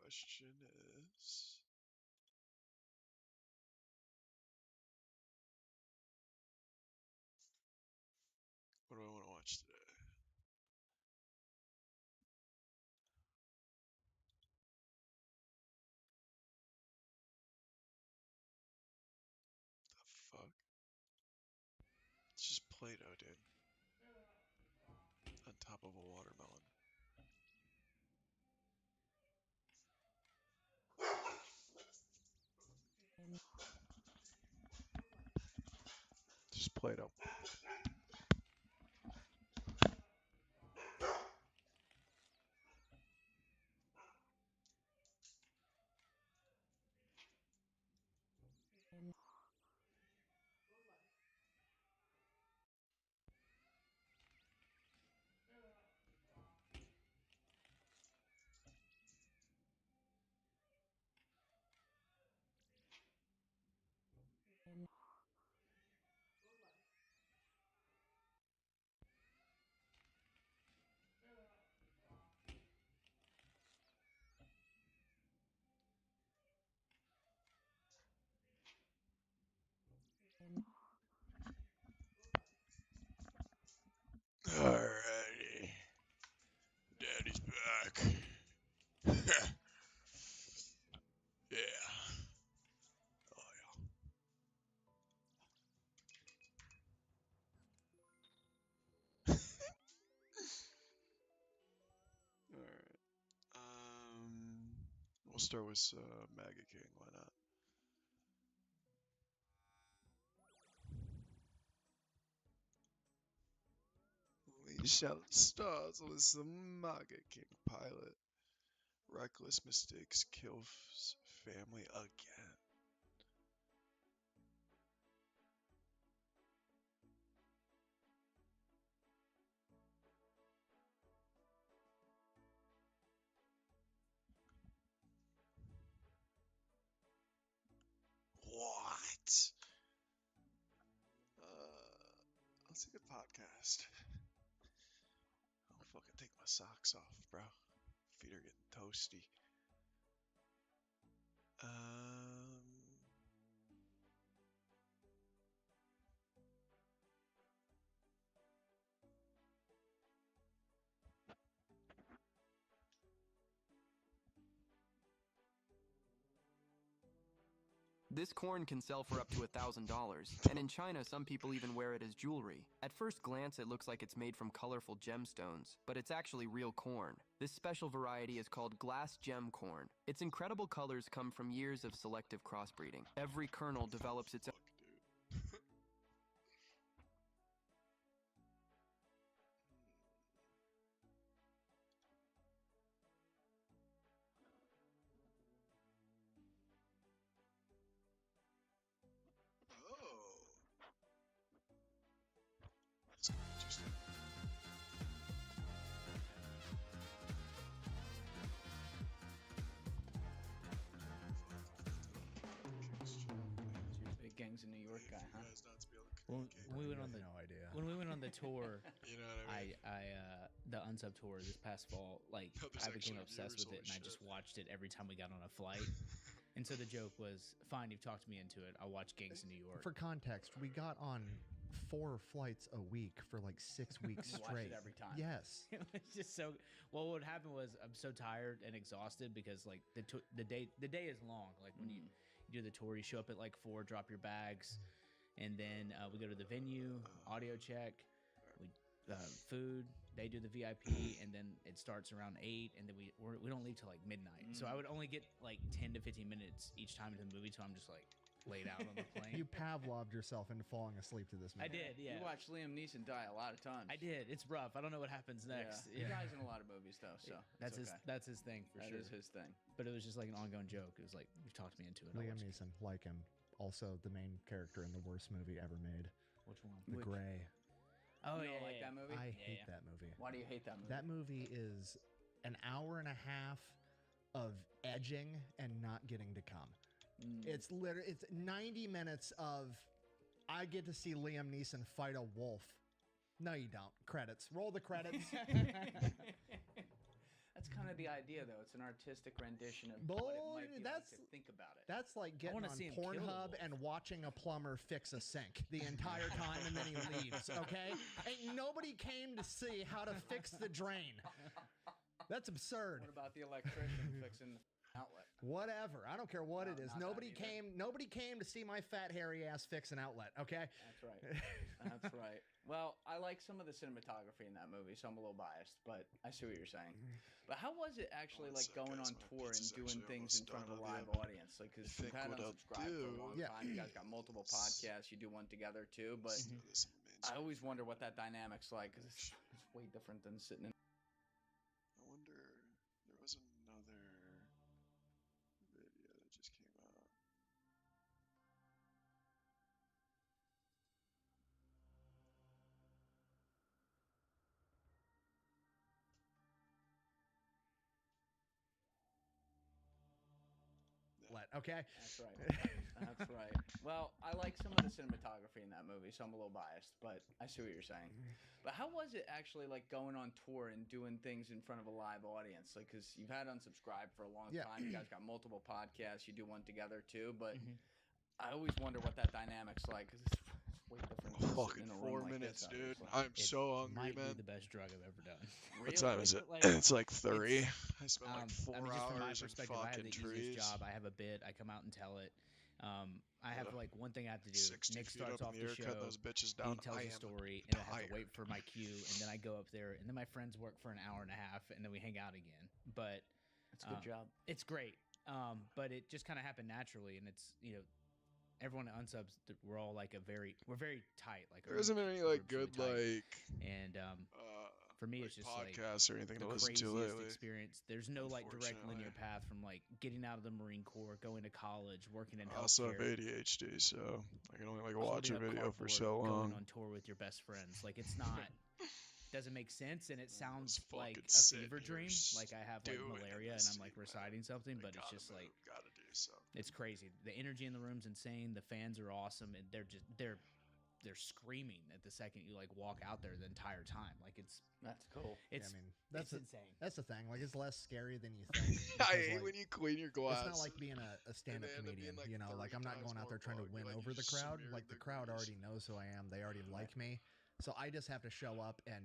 question is, what do I want to watch today? The fuck? It's just Play-Doh, dude. On top of a watermelon. Just Play-Doh. Alrighty. Daddy's back. Yeah. Oh, yeah. Alright. We'll start with Maggot King. Why not? We shall start with the Maggot King pilot. Reckless mistakes kills family again. What? Let's see the podcast. I'll fucking take my socks off, bro. Feet are getting toasty. This corn can sell for up to $1,000, and in China some people even wear it as jewelry. At first glance it looks like it's made from colorful gemstones, but it's actually real corn. This special variety is called glass gem corn. Its incredible colors come from years of selective crossbreeding. Every kernel develops its own. Fuck, dude. Oh. That's interesting. Big gangs in New York guy, huh? Not to be able to When communicate. we went on the no idea. when we went on the tour, You know what I mean? the unsub tour this past fall, like No, there's I became actually obsessed viewers, with it, and I holy just shit. watched it every time we got on a flight. And so the joke was, "Fine, you've talked me into it. I'll watch Gangs in New York." For context, we got on 4 flights a week for like 6 weeks You watched straight. it every time. Yes. It was just so. Well, what happened was I'm so tired and exhausted because like the day is long. Like when you do the tour, you show up at like 4, drop your bags, and then we go to the venue, audio check, we food. They do the VIP, and then it starts around 8, and then we don't leave till like midnight. So I would only get like 10 to 15 minutes each time into the movie, so I'm just like laid out on the plane. You Pavloved yourself into falling asleep to this movie. I did, yeah. You watched Liam Neeson die a lot of times. I did. It's rough. I don't know what happens next. Yeah. He dies in a lot of movies, though. So That's it's okay. that's his thing for That sure. is his thing. But it was just like an ongoing joke. It was like, you've talked me into it. I'll Liam watch it. Neeson, like him. Also the main character in the worst movie ever made, Which one? The Which- Gray. Oh, You yeah, don't like yeah. that movie? I Yeah, hate yeah. that movie. Why do you hate that movie? That movie is an hour and a half of edging and not getting to come. It's 90 minutes of I get to see Liam Neeson fight a wolf. No, you don't. Credits. Roll the credits. That's kind of the idea, though. It's an artistic rendition of Boy, what it might be like that's- to think about it. That's like getting wanna on see him kill a Pornhub wolf. and watching a plumber fix a sink the entire time and then he leaves, okay? Ain't nobody came to see how to fix the drain. That's absurd. What about the electrician fixing the outlet? Whatever. I don't care what No, it is. not that Nobody came to see my fat hairy ass fix an outlet, okay? That's right. That's right. Well, I like some of the cinematography in that movie, so I'm a little biased, but I see what you're saying. But how was it actually One like sec, going guys, on my tour and pizza's doing actually things in almost front of a done on the live oven. audience? Like, because I you've think had what I'll Unsubscribed for a do- long Yeah. time. You guys got multiple podcasts. You do one together too, but Let's throw this in the main I always screen. wonder what that dynamic's like because it's way different than sitting in. I wonder, there was another video that just came out. Okay? That's right. That's right. Well, I like some of the cinematography in that movie, so I'm a little biased, but I see what you're saying. But how was it actually like going on tour and doing things in front of a live audience? Like, because you've had Unsubscribed for a long Yeah. time. You guys got multiple podcasts. You do one together too, but Mhm. I always wonder what that dynamic's like because it's way different than sitting Fucking in a 4 room like minutes, this, dude. obviously. I'm It so hungry, might be man. the best drug I've ever done. What time is it? Like, It's like 3. I spent like 4 I mean, just from my hours in perspective, I have fucking the trees. easiest job. I have a bit. I come out and tell it. I have like one thing I have to do. 60 Nick feet starts up off in the the air, show. cut those bitches He down. tells I a am story, and then I have to tired. wait for my cue, and then I go up there, and then my friends work for an hour and a half, and then we hang out again. But It's a good job. it's great. But it just kind of happened naturally, and it's everyone at Unsubs, we're all like we're very tight. Like There isn't any like good like and for me, like it's just like podcasts or anything the to listen to craziest lately. experience. There's no like direct linear Unfortunately. path from like getting out of the Marine Corps, going to college, working in I also have healthcare, ADHD, so I can only like watch holding a up video for cardboard, so long. going on tour with your best friends. Like it's not doesn't make sense, and it sounds Let's like fucking a sit fever here dream. Like I have like stewing in malaria, the and I'm like seat, man. reciting something, I but it's gotta just move, like gotta do something. it's crazy. The energy in the room's insane. The fans are awesome, and they're screaming at the second you like walk out there the entire time. Like it's That's cool. it's I mean, that's insane. That's the thing. Like, it's less scary than you think. I because, hate like, when you clean your glass. It's not like being a stand-up they end up being, comedian, like, you know. Like, 30 I'm not times going out more there trying to bug. win Like, over you the crowd. smeared Like, the the crowd grease. already knows who I am. They already like me. So I just have to show up and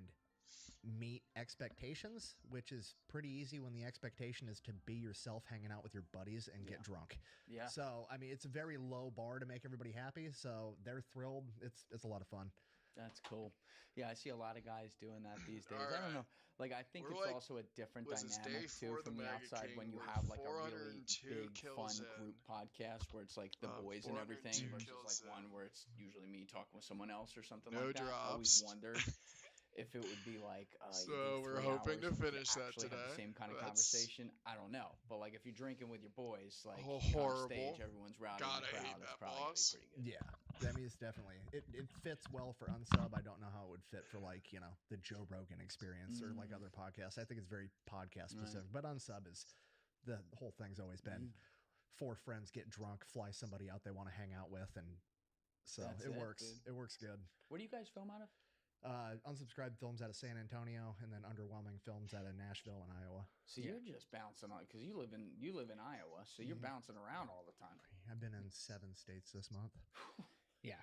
meet expectations, which is pretty easy when the expectation is to be yourself hanging out with your buddies and get drunk. Yeah. So, I mean, it's a very low bar to make everybody happy. So they're thrilled. It's a lot of fun. That's cool. Yeah, I see a lot of guys doing that these days. All I don't right. know. Like, I think We're it's like- also a different was this dynamic day too 4 of the from the Maggot outside King? when you We're have like a really 402 big, kills fun in. group podcast where it's like the boys and everything 402 versus kills like one in. where it's usually me talking with someone else or something No like that. I always drops. wondered if it would be like So you do we're 3 hoping hours to and we finish that actually have the today. same kind of That's conversation. I don't know, but like if you're drinking with your boys, like Oh, you go on horrible. stage, everyone's rowdy in God, the I hate crowd. That's that, probably boss. gonna be pretty good. Yeah. I mean, it's definitely, it fits well for Unsub. I don't know how it would fit for, like, you know, the Joe Rogan experience or like other podcasts. I think it's very podcast specific. But Unsub is, the whole thing's always been 4 friends get drunk, fly somebody out they want to hang out with, and so That's it it, works. dude. It works good. Where do you guys film out of? Unsubscribed films out of San Antonio, and then Underwhelming films out of Nashville and Iowa. So you're just bouncing on because you live in Iowa, so you're bouncing around all the time. I've been in 7 states this month. Yeah,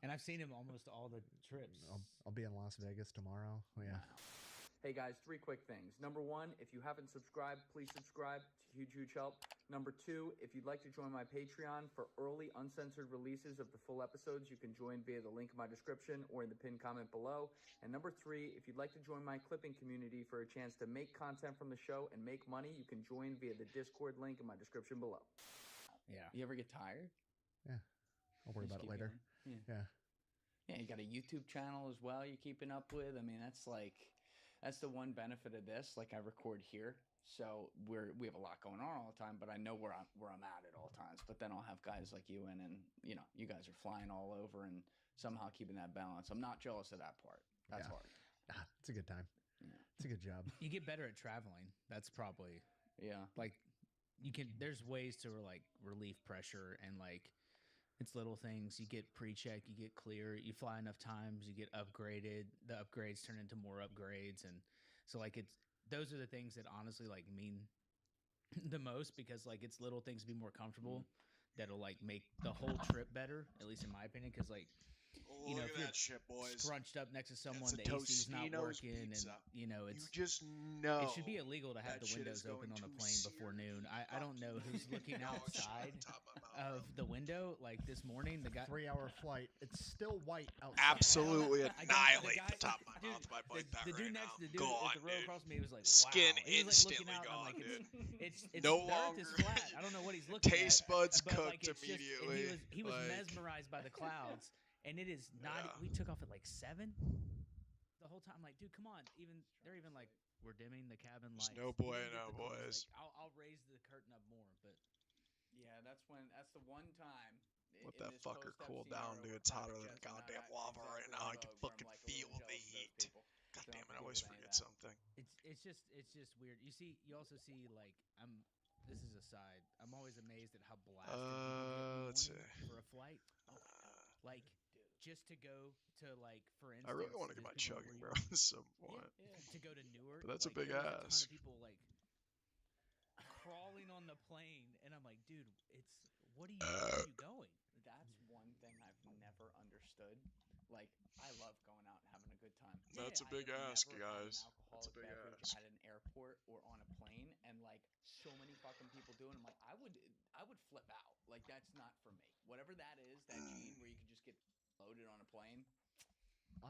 and I've seen him almost all the trips. I'll be in Las Vegas tomorrow. Yeah. Hey guys, 3 quick things. Number 1, if you haven't subscribed, please subscribe. It's a huge, huge help. Number 2, if you'd like to join my Patreon for early uncensored releases of the full episodes, you can join via the link in my description or in the pinned comment below. And number 3, if you'd like to join my clipping community for a chance to make content from the show and make money, you can join via the Discord link in my description below. Yeah. You ever get tired? Yeah. I'll worry Just about it keep later. going? Yeah. Yeah, you got a YouTube channel as well you're keeping up with. I mean, that's the one benefit of this. Like, I record here, so we have a lot going on all the time, but I know where I'm at all times. But then I'll have guys like you in, and you know, you guys are flying all over and somehow keeping that balance. I'm not jealous of that part. That's Yeah. hard. It's a good time. Yeah. It's a good job. You get better at traveling. That's probably Yeah. like there's ways to like relieve pressure, and like it's little things. You get pre-check, you get clear, you fly enough times, you get upgraded. The upgrades turn into more upgrades, and so like it's those are the things that honestly like mean the most, because like it's little things to be more comfortable that'll like make the whole trip better, at least in my opinion. Because like, you know, Look if at you're that shit, boys. scrunched up next to someone, It's a the AC's not Tostino's working, pizza. and you know You it's just know it should be illegal to have that the shit windows is open going on a to plane sear before noon. your I don't know who's looking No, it shot outside the top of my mouth, of the window. Like this morning, the guy. 3-hour flight. It's still white outside. Absolutely I don't- annihilate the the top of my dude, mouth if I bite that the dude right next, now. the dude Gone, at the row dude. across from me was like, Skin wow. He was like looking instantly out, and I'm gone, like, dude. it's No the earth is longer- flat. I don't know what he's looking Taste at. buds but like cooked it's just, and immediately. he was like, mesmerized by the clouds, and it is not. Yeah. We took off at like 7. The whole time, like, dude, come on. They're even like, we're dimming the cabin There's lights. no He bueno, didn't get the call. He's boys. like, I'll raise the curtain up more, but Yeah, that's the one time. Let in that this fucker cool post-Epstein down, era dude. where It's hotter private than jets are not goddamn lava right exactly now. I en can vogue, where I'm, fucking like, a feel little the jealous of those heat. people. God Don't damn it, I deal always with any of forget that. something. it's just weird. You also see like this is a side. I'm always amazed at how blasted people get in the Let's morning see. for a flight. Like just to go to like, for instance, I really want to get there's my people chugging, where bro, you- at some point. to go to Newark. But that's a like, big there was a ton ask. of people like crawling on the plane, and I'm like, dude, where are you going? That's one thing I've never understood. Like, I love going out and having a good time. That's a I big have ask, never had guys. an That's a alcoholic big beverage ask. at an airport or on a plane, and like so many fucking people do, and I'm like, I would flip out. Like, that's not for me. Whatever that is, that gene where you can just get loaded on a plane.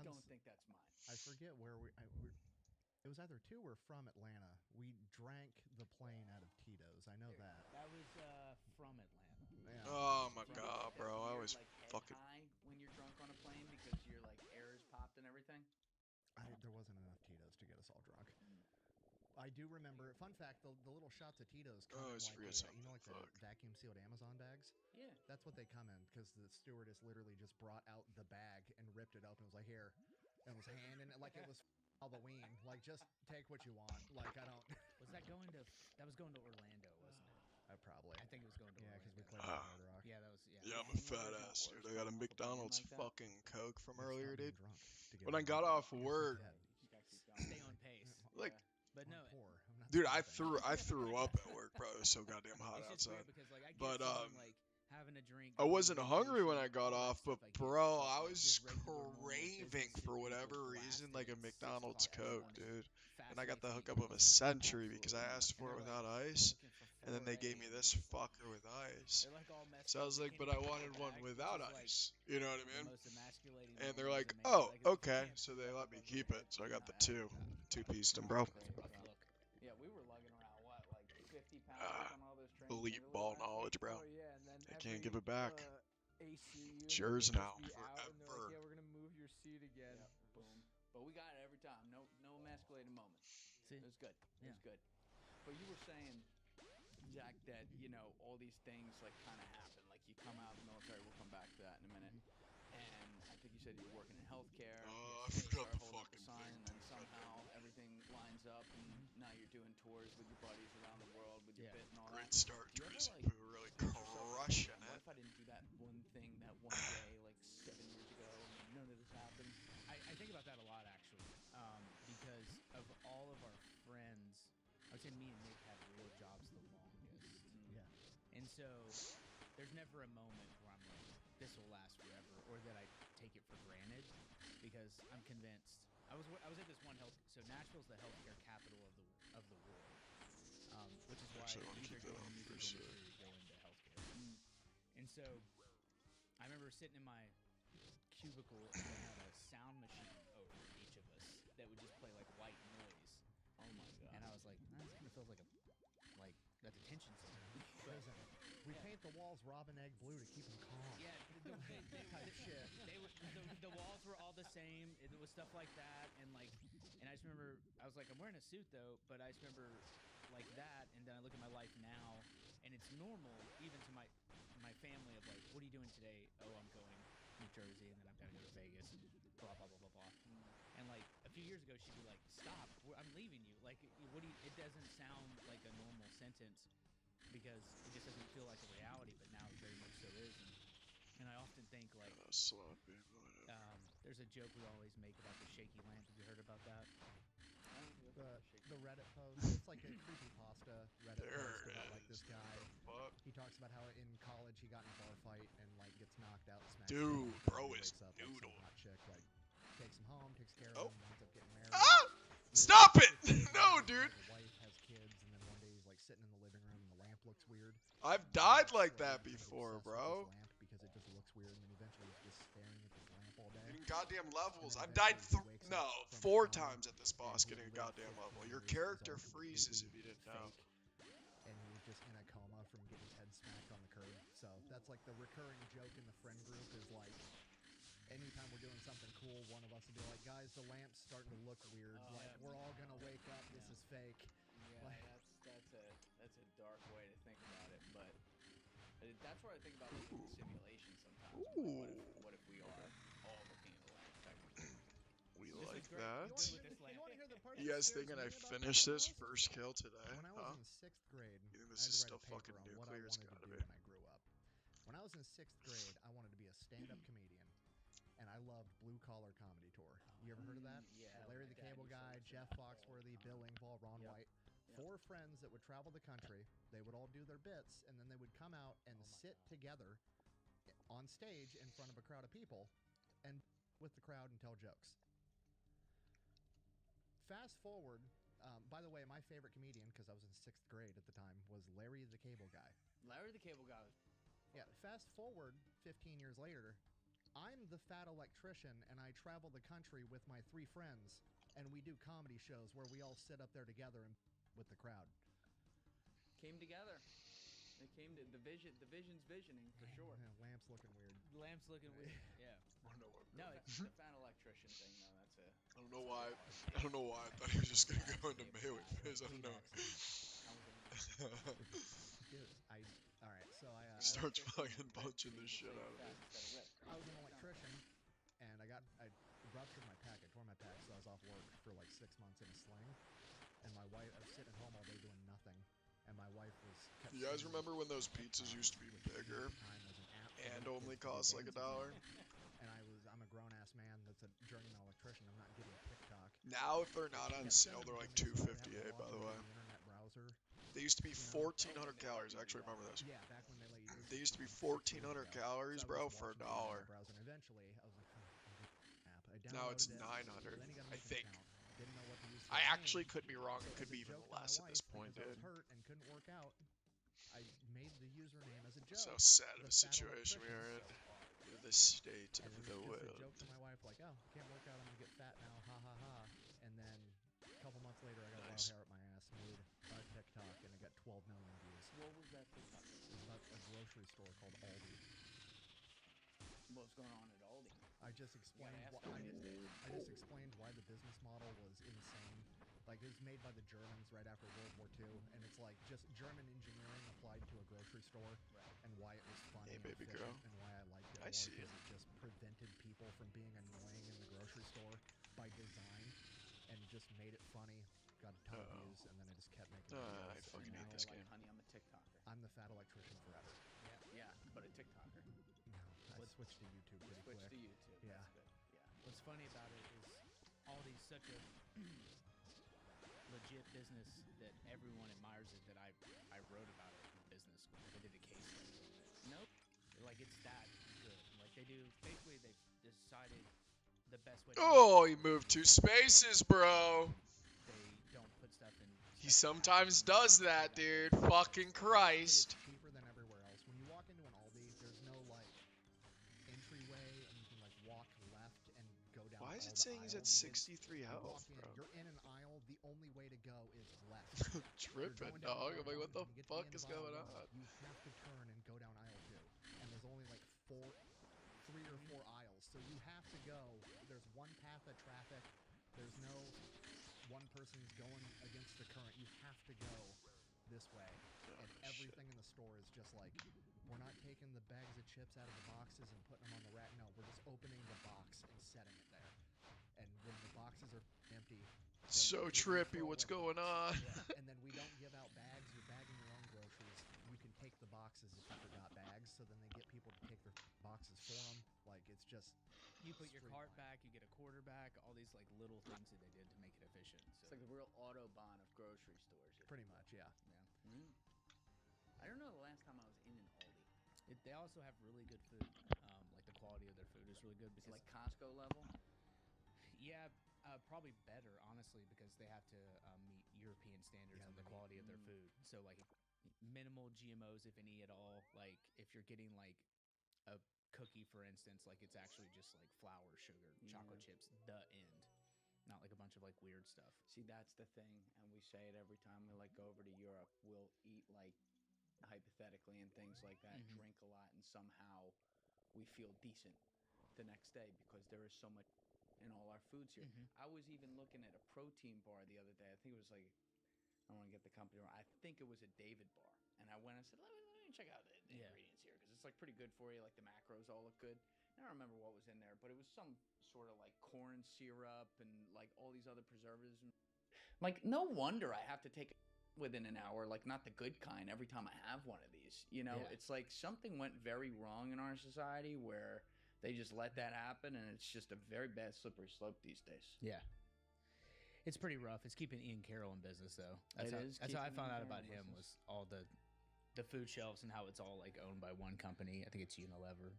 Don't think that's mine. I forget where it was either to or from Atlanta. We drank the plane out of Tito's. I know that. That was from Atlanta. Yeah. Oh my Do you god, get bro. that I weird, was like, head fucking. high when you're drunk on a plane because your like air is popped and everything. There wasn't enough Tito's to get us all drunk. I do remember. Fun fact: the little shots of Tito's come Oh, I in always like forget the something. like the Fuck. vacuum sealed Amazon bags. Yeah. That's what they come in, because the stewardess literally just brought out the bag and ripped it open. And was like, here, and was handing it like it was Halloween. Like, just take what you want. Like, I don't. That was going to Orlando, wasn't it? Probably. I think it was going to Yeah, because we Orlando. played at Hard Rock. Yeah, that was Yeah, I'm a Hangovers fat are ass, worse dude. I got a coming off a plane McDonald's like that. fucking Coke from Stop earlier, being dude. drunk to get When I drunk. got off Yes, work, yeah. You gotta keep going. Stay on pace. like, But no, I'm poor. I'm not dude, I starving. threw up at work, bro. It was so goddamn hot it's just outside. weird because like I get But, someone like having a drink. I going on wasn't vacation, hungry when I got all that off, but stuff I get, bro, but, I like, was just regular, normal craving business for shit, whatever people reason, blasted like a at 6 McDonald's o'clock in the Coke, morning. dude. And I got the Fascinates hookup me. of a century because I Absolutely. asked for it And they're without like, ice, looking for and then they gave 4A, me and this it's just like- fucker with ice. They're like all messed So I up. was They like, can't but I even open wanted the one bag, which without is, like, ice. You know what I the mean? most emasculating And they're moment like, as a man. oh, Like, if you okay. can't So put they that let up me above keep your it. head, So I got the Not two. having that. Two-pieced them, Not bro. great, rough so. look. Yeah, we were lugging around what, like 50 pounds on all those trains. Elite in Italy ball last knowledge, week? bro. Oh yeah, and then I can't give it back. AC unit It's yours would now, just be out, and they're forever. like, yeah, we're gonna move your seat again. Yep, boom. But we got it every time. No emasculating moments. See? It was good. It Yeah. was good. But you were saying, Zach, that all these things like kind of happen. Like you come out of the military. We'll come back to that in a minute. And I think you said you were working in healthcare. Oh, you I forgot start the holding up fucking sign, thing, and then somehow everything lines up, and now you're doing tours with your buddies around the world with your Yeah. bit and all Great that. start, Do you ever, Drizzy. like, We were really pinch yourself and crushing think, what it. if I didn't do that one thing that one day, like 7 years ago, and none of this happened? I think about that a lot actually, because of all of our friends. I would say me and Nick had real jobs the longest, Yeah. and so there's never a moment where I'm like, this will last forever, or that I take it for granted, because I'm convinced. I was at this one health. So Nashville's the healthcare capital of the world, which is why Actually, I wanna you keep either go that on in the for music sure. industry or you go into healthcare. And so I remember sitting in my cubicle and they had a sound machine over each of us that would just play like white noise. Oh my god. And I was like, this kind of feels like a detention center. Prison. We paint the walls robin egg blue to keep them calm. Yeah, the walls were all the same. It was stuff like that, and I just remember I was like, I'm wearing a suit though, but I just remember like that, and then I look at my life now, and it's normal even to my family of like, what are you doing today? Oh, I'm going to New Jersey, and then I've got to go to Vegas, and blah blah blah blah blah. And like a few years ago, she'd be like, stop, I'm leaving you. Like, what do you? It doesn't sound like a normal sentence, because it just doesn't feel like a reality, but now it very much so is. And I often think like, Sloppy. there's a joke we always make about the shaky lamp. Have you heard about that? the Reddit post. It's like a creepypasta Reddit There post it about like is. this guy. Fuck. He talks about how in college he got in a bar fight and like gets knocked out. Smacks Dude, his head, bro and he is wakes up, like, noodle. some hot chick like takes him home, takes care Oh. of him, winds up getting married. Ah! Lives Stop it! 15 years, No, has dude. a wife, has kids, and then one day he's like sitting in the living room and the lamp looks weird. I've And died he like slowly that becomes before, obsessed with bro. this lamp because it just looks weird, and then eventually he's just staring at this lamp all day. Getting goddamn levels. And I've then died eventually he wakes up from 4 a coma, times at this boss and getting a he lived goddamn 15 level. Your years, is character all freezes if you completely didn't know. fake, and he was just in a coma from getting his head smacked on the curb. So that's like the recurring joke in the friend group is like, anytime we're doing something cool, one of us will be like, guys, the lamp's starting to look weird. Oh, Like, yeah. we're all gonna wake up. This is fake. Yeah, Like- that's a dark way to think about it, but that's what I think about looking at simulation sometimes. I'm Ooh. Like, what if we are all looking at the lamp technically? We This is like great. that. You wanna- with this You want to hear the part You that guys scares thinking me I about finished the this most? first kill today? When I was Huh? in 6th grade, You think I this had is to write still a paper fucking on what I nuclear? It's wanted to gotta do be. when I grew up. When I was in 6th grade, I wanted to be a stand-up comedian, and I loved Blue Collar Comedy Tour. You ever heard of that? Yeah. Larry my the dad Cable used to Guy, listen to Jeff that. Foxworthy, Bill Engvall, Ron Yep. White. Yep. 4 friends that would travel the country. They would all do their bits, and then they would come out and sit together on stage in front of a crowd of people and with the crowd and tell jokes. Fast forward, by the way, my favorite comedian, because I was in 6th grade at the time, was Larry the Cable Guy. Larry the Cable Guy was Yeah, fast forward 15 years later, I'm the fat electrician, and I travel the country with my 3 friends, and we do comedy shows where we all sit up there together and with the crowd. came together. It came to the vision's visioning for sure. Yeah, lamp's looking weird. Lamp's looking weird. Yeah. I don't know what. No, it's the fan electrician thing though. That's a I don't know why. I don't know why. I thought he was just gonna go into melee phase. I don't know. Dude, all right, so He starts fucking punching the shit out of me. I was an electrician, and I ruptured my pec. I tore my pec, so I was off work for like 6 months in a sling. And my wife, I was sitting at home all day doing nothing, and my wife kept You guys sending me remember when those pizzas used to be which at bigger the time was an app for and little only kids to do cost like $1? dances on. And I'm a grown ass man that's a journeyman electrician. I'm not getting TikTok. Now, if they're not on Kept sale, sending they're them like to me so I could have $2.58. By the log way, into the internet browser. they used to be You know? 1,400 calories. I actually remember those. Yeah, back when they let you. They used to be 16 years 1,400 ago. calories, So I bro, was for watching through the $1. internet browser, and eventually I was like, oh, I'll get the app. I Now it's downloaded it. 900. Then you gotta I make an think. account. Didn't know what to use for I the actually name. could be wrong. So It could as a be even joke to my less at this wife, point, because I dude. was hurt and couldn't work out, I made the username as a joke. So sad of the a fat situation we are in. electrician. The state And of it the was just a world. joke to my wife, like, oh, can't work out, I'm gonna get fat now, ha ha ha. And then a couple months later, I got Nice. wild hair up my ass, made a TikTok, and it got 12 million views. What was that TikTok? It was about a grocery store called Aldi. What's going on at Aldi? I just explained ask why, them. I just explained why the business model was insane. Like, it was made by the Germans right after World War II, and it's like just German engineering applied to a grocery store, and why it was funny Hey, and baby efficient, girl. and why I liked it I more, see because it just prevented people from being annoying in the grocery store by design, and just made it funny. Got a ton of Uh-oh. views, and then I just kept making I videos. fucking and hate now this Like, game. honey, I'm a TikToker. I'm the fat electrician forever. Yeah, but a TikToker. No, I switched to YouTube pretty Switch quick. to YouTube. Yeah. That's good. Yeah. What's funny about it is Aldi's such a legit business that everyone admires it. That I wrote about it in business school. I did a case study on it. Nope. Like it's that good. Like they do. Basically, they've decided the best way. Oh, he moved 2 spaces, bro. They don't put stuff in. He special sometimes packaging. does that, dude. Fucking Christ. It's cheaper than everywhere else. When you walk into an Aldi, there's no like entryway, and you can like walk left and go down. Why is all it the saying he's at aisles. 63 You health, walk in, bro? you're in an aisle. The only way to go is left. You're Tripping, going down dog. aisle I'm like, one. what the When you get to fuck end is of aisle going one, on? You have to turn and go down aisle 2, and there's only like 3 or 4 aisles, so you have to go. There's one path of traffic. There's no one person's going against the current. You have to go this way, and everything in the store is just like, we're not taking the bags of chips out of the boxes and putting them on the rack. No, we're just opening the box and setting it there. And when the boxes are empty, So then we trippy. throw What's away the going box. on? And then we don't give out bags. You're bagging your own groceries. You can take the boxes if you forgot bags. So then they get people to take their boxes for them. Like, it's just You put your cart streamlined. back. You get a quarterback. All these these like little things that they did to make it efficient. So It's like the real Autobahn of grocery stores. Pretty much, yeah. Yeah. I don't know the last time I was in an Aldi. they also have really good food. Like the quality of their food is really good It's because like Costco level. yeah, probably better honestly because they have to meet European standards on the quality of their food. So like minimal GMOs if any at all. Like if you're getting like a cookie for instance, like it's actually just like flour, sugar, chocolate chips, the end. Not like a bunch of like weird stuff. See, that's the thing, and we say it every time we like go over to Europe. We'll eat like hypothetically and things like that, drink a lot, and somehow we feel decent the next day because there is so much in all our foods here. I was even looking at a protein bar the other day. I think it was like, I don't want to get the company wrong. I think it was a David bar, and I went and said, let me check out the ingredients here because it's like pretty good for you. Like the macros all look good. I don't remember what was in there, but it was some sort of like corn syrup and like all these other preservatives. Like, no wonder I have to take it within an hour, like not the good kind, every time I have one of these. You know, it's like something went very wrong in our society where they just let that happen, and it's just a very bad slippery slope these days. Yeah. It's pretty rough. It's keeping Ian Carroll in business, though. It is That's how I keeping found Ian out about Carroll in him business. was all the food shelves and how it's all like owned by one company. I think it's Unilever.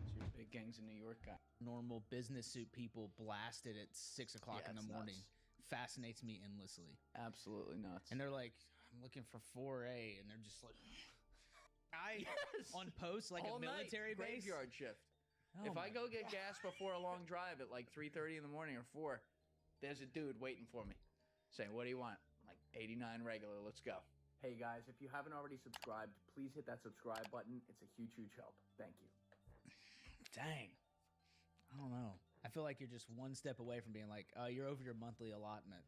So you're a big gangs in New York guy. Normal business suit people blasted at 6 o'clock Yeah, in the it's morning nuts. fascinates me endlessly. Absolutely nuts. And they're like, I'm looking for 4A, and they're just like, on post like all a military night, base. graveyard shift. Oh If I my go get gas before a long drive at like 3:30 in the morning or 4, there's a dude waiting for me saying, what do you want? I'm like 89 regular, let's go. Hey guys, if you haven't already subscribed, please hit that subscribe button. It's a huge, huge help. Thank you. Dang. I don't know. I feel like you're just one step away from being like, you're over your monthly allotment.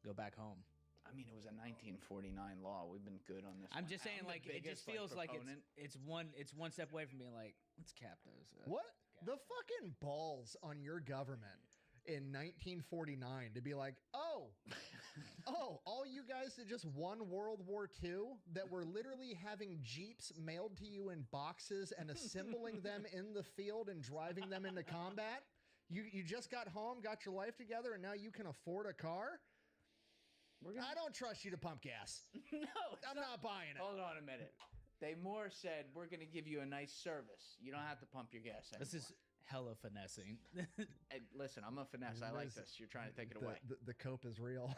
Go back home. I mean, it was a 1949 law. We've been good on this. I'm one. just saying, the like, it just biggest, feels like proponent. it's one step away from being like, let's cap those. What? The fucking balls on your government in 1949 to be like, oh, all you guys that just won World War II that were literally having Jeeps mailed to you in boxes and assembling them in the field and driving them into combat. You just got home, got your life together, and now you can afford a car? I don't trust you to pump gas. No, I'm not buying it. Hold on a minute. They more said, we're going to give you a nice service. You don't have to pump your gas anymore. This is hella finessing. And listen, I'm a finesse. I like this. You're trying to take it away. The cope is real.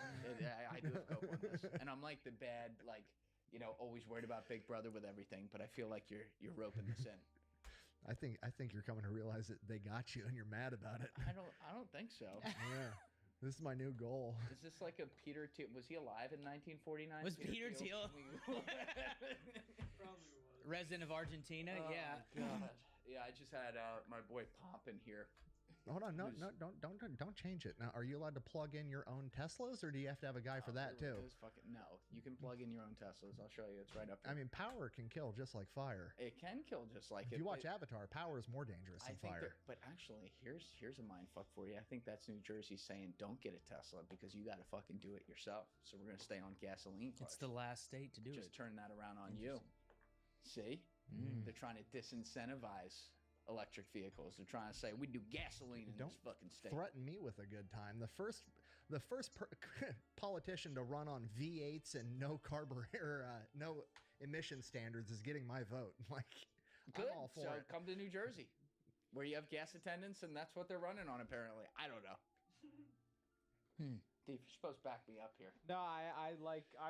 I do have cope on this. And I'm like the bad, like, always worried about Big Brother with everything, but I feel like you're roping this in. I think you're coming to realize that they got you and you're mad about it. I don't think so. Yeah. This is my new goal. Is this like a Peter Thiel? Was he alive in 1949? Was Peter Thiel? Resident of Argentina? Oh, yeah. God. Yeah, I just had my boy Pop in here. Hold on, no, don't change it. Now, are you allowed to plug in your own Teslas, or do you have to have a guy for that too? No, you can plug in your own Teslas. I'll show you. It's right up here. I mean, power can kill just like fire. It can kill just like If it. you watch Avatar, power is more dangerous than fire. But actually, here's a mind fuck for you. I think that's New Jersey saying don't get a Tesla because you got to fucking do it yourself. So we're gonna stay on gasoline cars. It's the last state to do Just it. turn that around on you. See, they're trying to disincentivize electric vehicles. They're trying to say we do gasoline in this fucking state. Threaten me with a good time. The first politician to run on V8s and no no emission standards is getting my vote. Like, Good. I'm all for So it. come to New Jersey, where you have gas attendants, and that's what they're running on. Apparently, I don't know. Steve, you're supposed to back me up here. No, I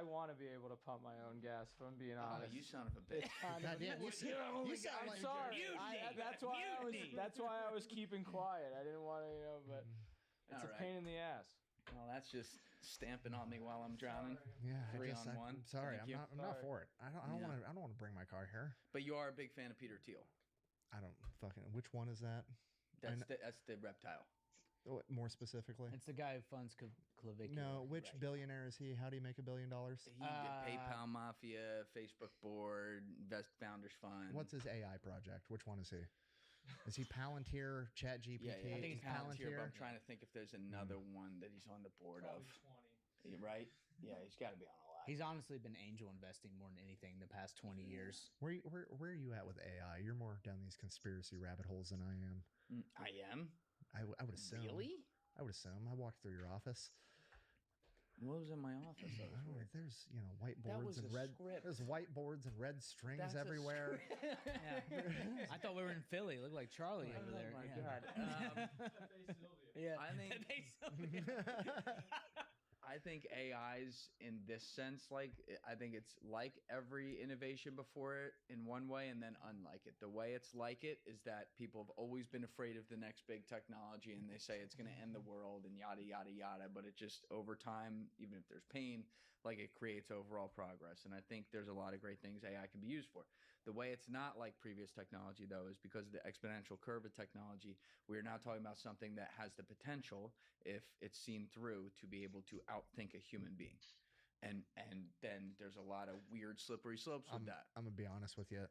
want to be able to pump my own gas. If I'm being Oh, honest. you son of a bitch. It's kind of Goddamn, you sound I'm like sorry. Mutiny! That's why I was keeping quiet. I didn't want to, but it's All a right. pain in the ass. Well, that's just stamping on me while I'm drowning. Yeah, Three on one. I'm sorry, Thank you. I'm not for it. I don't Yeah. want to. I don't want to bring my car here. But you are a big fan of Peter Thiel. I don't fucking. Which one is that? That's the reptile. Oh, more specifically. It's the guy who funds Clavicular. No, which Right. billionaire is he? How do you make $1 billion? He did PayPal Mafia, Facebook Board, Invest Founders Fund. What's his AI project? Which one is he? Is he Palantir, ChatGPT? Yeah, I think he's it's Palantir, but I'm trying to think if there's another one that he's on the board of. Right? Yeah, he's got to be on a lot. He's honestly been angel investing more than anything the past 20 years. Where are you at with AI? You're more down these conspiracy rabbit holes than I am. I am. I would assume. Really? I would assume. I walked through your office. What was in my office? That was weird. There's That whiteboards was and a red. script. There's whiteboards and red strings That's a everywhere. script. Yeah. I thought we were in Philly. Looked like Charlie over there. Oh my Yeah. God. Yeah. I think Pepe Sylvia. I think AI's in this sense, I think it's like every innovation before it in one way and then unlike it. The way it's like it is that people have always been afraid of the next big technology and they say it's going to end the world and yada, yada, yada. But it just over time, even if there's pain, like it creates overall progress. And I think there's a lot of great things AI can be used for. The way it's not like previous technology, though, is because of the exponential curve of technology. We're now talking about something that has the potential, if it's seen through, to be able to outthink a human being. And then there's a lot of weird slippery slopes with that. I'm going to be honest with you.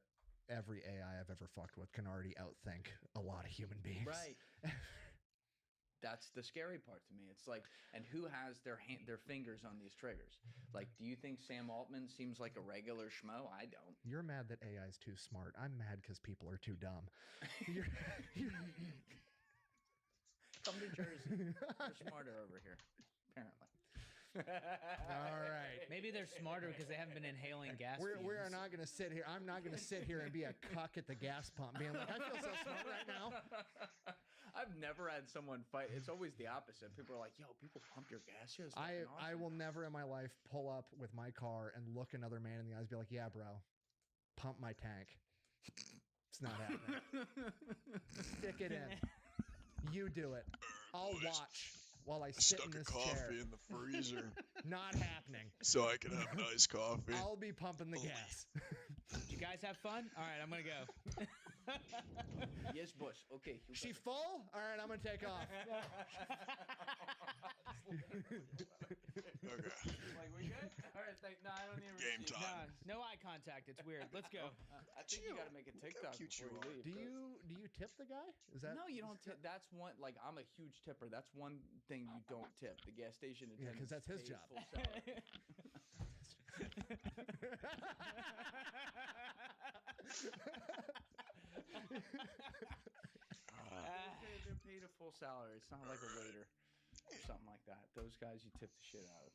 Every AI I've ever fucked with can already outthink a lot of human beings. Right. That's the scary part to me. It's like, and who has their fingers on these triggers? Like, do you think Sam Altman seems like a regular schmo? I don't. You're mad that AI is too smart. I'm mad because people are too dumb. Come to Jersey. You're smarter over here, apparently. All right. Maybe they're smarter because they haven't been inhaling gas. We are not going to sit here. I'm not going to sit here and be a cuck at the gas pump being like, I feel so smart right now. I've never had someone fight. It's always the opposite. People are like, yo, people pump your gas here. It's I awesome. will never in my life pull up with my car and look another man in the eyes and be like, yeah, bro, pump my tank. It's not happening. Stick it in. You do it. I'll watch while I sit in this Stuck a chair. coffee in the freezer Not happening. so I can have nice coffee. I'll be pumping the gas. Did you guys have fun? All right, I'm going to go. Yes, boss. Okay. She full? All right, I'm going to take off. Okay. Like, we good? All right, no, I don't need a Game receipt. time. No eye contact. It's weird. Let's go. I think you got to make a TikTok cute before you you are. leave. Do you tip the guy? Is that No, you don't tip. That's one. Like, I'm a huge tipper. That's one thing you don't tip. The gas station Yeah, attendant. 'cause that's his job. Full salary. They're paid a full salary. It's not like a waiter or something like that. Those guys you tip the shit out of.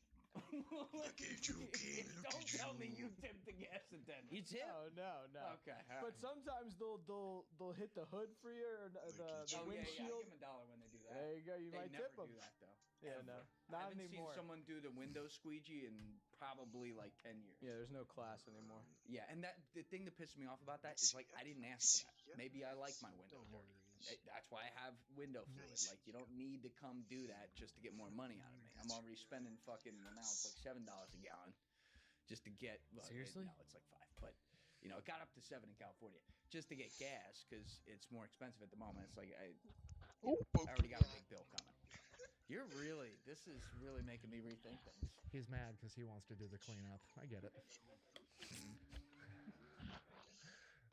Look at you, King. Look Don't at tell me you. you tipped the gas attendant. You tip? No. Okay. But sometimes they'll hit the hood for you or the Oh, yeah, windshield. give them $1 when they do that. There you go. You They might never tip them. do that though. Yeah, Ever. no, I not haven't anymore. seen someone do the window squeegee in probably like 10 years. Yeah, there's no class anymore. Yeah, and the thing that pisses me off about that is like I didn't ask for that. Maybe I like my window dirty. That's why I have window fluid. Nice. Like you don't need to come do that just to get more money out of me. I'm already spending fucking it's like $7 a gallon just to get. Well, Seriously? No, it's like $5, but it got up to $7 in California just to get gas because it's more expensive at the moment. It's like I already got a big bill coming. This is really making me rethink things. He's mad because he wants to do the cleanup. I get it.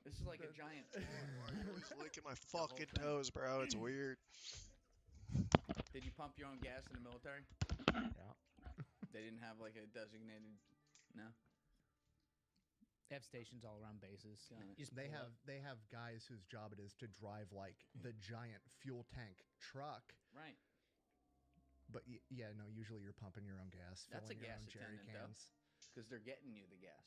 This is like a giant. He's licking my fucking toes, bro. It's weird. Did you pump your own gas in the military? Yeah. They didn't have like a designated. No. They have stations all around bases. Got it. You just They pull have guys whose job it is to drive like the giant fuel tank truck. Right. But yeah, no, usually you're pumping your own gas, That's a filling your gas own jerry attendant, though. cans. Because they're getting you the gas,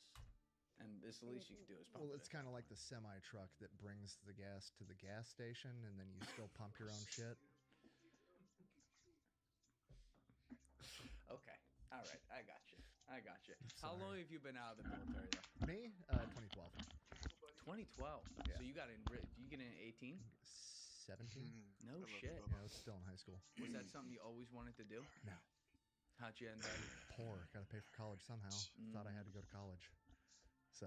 and this the least you can do is pump. Well, it's kind of like the semi truck that brings the gas to the gas station, and then you still pump your own shit. Okay. All right. I got you. How Sorry. long have you been out of the military though? Me, 2012, 2012. Yeah. So you got in. You get in at 18? 17. No I love shit. you, Yeah, I was still in high school. Was that something you always wanted to do? No. How'd you end up? Poor, got to pay for college somehow. Thought I had to go to college, so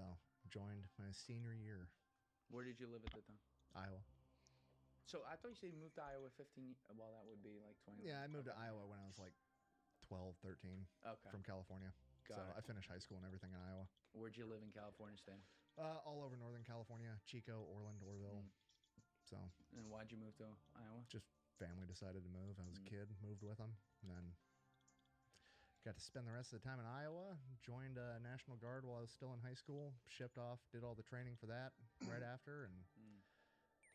joined my senior year, Where did you live at the time? Iowa. So I thought you said you moved to Iowa 15. Well, that would be like 20. Yeah, I moved to Iowa when I was like 12, 13 Okay. from California. Got so it. I finished high school and everything in Iowa. Where'd you live in California, Stan? All over Northern California, Chico, Orland, Orville. So And why'd you move to Iowa? just family decided to move. I was a kid, moved with them, and then got to spend the rest of the time in Iowa. Joined National Guard while I was still in high school. Shipped off, did all the training for that right after, and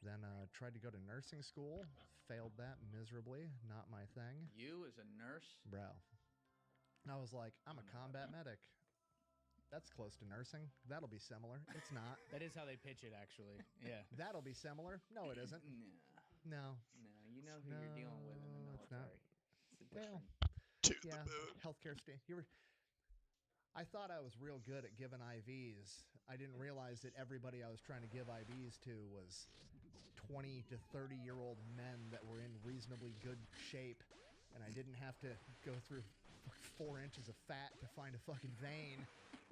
then tried to go to nursing school. Failed that miserably. Not my thing. You as a nurse? Bro. I was like, I'm a combat medic. That's close to nursing. That'll be similar. It's not. That is how they pitch it, actually. Yeah. That'll be similar. No, it isn't. No. You know who you're dealing with in the it's not. military. It's a different... To Yeah, the moon. healthcare I thought I was real good at giving IVs. I didn't realize that everybody I was trying to give IVs to was 20 to 30-year-old men that were in reasonably good shape, and I didn't have to go through 4 inches of fat to find a fucking vein.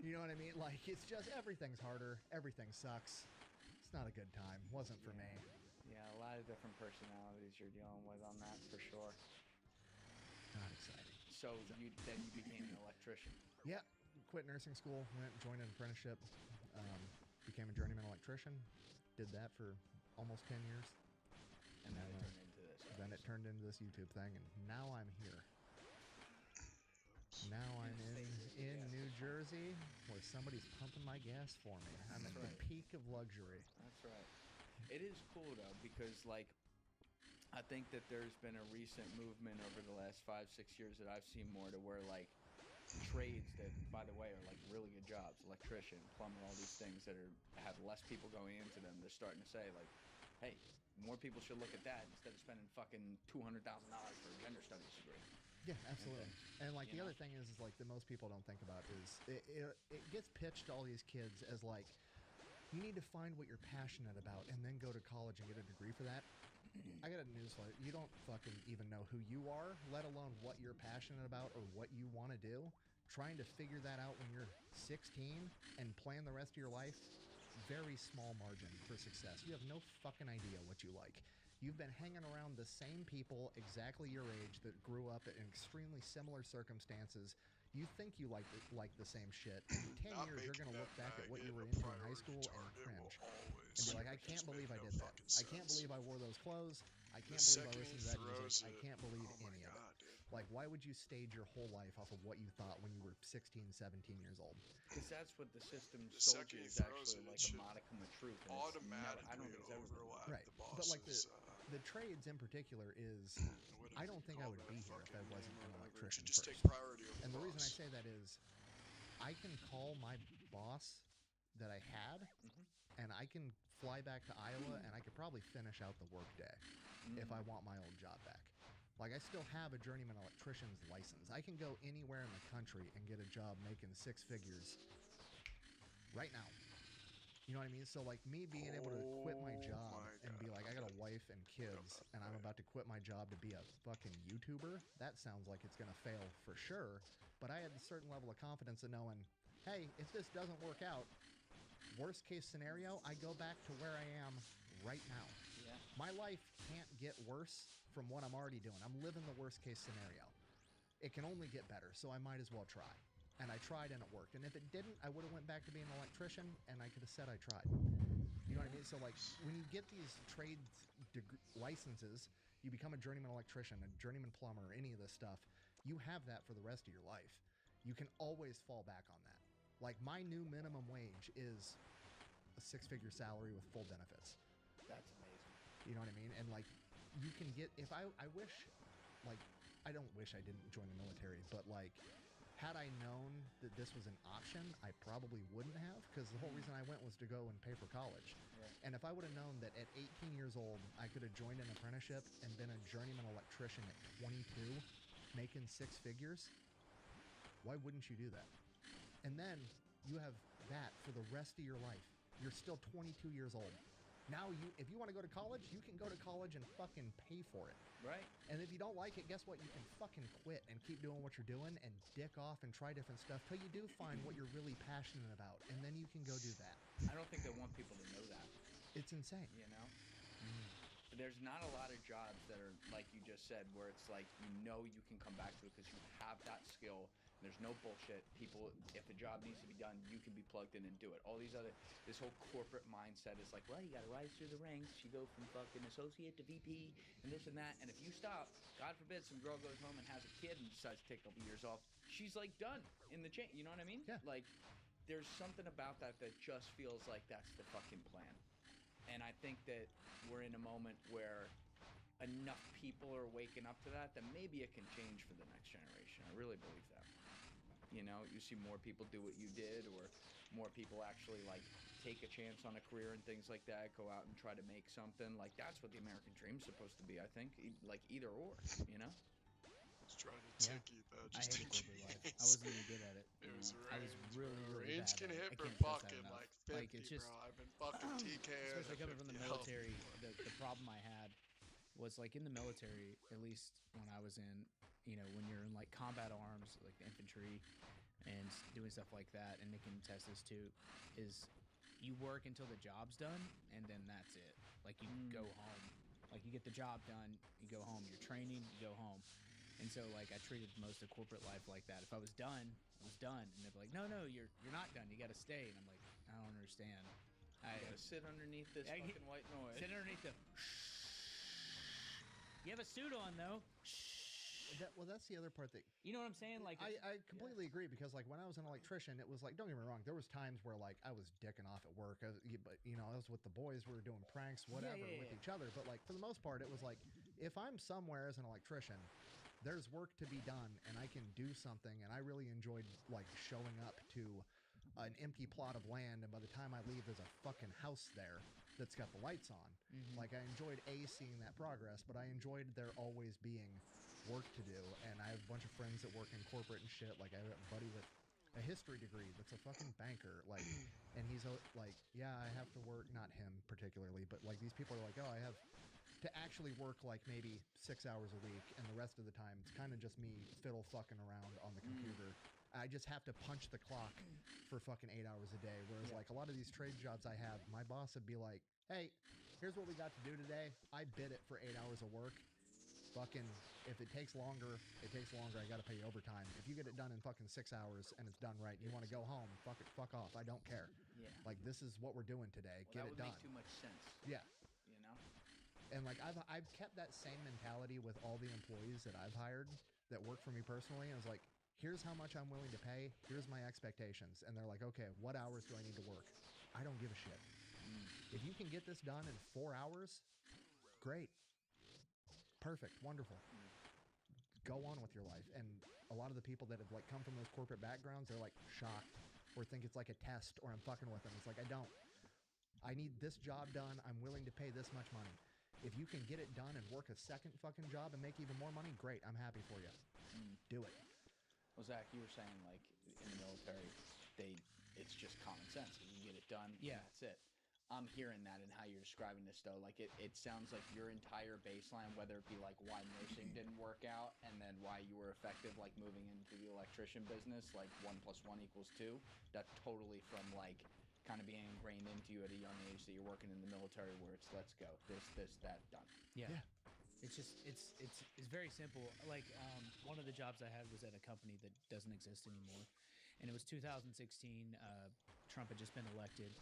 You know what I mean? Like, it's just everything's harder. Everything sucks. It's not a good time. Wasn't for me. Yeah, a lot of different personalities you're dealing with on that for sure. Not exciting. So then you became an electrician. Yeah, quit nursing school, went joined an apprenticeship, became a journeyman electrician, did that for almost 10 years. And then it turned into this. Then it turned into this YouTube thing, and now I'm here. Now I'm in New Jersey where somebody's pumping my gas for me. I'm at the peak of luxury. That's right. It is cool though, because like I think that there's been a recent movement over the last 5-6 years that I've seen more to where like trades that, by the way, are like really good jobs, electrician, plumber, all these things that have less people going into them. They're starting to say like, hey, more people should look at that instead of spending fucking $200,000 for a gender studies degree. Yeah, absolutely. And like the other thing is like that most people don't think about is it gets pitched to all these kids as like, you need to find what you're passionate about and then go to college and get a degree for that. I got a newsletter. You don't fucking even know who you are, let alone what you're passionate about or what you want to do. Trying to figure that out when you're 16 and plan the rest of your life, very small margin for success. You have no fucking idea what you like. You've been hanging around the same people exactly your age that grew up in extremely similar circumstances. You think you like the same shit. In 10 Not years, you're making going to look that back at what you maggot were a into in high priority school and target will cringe. always And be like, I just can't believe I make did no that. fucking I can't sense. believe I wore those clothes. I can't The believe I second listened he to that throws music. I it, can't believe oh my any of it. God, dude. Like, why would you stage your whole life off of what you thought when you were 16, 17 years old? Because that's what the system The sold second you he is throws actually it, like it a should modicum of truth. And I don't Automatically think it's ever been. overlap Right. the But like boss's the trades in particular is, whatever I don't you think I call would that be here if I fucking wasn't name an or whatever. It electrician should just first. take priority over And the reason I boss. say that is, I can call my boss that I had, and I can fly back to Iowa, and I could probably finish out the workday if I want my old job back. Like, I still have a journeyman electrician's license. I can go anywhere in the country and get a job making 6 figures right now. You know what I mean? So, like, me being able to quit my job and be like, I got a wife and kids, and I'm about to quit my job to be a fucking YouTuber, that sounds like it's going to fail for sure. But I had a certain level of confidence in knowing, hey, if this doesn't work out, worst case scenario, I go back to where I am right now. Yeah. My life can't get worse from what I'm already doing. I'm living the worst case scenario. It can only get better, so I might as well try. And I tried and it worked. And if it didn't, I would have went back to being an electrician and I could have said I tried. You know what I mean? So like when you get these trade licenses, you become a journeyman electrician, a journeyman plumber, any of this stuff, you have that for the rest of your life. You can always fall back on that. Like my new minimum wage is a 6-figure salary with full benefits. That's amazing. You know what I mean? And like you can get, if I wish, like, I don't wish I didn't join the military, but like, had I known that this was an option, I probably wouldn't have, because the whole reason I went was to go and pay for college. Right. And if I would have known that at 18 years old, I could have joined an apprenticeship and been a journeyman electrician at 22, making 6 figures, why wouldn't you do that? And then you have that for the rest of your life. You're still 22 years old. Now, if you want to go to college, you can go to college and fucking pay for it. Right. And if you don't like it, guess what? You can fucking quit and keep doing what you're doing and dick off and try different stuff till you do find what you're really passionate about. And then you can go do that. I don't think they want people to know that. It's insane. You know? There's not a lot of jobs that are, like you just said, where it's like, you know you can come back to it because you have that skill. There's no bullshit. People, if the job needs to be done, you can be plugged in and do it. All these other, this whole corporate mindset is like, well, you got to rise through the ranks. You go from fucking associate to VP and this and that. And if you stop, God forbid some girl goes home and has a kid and decides to take a couple years off, she's like done in the chain. You know what I mean? Yeah. Like, there's something about that just feels like that's the fucking plan. And I think that we're in a moment where enough people are waking up to that maybe it can change for the next generation. I really believe that. You know, you see more people do what you did, or more people actually like take a chance on a career and things like that, go out and try to make something. Like, that's what the American dream's supposed to be, I think. Like, either or, you know? Just trying to Yeah. ticky that I just hated in corporate life. I case. wasn't even good at it. It was I was range, really, bro. really Range bad can at it. hit I for can't stress that fucking enough. like 50, Like, it's just, bro. I've been fucking TK'd. especially coming from the military, the problem I had was like in the military, at least when I was in, you know, when you're in like combat arms, like the infantry and doing stuff like that, and Nick can attest this too, is you work until the job's done and then that's it. Like, you go home. Like, you get the job done, you go home. You're training, you go home. And so, like, I treated most of corporate life like that. If I was done, I was done. And they'd be like, no, you're not done. You got to stay. And I'm like, I don't understand. You gotta sit underneath this fucking white noise. Sit underneath the... You have a suit on, though. That's the other part that... You know what I'm saying? Like, I completely agree, because, like, when I was an electrician, it was like, don't get me wrong, there was times where, like, I was dicking off at work, but, you know, I was with the boys, we were doing pranks, whatever, with each other, but, like, for the most part, it was like, if I'm somewhere as an electrician, there's work to be done, and I can do something, and I really enjoyed, like, showing up to an empty plot of land, and by the time I leave, there's a fucking house there that's got the lights on. Like, I enjoyed seeing that progress, but I enjoyed there always being work to do. And I have a bunch of friends that work in corporate and shit. Like, I have a buddy with a history degree that's a fucking banker, like, and he's like, yeah, I have to work, not him particularly, but like, these people are like, oh, I have to actually work like maybe 6 hours a week, and the rest of the time it's kind of just me fiddle fucking around on the computer. I just have to punch the clock for fucking 8 hours a day. Whereas like a lot of these trade jobs I have, my boss would be like, hey, here's what we got to do today. I bid it for 8 hours of work. Fucking, if it takes longer, it takes longer. I got to pay you overtime. If you get it done in fucking 6 hours and it's done right, you want to go home, fuck off. I don't care. Yeah. Like, this is what we're doing today. Well, Get that it would done. make too much sense. Yeah. You know? And like, I've kept that same mentality with all the employees that I've hired that work for me personally. I was like, here's how much I'm willing to pay. Here's my expectations. And they're like, okay, what hours do I need to work? I don't give a shit. If you can get this done in 4 hours, great. Perfect. Wonderful. Go on with your life. And a lot of the people that have like come from those corporate backgrounds, they're like shocked or think it's like a test or I'm fucking with them. It's like, I don't. I need this job done. I'm willing to pay this much money. If you can get it done and work a second fucking job and make even more money, great. I'm happy for you. Do it. Well, Zach, you were saying like in the military, it's just common sense. You get it done, Yeah. that's it. I'm hearing that in how you're describing this, though. Like, it sounds like your entire baseline, whether it be like why nursing didn't work out, and then why you were effective, like moving into the electrician business, like 1 + 1 = 2. That's totally from like kind of being ingrained into you at a young age that you're working in the military, where it's let's go, this, that, done. Yeah. Yeah. It's just it's very simple. Like, one of the jobs I had was at a company that doesn't exist anymore, and it was 2016. Trump had just been elected,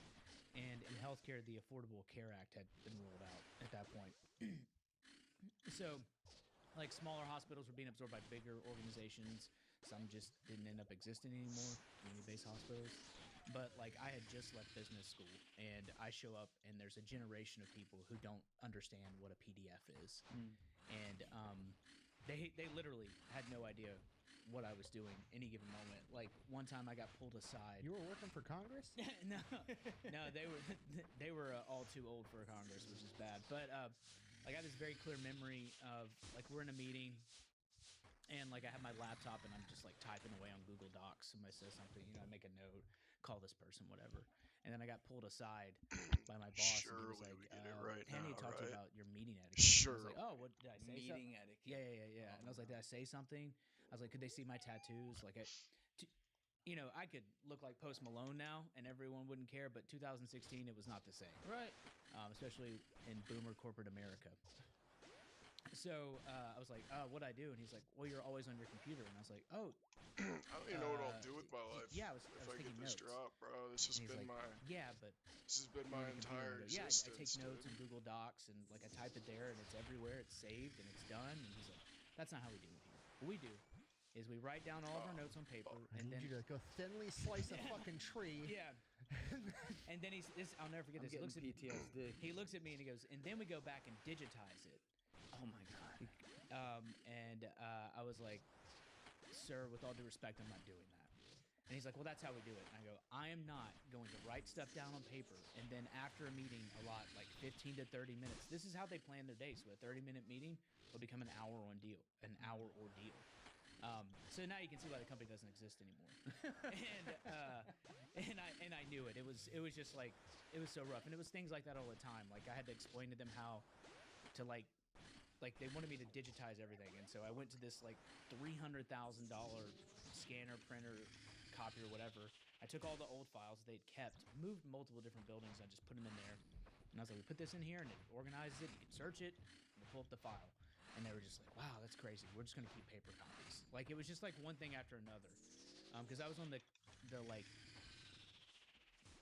and in healthcare, the Affordable Care Act had been rolled out at that point. So, like, smaller hospitals were being absorbed by bigger organizations. Some just didn't end up existing anymore, community-based hospitals. But, like, I had just left business school, and I show up, and there's a generation of people who don't understand what a PDF is. And they literally had no idea what I was doing any given moment. Like, one time I got pulled aside. You were working for Congress? No, they were all too old for Congress, which is bad. But like, I have this very clear memory of like, we're in a meeting, and like, I have my laptop and I'm just like typing away on Google Docs. Somebody says something, you know, I make a note, call this person, whatever. And then I got pulled aside by my boss. Surely and he was like, we get it right Penny now, talked to you right? about your meeting etiquette. Sure. I was like, oh, what did I say? Meeting etiquette. Yeah. And I was like, did I say something? I was like, could they see my tattoos? Like, you know, I could look like Post Malone now, and everyone wouldn't care. But 2016, it was not the same, Right. especially in boomer corporate America. So I was like, what'd I do? And he's like, well, you're always on your computer. And I was like, oh. I don't even know what I'll do with my life. Yeah, I was if I get taking this notes. drop, bro. This has And he's been like, this has been my on the computer. entire And I go, yeah, I existence. take notes dude. in Google Docs, and like I type it there, and it's everywhere. It's saved, and it's done. And he's like, that's not how we do it here. What we do is we write down all of our notes on paper, I and need then you to go thinly slice a fucking tree. yeah, and then I'll never forget I'm this. He getting looks at PTSD. he looks at me and he goes, and then we go back and digitize it. Oh my god. I was like, sir, with all due respect, I'm not doing that. And he's like, well, that's how we do it. And I go, I am not going to write stuff down on paper and then after a meeting allot like 15 to 30 minutes. This is how they plan their day. So a 30-minute meeting will become an hour ordeal. So now you can see why the company doesn't exist anymore. and I knew it. It was just like, it was so rough. And it was things like that all the time. Like I had to explain to them how to like they wanted me to digitize everything. And so I went to this like $300,000 scanner, printer, copy or whatever. I took all the old files they'd kept, moved multiple different buildings, and I just put them in there. And I was like, we put this in here, and it organizes it. You can search it, and we'll pull up the file. And they were just like, wow, that's crazy. We're just going to keep paper copies. Like, it was just like one thing after another. Because I was on the like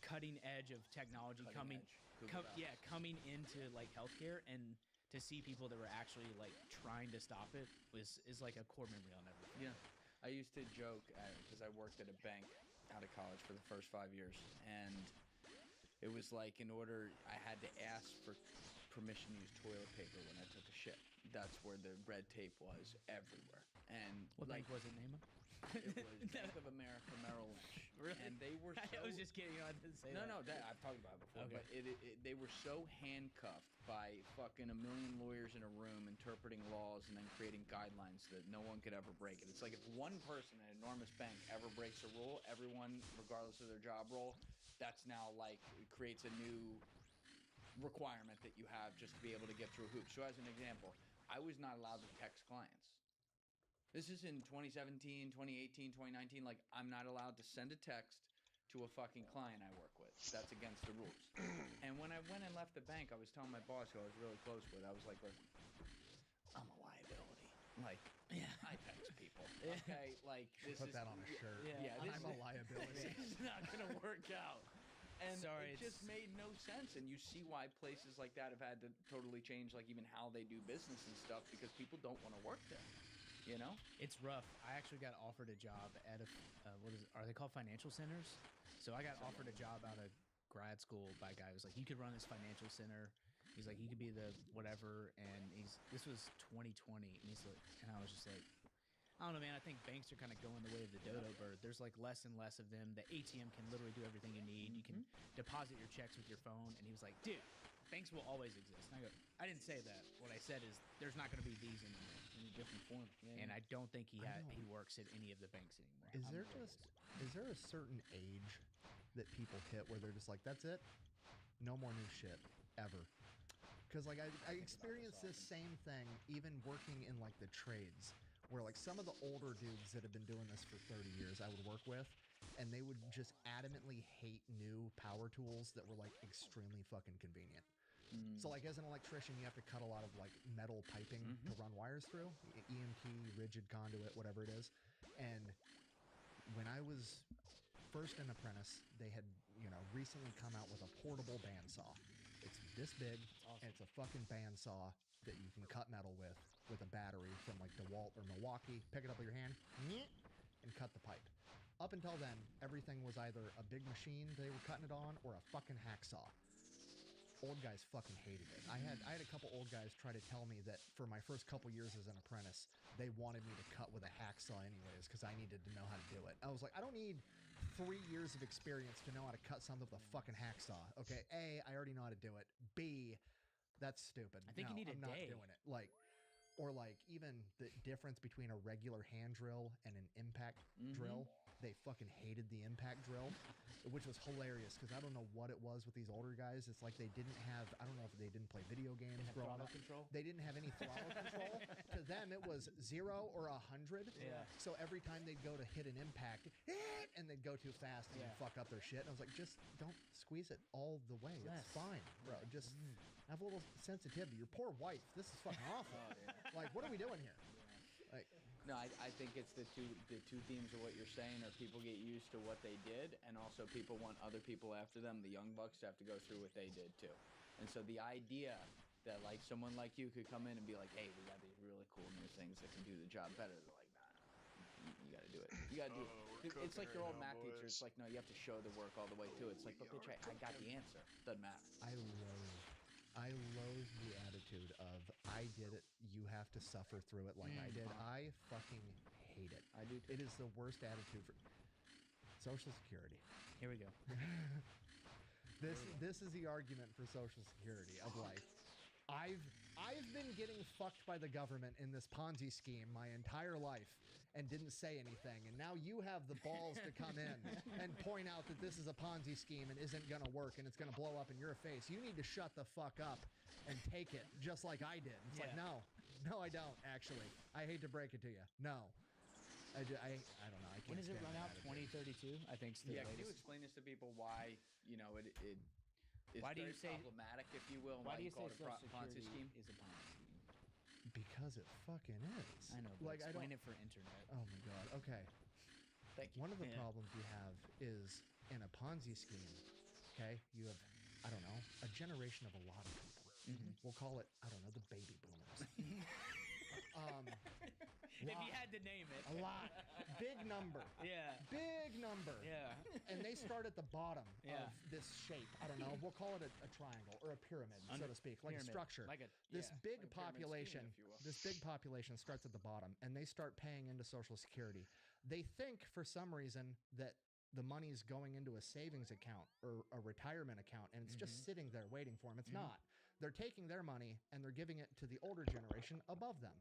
cutting edge of technology coming into like healthcare, and to see people that were actually like trying to stop it is like a core memory I'll never forget. Yeah. I used to joke because I worked at a bank out of college for the first 5 years, and it was like I had to ask for permission to use toilet paper when I took a shit. That's where the red tape was everywhere. And What bank was it, Nema? It was Bank of America Merrill Lynch. Really? And they were so... I was just kidding. I didn't say that. No, I've talked about it before. Okay. But they were so handcuffed by fucking a million lawyers in a room interpreting laws and then creating guidelines that no one could ever break it. It's like if one person at an enormous bank ever breaks a rule, everyone, regardless of their job role, that's now like, it creates a new requirement that you have just to be able to get through hoops. So as an example, I was not allowed to text clients. This is in 2017, 2018, 2019. Like, I'm not allowed to send a text to a fucking client I work with. That's against the rules. And when I went and left the bank, I was telling my boss, who I was really close with, I was like, listen, I'm a liability. Like, I text people. Okay? Like, this Put that on a shirt. Yeah, I'm a liability. This is not going to work out. And Sorry, it just made no sense. And you see why places like that have had to totally change, like, even how they do business and stuff, because people don't want to work there. You know? It's rough. I actually got offered a job at a, are they called financial centers? So I got offered a job out of grad school by a guy who was like, you could run this financial center. He's like, you could be the whatever. And this was 2020. And I was just like, I don't know, man. I think banks are kind of going the way of the dodo bird. There's like less and less of them. The ATM can literally do everything you need. You can deposit your checks with your phone. And he was like, dude, banks will always exist. And I go, I didn't say that. What I said is there's not going to be these anymore. In a different form. And I don't think he works at any of the banks anymore. Is there a certain age that people hit where they're just like, that's it? No more new shit ever. Because like I experienced this same thing even working in like the trades, where like some of the older dudes that have been doing this for 30 years I would work with, and they would just adamantly hate new power tools that were like extremely fucking convenient. So like as an electrician, you have to cut a lot of like metal piping to run wires through, EMT, rigid conduit, whatever it is. And when I was first an apprentice, they had, recently come out with a portable bandsaw. It's this big, and it's a fucking bandsaw that you can cut metal with a battery from like DeWalt or Milwaukee. Pick it up with your hand, and cut the pipe. Up until then, everything was either a big machine they were cutting it on or a fucking hacksaw. Old guys fucking hated it. I had a couple old guys try to tell me that for my first couple years as an apprentice, they wanted me to cut with a hacksaw anyways because I needed to know how to do it. I was like, I don't need 3 years of experience to know how to cut something with a fucking hacksaw. Okay, A, I already know how to do it. B, that's stupid. I think you need a I'm not day. doing it. Or even the difference between a regular hand drill and an impact drill. They fucking hated the impact drill, which was hilarious because I don't know what it was with these older guys. It's like they didn't have, I don't know if they didn't play video games growing up. Control? They didn't have any throttle control. To them, it was 0 or 100. Yeah. So every time they'd go to hit an impact, and they'd go too fast and fuck up their shit. And I was like, just don't squeeze it all the way. It's fine, bro. Just have a little sensitivity. Your poor wife. This is fucking awful. Like, what are we doing here? Like, no, I think it's the two themes of what you're saying are people get used to what they did, and also people want other people after them, the young bucks, to have to go through what they did too. And so the idea that like someone like you could come in and be like, hey, we got these really cool new things that can do the job better, they're like, nah, You gotta do we're it's like cooking your right old now, math teacher. boys. It's like, no, you have to show the work all the way too. It's like, but bitch, I got the answer. Doesn't matter. I loathe the attitude of I did it, you have to suffer through it like I did. I fucking hate it. I do too. It is the worst attitude for Social Security. Here we go. This is the argument for Social Security of like, I've been getting fucked by the government in this Ponzi scheme my entire life and didn't say anything, and now you have the balls to come in and point out that this is a Ponzi scheme and isn't gonna work and it's gonna blow up in your face. You need to shut the fuck up and take it, just like I did. It's like, no, I don't actually. I hate to break it to you. No. I don't know. I can't. When does it stand run that out? attitude. 2032, I think. Yeah, can you explain this to people why, you know, it is Why do very you say- problematic, if you will, and Why do you call say it a Social Ponzi Security scheme? is a Ponzi scheme? Because it fucking is. I know, but Like I explain don't. it for internet. Oh my god. Okay. Thank you. One of the Yeah. problems you have is in a Ponzi scheme. Okay, you have I don't know a generation of a lot of people. We'll call it I don't know the baby boomers. If you had to name it. A lot, big number. Yeah. Big number. Yeah. And they start at the bottom Yeah. of this shape. I don't know. We'll call it a triangle or a pyramid, so to speak, like a Pyramid. structure. Like a This yeah. big Like a pyramid population, scheme, if you will. this big population starts at the bottom, and they start paying into Social Security. They think for some reason that the money is going into a savings account or a retirement account, and it's just sitting there waiting for them. It's not. They're taking their money and they're giving it to the older generation above them.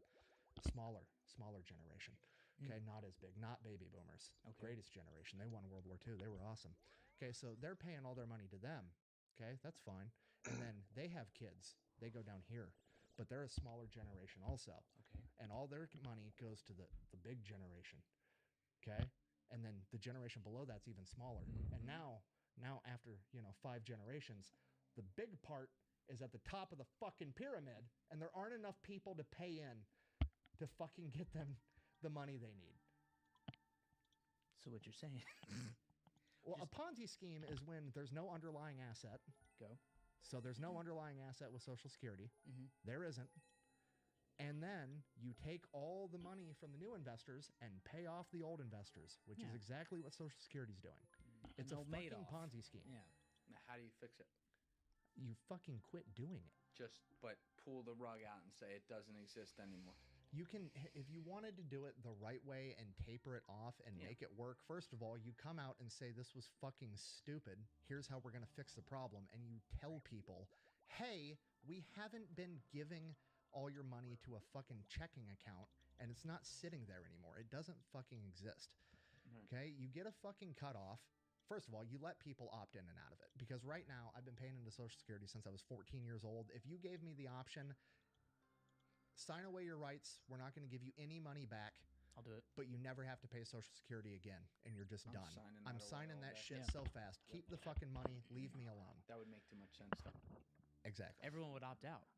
Smaller generation. Okay, not as big, not baby boomers. Greatest generation. They won World War II. They were awesome. Okay, so they're paying all their money to them. Okay, that's fine. And then they have kids. They go down here, but they're a smaller generation also. Okay. And all their money goes to the big generation. Okay, and then the generation below that's even smaller. And now after 5 generations, the big part is at the top of the fucking pyramid, and there aren't enough people to pay in to fucking get them the money they need. So what you're saying? Well, a Ponzi scheme is when there's no underlying asset. Go. So there's no underlying asset with Social Security. There isn't. And then you take all the money from the new investors and pay off the old investors, which is Yeah. exactly what Social Security is doing. It's a old fucking Madoff. Ponzi scheme. Yeah. Now, how do you fix it? You fucking quit doing it. But pull the rug out and say it doesn't exist anymore. You can, if you wanted to do it the right way and taper it off and make it work, first of all, you come out and say, this was fucking stupid. Here's how we're going to fix the problem. And you tell people, hey, we haven't been giving all your money to a fucking checking account and it's not sitting there anymore. It doesn't fucking exist. Okay? You get a fucking cutoff. First of all, you let people opt in and out of it. Because right now, I've been paying into Social Security since I was 14 years old. If you gave me the option, sign away your rights, we're not going to give you any money back, I'll do it. but you never have to pay Social Security again, and you're just done. I'm signing that shit so fast. Keep the fucking money. Leave me alone. That would make too much sense, though. Exactly. Everyone would opt out.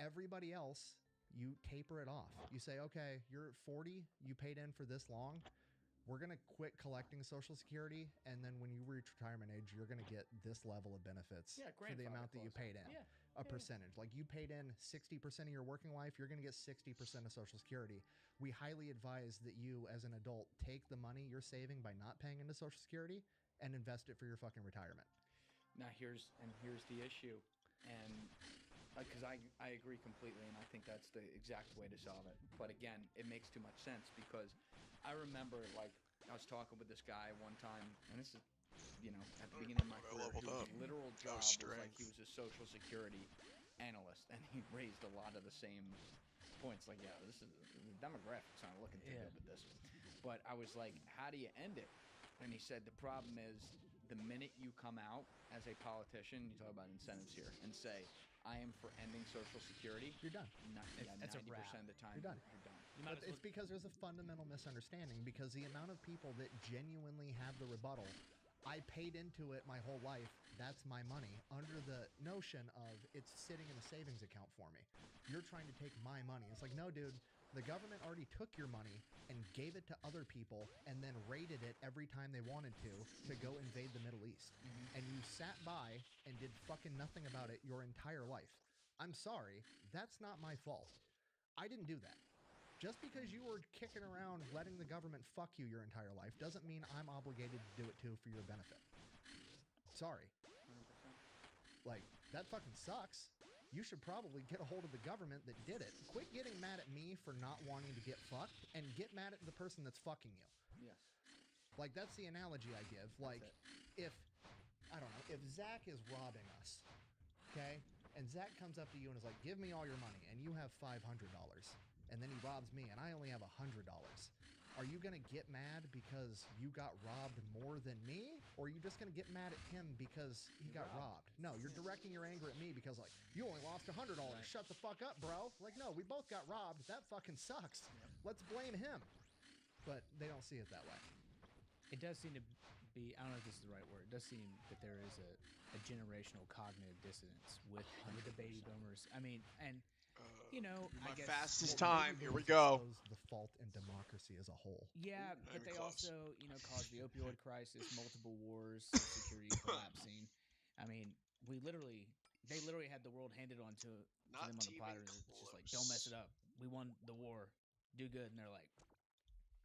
Everybody else, you taper it off. You say, okay, you're 40, you paid in for this long. We're going to quit collecting Social Security, and then when you reach retirement age, you're going to get this level of benefits Yeah, for the amount that you grandfather paid in. clause. A percentage. Like you paid in 60% of your working life, you're going to get 60% of Social Security. We highly advise that you, as an adult, take the money you're saving by not paying into Social Security and invest it for your fucking retirement. Now here's the issue, and because I agree completely, and I think that's the exact way to solve it. But again, it makes too much sense because I remember like I was talking with this guy one time, and this is at the beginning of my I career, leveled his up. literal job Got was like strength. he was a Social Security analyst, and he raised a lot of the same points. Like, yeah, this is the demographics aren't looking too good with this. But I was like, how do you end it? And he said the problem is the minute you come out as a politician, you talk about incentives here, and say, I am for ending Social Security, You're done. That's a 90% wrap. of the time, You're done. You're done. You might But as it's because there's a fundamental misunderstanding because the amount of people that genuinely have the rebuttal, I paid into it my whole life, that's my money, under the notion of it's sitting in a savings account for me. You're trying to take my money. It's like, no, dude, the government already took your money and gave it to other people and then raided it every time they wanted to go invade the Middle East. And you sat by and did fucking nothing about it your entire life. I'm sorry, that's not my fault. I didn't do that. Just because you were kicking around letting the government fuck you your entire life doesn't mean I'm obligated to do it too for your benefit. Sorry. 100%. Like, that fucking sucks. You should probably get a hold of the government that did it. Quit getting mad at me for not wanting to get fucked and get mad at the person that's fucking you. Yes. Like, that's the analogy I give. Like, if, I don't know, if Zach is robbing us, okay, and Zach comes up to you and is like, give me all your money, and you have $500, and then he robs me and I only have $100, are you going to get mad because you got robbed more than me? Or are you just going to get mad at him because he got robbed? No, you're directing your anger at me because, like, you only lost $100. Right. Shut the fuck up, bro. Like, no, we both got robbed. That fucking sucks. Let's blame him. But they don't see it that way. It does seem to be, I don't know if this is the right word, it does seem that there is a generational cognitive dissonance with the baby boomers. I mean, and you know, my I guess fastest time. Here we go. The fault in democracy as a whole. Yeah, but they close. also, you know, caused the opioid crisis, multiple wars, Social security collapsing. I mean, they literally had the world handed on to them on the platter. It's just like, don't mess it up. We won the war. Do good. And they're like,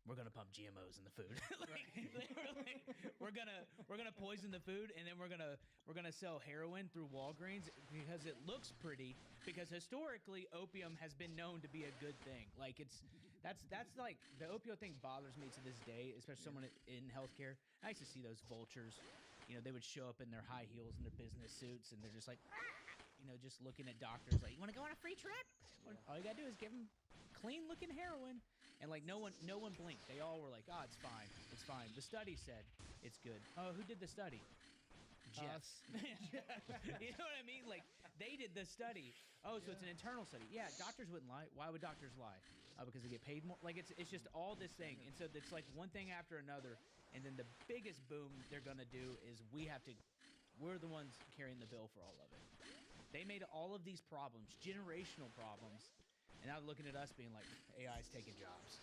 we're gonna pump GMOs in the food. we're gonna poison the food, and then we're gonna sell heroin through Walgreens because it looks pretty. Because historically, opium has been known to be a good thing. Like that's like the opioid thing bothers me to this day, especially someone in healthcare. I used to see those vultures. You know, they would show up in their high heels and their business suits, and they're just like, you know, just looking at doctors like, you want to go on a free trip? Yeah. All you gotta do is give them clean looking heroin. And like no one blinked. They all were like, "Oh, it's fine. It's fine." The study said it's good. Oh, who did the study? Jeff. You know what I mean? Like they did the study. Oh, so it's an internal study. Yeah, doctors wouldn't lie. Why would doctors lie? Because they get paid more. Like it's just all this thing. And so it's like one thing after another. And then the biggest boom they're gonna do is we're the ones carrying the bill for all of it. They made all of these problems, generational problems. And now they're looking at us being like, AI's taking jobs.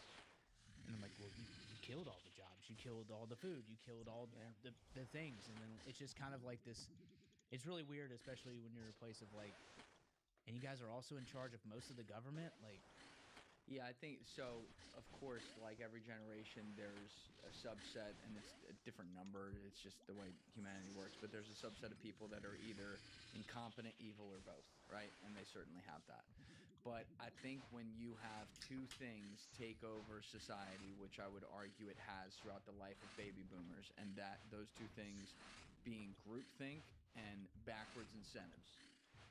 And I'm like, well, you killed all the jobs. You killed all the food. You killed all the things. And then it's just kind of like this. It's really weird, especially when you're in a place of like, and you guys are also in charge of most of the government. Like, yeah, I think so. Of course, like every generation, there's a subset, and it's a different number. It's just the way humanity works. But there's a subset of people that are either incompetent, evil, or both, right? And they certainly have that. But I think when you have two things take over society, which I would argue it has throughout the life of baby boomers, and that those two things being groupthink and backwards incentives,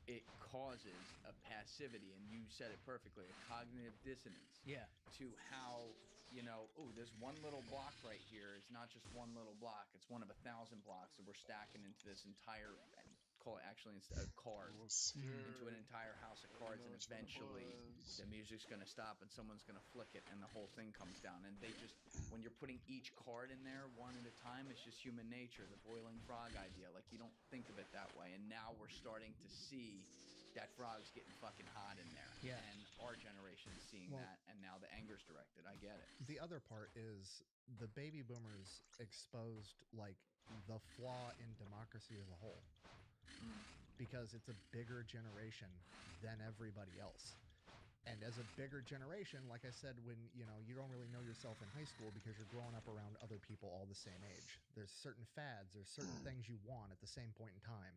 it causes a passivity, and you said it perfectly, a cognitive dissonance. Yeah. To how, you know, this one little block right here is not just one little block. It's one of 1,000 blocks that we're stacking into this entire, call it actually instead of cards, into an entire house of cards, and eventually the music's going to stop and someone's going to flick it and the whole thing comes down. And they just, when you're putting each card in there one at a time, it's just human nature, the boiling frog idea. Like, you don't think of it that way. And now we're starting to see that frog's getting fucking hot in there. Yeah. And our generation is seeing that, and now the anger's directed. I get it. The other part is the baby boomers exposed, like, the flaw in democracy as a whole. Because it's a bigger generation than everybody else. And as a bigger generation, like I said, when you don't really know yourself in high school because you're growing up around other people all the same age. There's certain fads, there's certain things you want at the same point in time.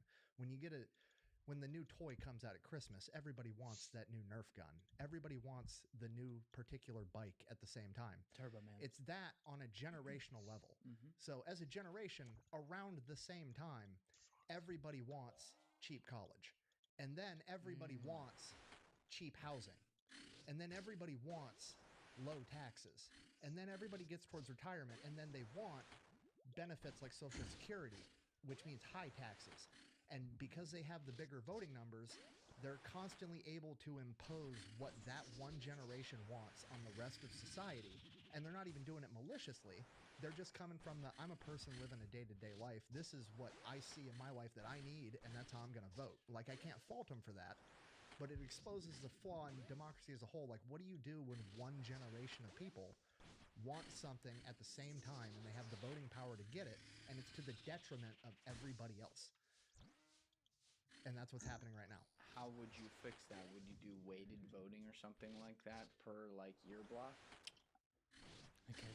When the new toy comes out at Christmas, everybody wants that new Nerf gun. Everybody wants the new particular bike at the same time. Turbo Man. It's that on a generational level. Mm-hmm. So as a generation, around the same time, everybody wants cheap college. And then everybody wants cheap housing. And then everybody wants low taxes. And then everybody gets towards retirement, and then they want benefits like Social Security, which means high taxes. And because they have the bigger voting numbers, they're constantly able to impose what that one generation wants on the rest of society. And they're not even doing it maliciously. They're just coming from I'm a person living a day-to-day life. This is what I see in my life that I need, and that's how I'm going to vote. Like, I can't fault them for that, but it exposes the flaw in democracy as a whole. Like, what do you do when one generation of people want something at the same time, and they have the voting power to get it, and it's to the detriment of everybody else? And that's what's happening right now. how would you fix that? Would you do weighted voting or something like that per like year block? Okay.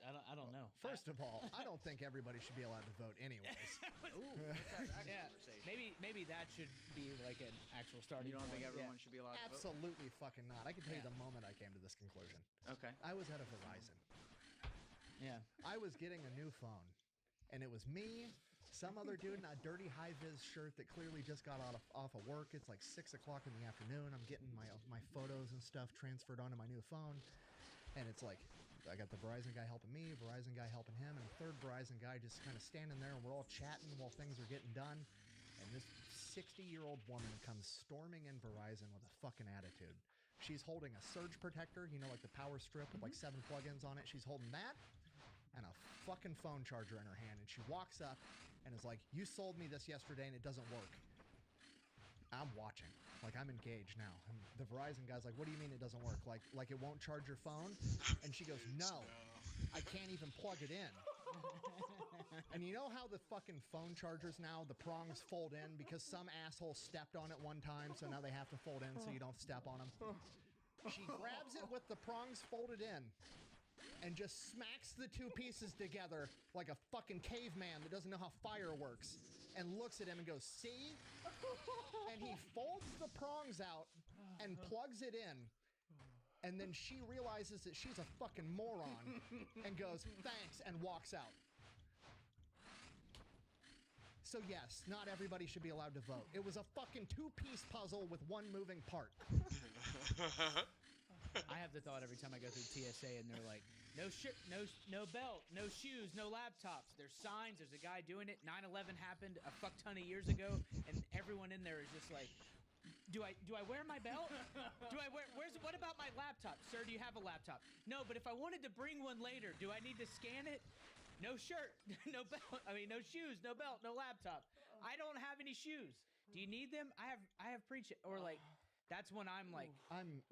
I don't know. First of all, I don't think everybody should be allowed to vote anyways. Yeah, maybe that should be like an actual starting. You don't think point. everyone should be allowed to vote? Absolutely fucking not. I can tell you the moment I came to this conclusion. Okay. I was at a Verizon. Yeah. I was getting a new phone, and it was me, some other dude in a dirty high-vis shirt that clearly just got off of work. It's like 6 o'clock in the afternoon. I'm getting my photos and stuff transferred onto my new phone, and it's like I got the Verizon guy helping me, Verizon guy helping him, and a third Verizon guy just kind of standing there, and we're all chatting while things are getting done. And this 60-year-old woman comes storming in Verizon with a fucking attitude. She's holding a surge protector, you know, like the power strip with like 7 plugins on it. She's holding that and a fucking phone charger in her hand. And she walks up and is like, "You sold me this yesterday and it doesn't work." I'm watching. Like, I'm engaged now. And the Verizon guy's like, "What do you mean it doesn't work? Like it won't charge your phone?" And she goes, "No, I can't even plug it in." And you know how the fucking phone chargers now, the prongs fold in because some asshole stepped on it one time, so now they have to fold in so you don't step on them? She grabs it with the prongs folded in and just smacks the two pieces together like a fucking caveman that doesn't know how fire works, and looks at him and goes, "See?" And he folds the prongs out and plugs it in. And then she realizes that she's a fucking moron and goes, "Thanks," and walks out. So yes, not everybody should be allowed to vote. It was a fucking 2-piece puzzle with one moving part. I have the thought every time I go through TSA and they're like, no shirt, no belt, no shoes, no laptops. There's signs. There's a guy doing it. 9/11 happened a fuck ton of years ago, and everyone in there is just like, Do I wear my belt? What about my laptop? Sir, do you have a laptop? No, but if I wanted to bring one later, do I need to scan it? No shirt, no belt. I mean, no shoes, no belt, no laptop. I don't have any shoes. Do you need them? I have preach or like. That's when I'm like,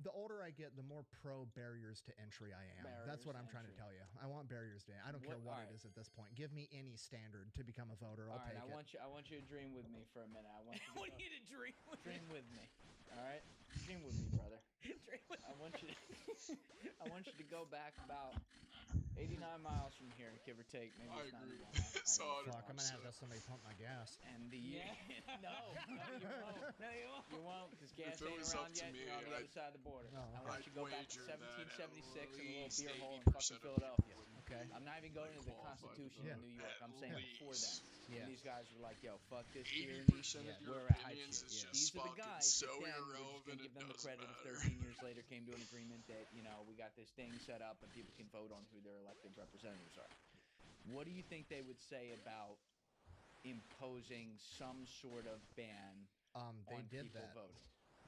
the older I get, the more pro barriers to entry I am. That's what I'm trying to tell you. I want barriers to. I don't care what it is at this point. Give me any standard to become a voter. I'll take it. I want you to dream with me for a minute. I want you to dream with me. All right, dream with me, brother. I want you to go back about 89 miles from here, give or take. Maybe I it's agree. 91. Fuck, I'm gonna have somebody pump my gas. And the year. No, you won't. No, you won't. You won't, because gas If it ain't was up around to yet. me, You're on the other side of the border. No. I want you to go back to wager that 1776 at in a little least beer hole in 80% fucking of Philadelphia. people Okay. I'm not even going to the qualified to Constitution vote. in New York. I'm saying before that. Yeah. And these guys were like, "Yo, fuck this tyranny. 80% of your We're a hype opinions shit." is Yeah. just These are the fucking guys so that then we're just irrelevant gonna it give them the doesn't credit matter. if 13 years later came to an agreement that, you know, we got this thing set up and people can vote on who their elected representatives are. What do you think they would say about imposing some sort of ban They on did people that. voting?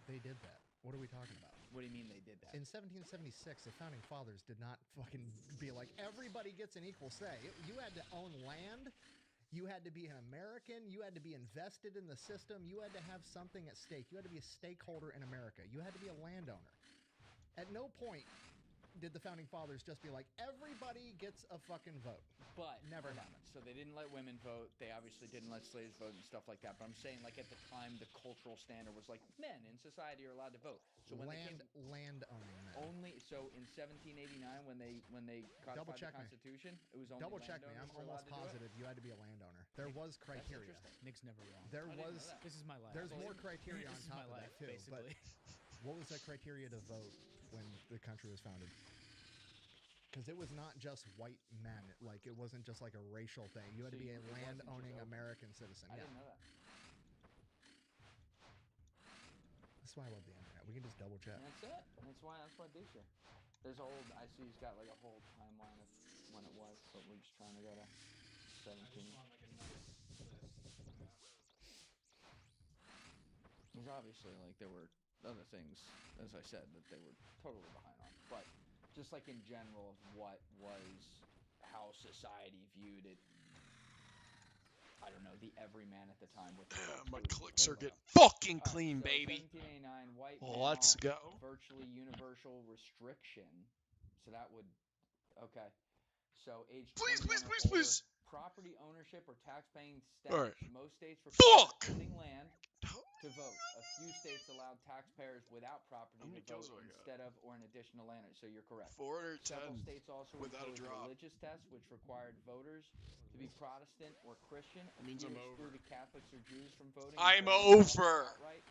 They did that. What are we talking about? What do you mean they did that? In 1776, the founding fathers did not fucking be like, everybody gets an equal say. You had to own land. You had to be an American. You had to be invested in the system. You had to have something at stake. You had to be a stakeholder in America. You had to be a landowner. At no point did the founding fathers just be like, everybody gets a fucking vote. But Never hold on. happened. So they didn't let women vote. They obviously didn't let slaves vote and stuff like that. But I'm saying, like, at the time, the cultural standard was like men in society are allowed to vote. So when land owning men. only so in 1789 when they codified the Constitution, it was only Double check me. I'm landowners were almost allowed to do it? positive you had to be a landowner. There was criteria. interesting. Nick's never wrong. There I didn't was. know that. This is my life. There's more criteria on This is top my of life, that too. basically. But what was that criteria to vote when the country was founded? Because it was not just white men. Like, it wasn't just like a racial thing. You had to So be a it wasn't just land-owning open. American citizen. I Yeah, didn't know that. that's why I love the internet. We can just double check. And that's it. That's why this year. There's a whole. I see he's got like a whole timeline of when it was, but we're just trying to go to 17. There's obviously like there were other things, as I said, that they were totally behind on, but just like in general of what was how society viewed it. I don't know, the everyman at the time. With My food. clicks are There we getting go. fucking All right, clean, so baby. 1789, white Let's male, go. virtually universal restriction. So that would, okay. So age Please, 21 please, or please, older, please. Property ownership or tax-paying All status. right. Most states Fuck! require owning land. to vote. A few states allowed taxpayers without property How many to vote kills do I got? instead of or an additional landed. So you're correct. 410 Several states also without a imposed drop. religious tests, which required voters to be Protestant or Christian. A Means few I'm over. excluded Catholics or Jews from voting. I'm until they over. outright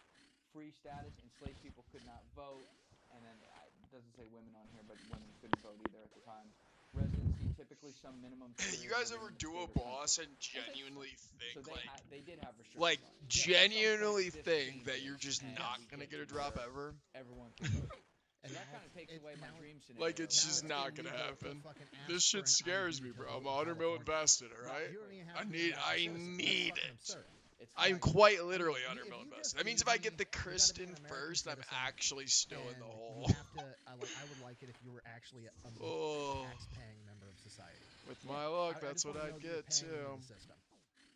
free status. Enslaved people could not vote, and then it doesn't say women on here, but women couldn't vote either at the time. Residency, typically some minimum. You guys ever do a boss and genuinely think so like, they did have restrictions. like on it. genuinely This think that changes, you're just and not we gonna get get a to drop where ever? Everyone can vote. And So that now kind of takes it's- away my now dream it's- scenario. Like it's Now just it's not gonna illegal to happen. fucking ask This for shit an scares ID me, to bro. vote I'm in 100 mil California. invested, alright? You don't even have I to be need, an I American citizen. need That's fucking it. absurd. It's I'm not- quite literally I mean, 100 if mil you invested. just That means if leave I get me, the you gotta be Kristen an American first, I'm citizen, actually still in and the you hole. have to. I would like it if you were actually a Oh, tax-paying member of society. with my luck, I that's just what wanna I'd know that you're get paying into too. the system.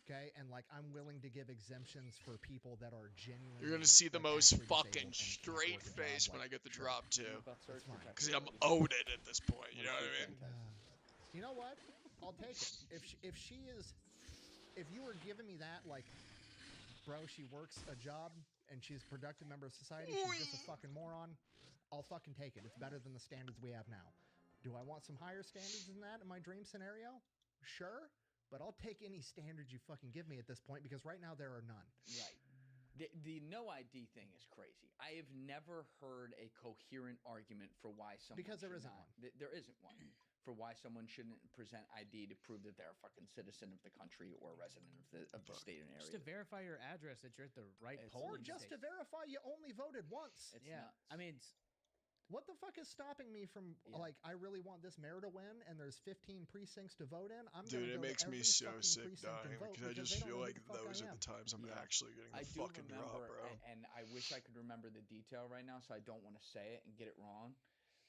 Okay, and like I'm willing to give exemptions for people that are genuinely. You're gonna see the like, most actually fucking disabled and can't straight work a job, face when like, I get the sure. drop too. About search That's fine. for Because I'm taxpayers. owed it at this point, you know what I mean? You know what? I'll take it. If she is, if you were giving me that, like, bro, she works a job and she's a productive member of society, she's just a fucking moron, I'll fucking take it. It's better than the standards we have now. Do I want some higher standards than that in my dream scenario? Sure, but I'll take any standards you fucking give me at this point because right now there are none. Right. The no ID thing is crazy. I have never heard a coherent argument for why someone Because there should isn't not- one. There isn't one for why someone shouldn't present ID to prove that they're a fucking citizen of the country or a resident of the state and area. Just to verify your address that you're at the right It's- Or polling just to station. verify you only voted once. It's Yeah, nuts. I mean, it's, What the fuck is stopping me from, Yeah. like, I really want this mayor to win and there's 15 precincts to vote in? I'm Dude, gonna it go makes to me every so fucking sick precinct dying and vote because I because just they don't feel know who like the fuck those I are the am. times I'm Yeah. actually getting the I do fucking drop, remember, bro. and I wish I could remember the detail right now, so I don't want to say it and get it wrong.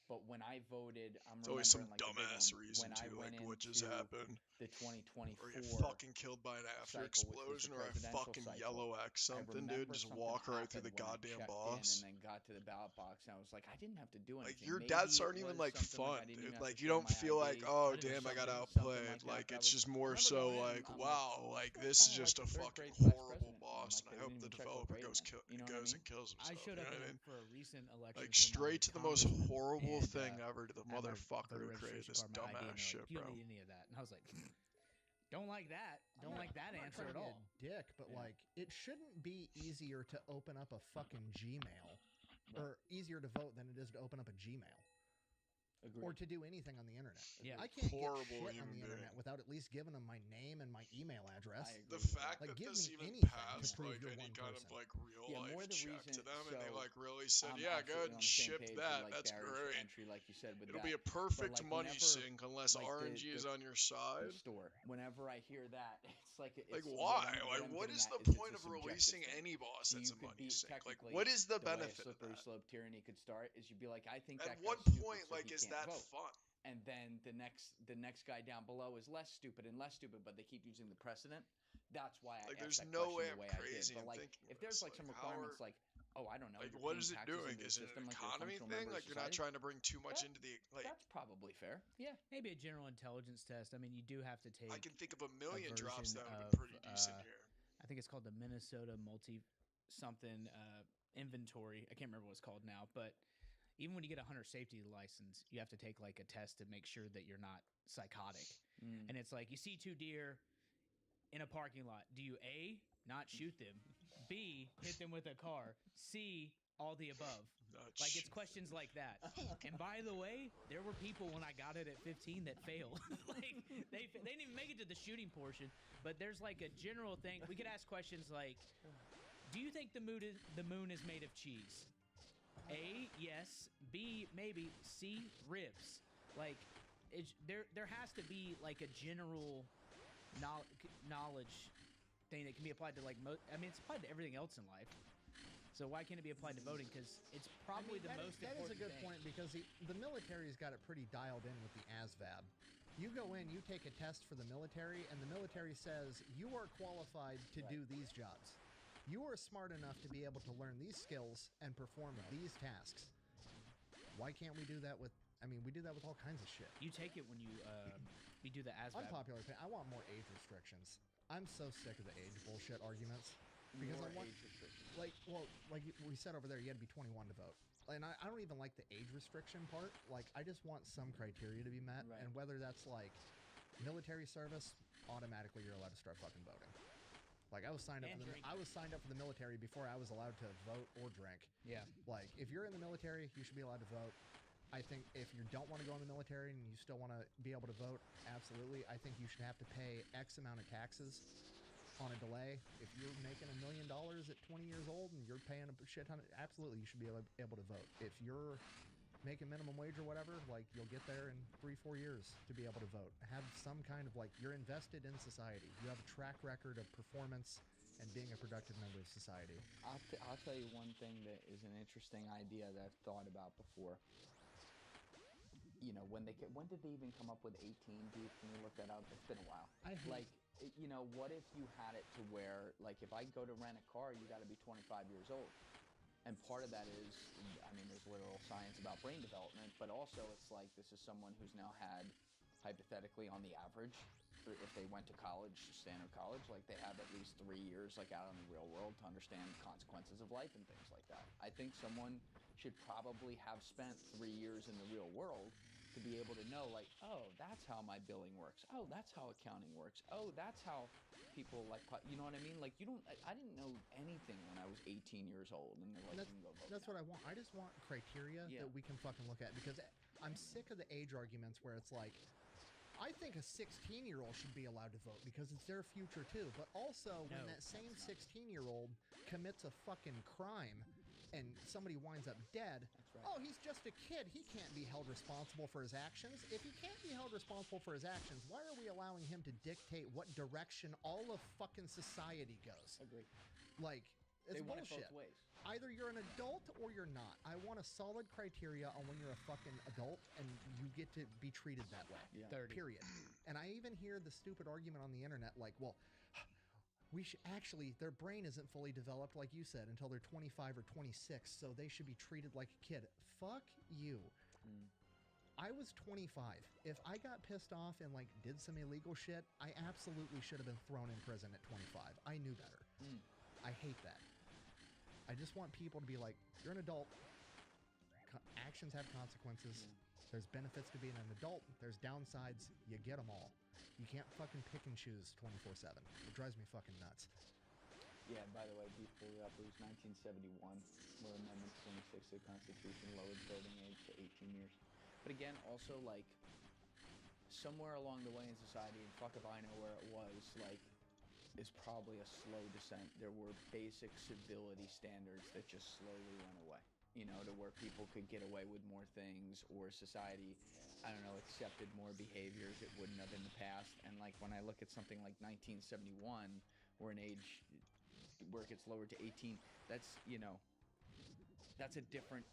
But when I voted, I'm It's always some remembering, like, the big dumbass one, reason when I too, went like what just into happened, the 2024 or get fucking killed by an after cycle, which was explosion, the or I presidential fucking cycle, yellow X I something, dude, remember just something walk right through the happened when I goddamn checked boss. in and then got to the ballot box, and I was like, I didn't have to do anything. Like your Maybe deaths it aren't even was like something fun, I didn't even dude. have Like to you show don't my feel like, ID, oh or damn, I got something outplayed. like that. Like That it's was- just more I remember so going in, like, I'm wow, like "That's this is kinda just like a the third fucking grade vice horrible president." boss, I'm and I like, hope they the didn't even check what developer grade goes I'm in. kill, You know what I goes mean? and kills I himself. showed You up know what I mean? for a recent election. Like for my straight to the most congressman, horrible and, thing ever to the I had my motherfucker voter who created registration this card, my ID, and dumbass they're shit, like, you bro. don't need any of that. And I was like, don't like that. I'm Don't not- like that I'm not answer trying at to be all. a dick, but Yeah. like it shouldn't be easier to open up a fucking Gmail or easier to vote than it is to open up a Gmail Agreed. or to do anything on the internet. Yeah. I can't Horrible get shit on human the internet being. without at least giving them my name and my email address. I agree The with that. fact Like, that give this me even anything to passed prove like you're any one kind of person. like real Yeah, more life the check to reason- them, and they so like really said, I'm yeah, go ahead absolutely and on the same ship page with, that. like, That's barriers to great. entry, like you said, with It'll that. be a perfect like, money whenever, sink unless like, RNG is on your side. the store. Whenever I hear that, it's like Like it's, why? What Like I'm what getting is at the it's point a of subjective releasing thing. any boss So that's you a could money be sink? Like technically what is the the way a benefit of slippery that? slope tyranny could start is you'd be like, I think At that what guy's stupid, point so like he is can't that vote. fun? And then the next guy down below is less stupid and less stupid, but they keep using the precedent. That's why I Like, asked there's that no question way the I'm way crazy I did. in But like, thinking if there's this. like some Like, how requirements, are- like, oh, I don't know, Like you're what paying is it taxes doing? into the Is it system an like you're a economy functional thing? member of Like you're not society. trying to bring too much That- into the like. That's probably fair. Yeah. Maybe a general intelligence test. I mean, you do have to take. I can think of a million drops version that would have of, been pretty decent here. I think it's called the Minnesota multi something inventory. I can't remember what it's called now, but even when you get a hunter safety license, you have to take like a test to make sure that you're not psychotic. Mm. And it's like you see two deer in a parking lot. Do you A, not shoot them, B, hit them with a car, C, all the above? Not Like sh- it's questions like that. And by the way, there were people when I got it at 15 that failed. Like they didn't even make it to the shooting portion. But there's like a general thing. We could ask questions like, do you think the moon is made of cheese? A, yes. B, maybe. C, ribs. Like there has to be like a general knowledge thing that can be applied to like I mean, it's applied to everything else in life. So why can't it be applied to voting? Because it's probably the most That is important a good thing. point because the military's got it pretty dialed in with the ASVAB. You go in, you take a test for the military, and the military says you are qualified to do these jobs. You are smart enough to be able to learn these skills and perform these tasks. Why can't we do that with? I mean, we do that with all kinds of shit. You take it when you do the ASVAB. Unpopular opinion. I want more age restrictions. I'm so sick of the age bullshit arguments. Because More I want, age restrictions. like we said over there, you had to be 21 to vote. And I don't even like the age restriction part. Like, I just want some criteria to be met. Right. And whether that's like military service, automatically you're allowed to start fucking voting. Like, I was signed up for the military before I was allowed to vote or drink. Yeah. Like, if you're in the military, you should be allowed to vote. I think if you don't want to go in the military and you still want to be able to vote, absolutely. I think you should have to pay X amount of taxes on a delay. If you're making $1 million at 20 years old and you're paying a shit ton, absolutely you should be able to vote. If you're making minimum wage or whatever, like, you'll get there in 3-4 years to be able to vote. Have some kind of, like, you're invested in society. You have a track record of performance and being a productive member of society. I'll tell you one thing that is an interesting idea that I've thought about before. You know, when did they even come up with 18? Can you look that up? It's been a while. You know, what if you had it to where, like, if I go to rent a car, you got to be 25 years old. And part of that is, I mean, there's literal science about brain development, but also it's like this is someone who's now had, hypothetically, on the average, if they went to college, standard college, like they have at least 3 years, like, out in the real world to understand consequences of life and things like that. I think someone should probably have spent 3 years in the real world to be able to know, like, oh, that's how my billing works. Oh, that's how accounting works. Oh, that's how people, like, you know what I mean? Like, I didn't know anything when I was 18 years old, and they're like, you can go vote. That's now. what I want. I just want criteria that we can fucking look at, because I'm sick of the age arguments where it's like, I think a 16-year-old should be allowed to vote because it's their future too. But also, when that same 16-year-old commits a fucking crime and somebody winds up dead, oh, he's just a kid. He can't be held responsible for his actions. If he can't be held responsible for his actions, why are we allowing him to dictate what direction all of fucking society goes? Agree. Like, it's They want it bullshit. both ways. Either you're an adult or you're not. I want a solid criteria on when you're a fucking adult and you get to be treated that way. Yeah. 30. Period. And I even hear the stupid argument on the internet like, well, we should actually, their brain isn't fully developed, like you said, until they're 25 or 26, so they should be treated like a kid. Fuck you. I was 25. If I got pissed off and, like, did some illegal shit, I absolutely should have been thrown in prison at 25. I knew better. I hate that. I just want people to be like, you're an adult. Actions have consequences. There's benefits to being an adult. There's downsides. You get them all. You can't fucking pick and choose 24/7. It drives me fucking nuts. Yeah, and by the way, you pulled it up. It was 1971, where Amendment 26 of the Constitution lowered voting age to 18 years. But again, also, like, somewhere along the way in society, and fuck if I know where it was, like, is probably a slow descent. There were basic civility standards that just slowly went away. You know, to where people could get away with more things, or society, I don't know, accepted more behaviors it wouldn't have in the past. And, like, when I look at something like 1971, where an age where it gets lowered to 18, that's, you know, that's a different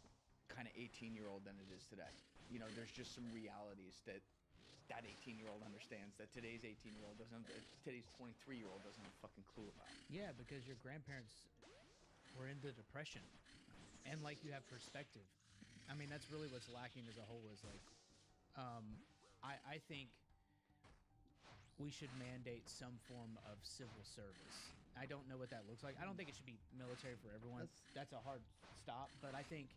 kind of 18-year-old than it is today. You know, there's just some realities that 18-year-old understands that today's 18-year-old doesn't, today's 23-year-old doesn't have a fucking clue about. Yeah, because your grandparents were in the Depression, and, like, you have perspective. I mean, that's really what's lacking as a whole is, like, I think we should mandate some form of civil service. I don't know what that looks like. I don't think it should be military for everyone. That's a hard stop, but I think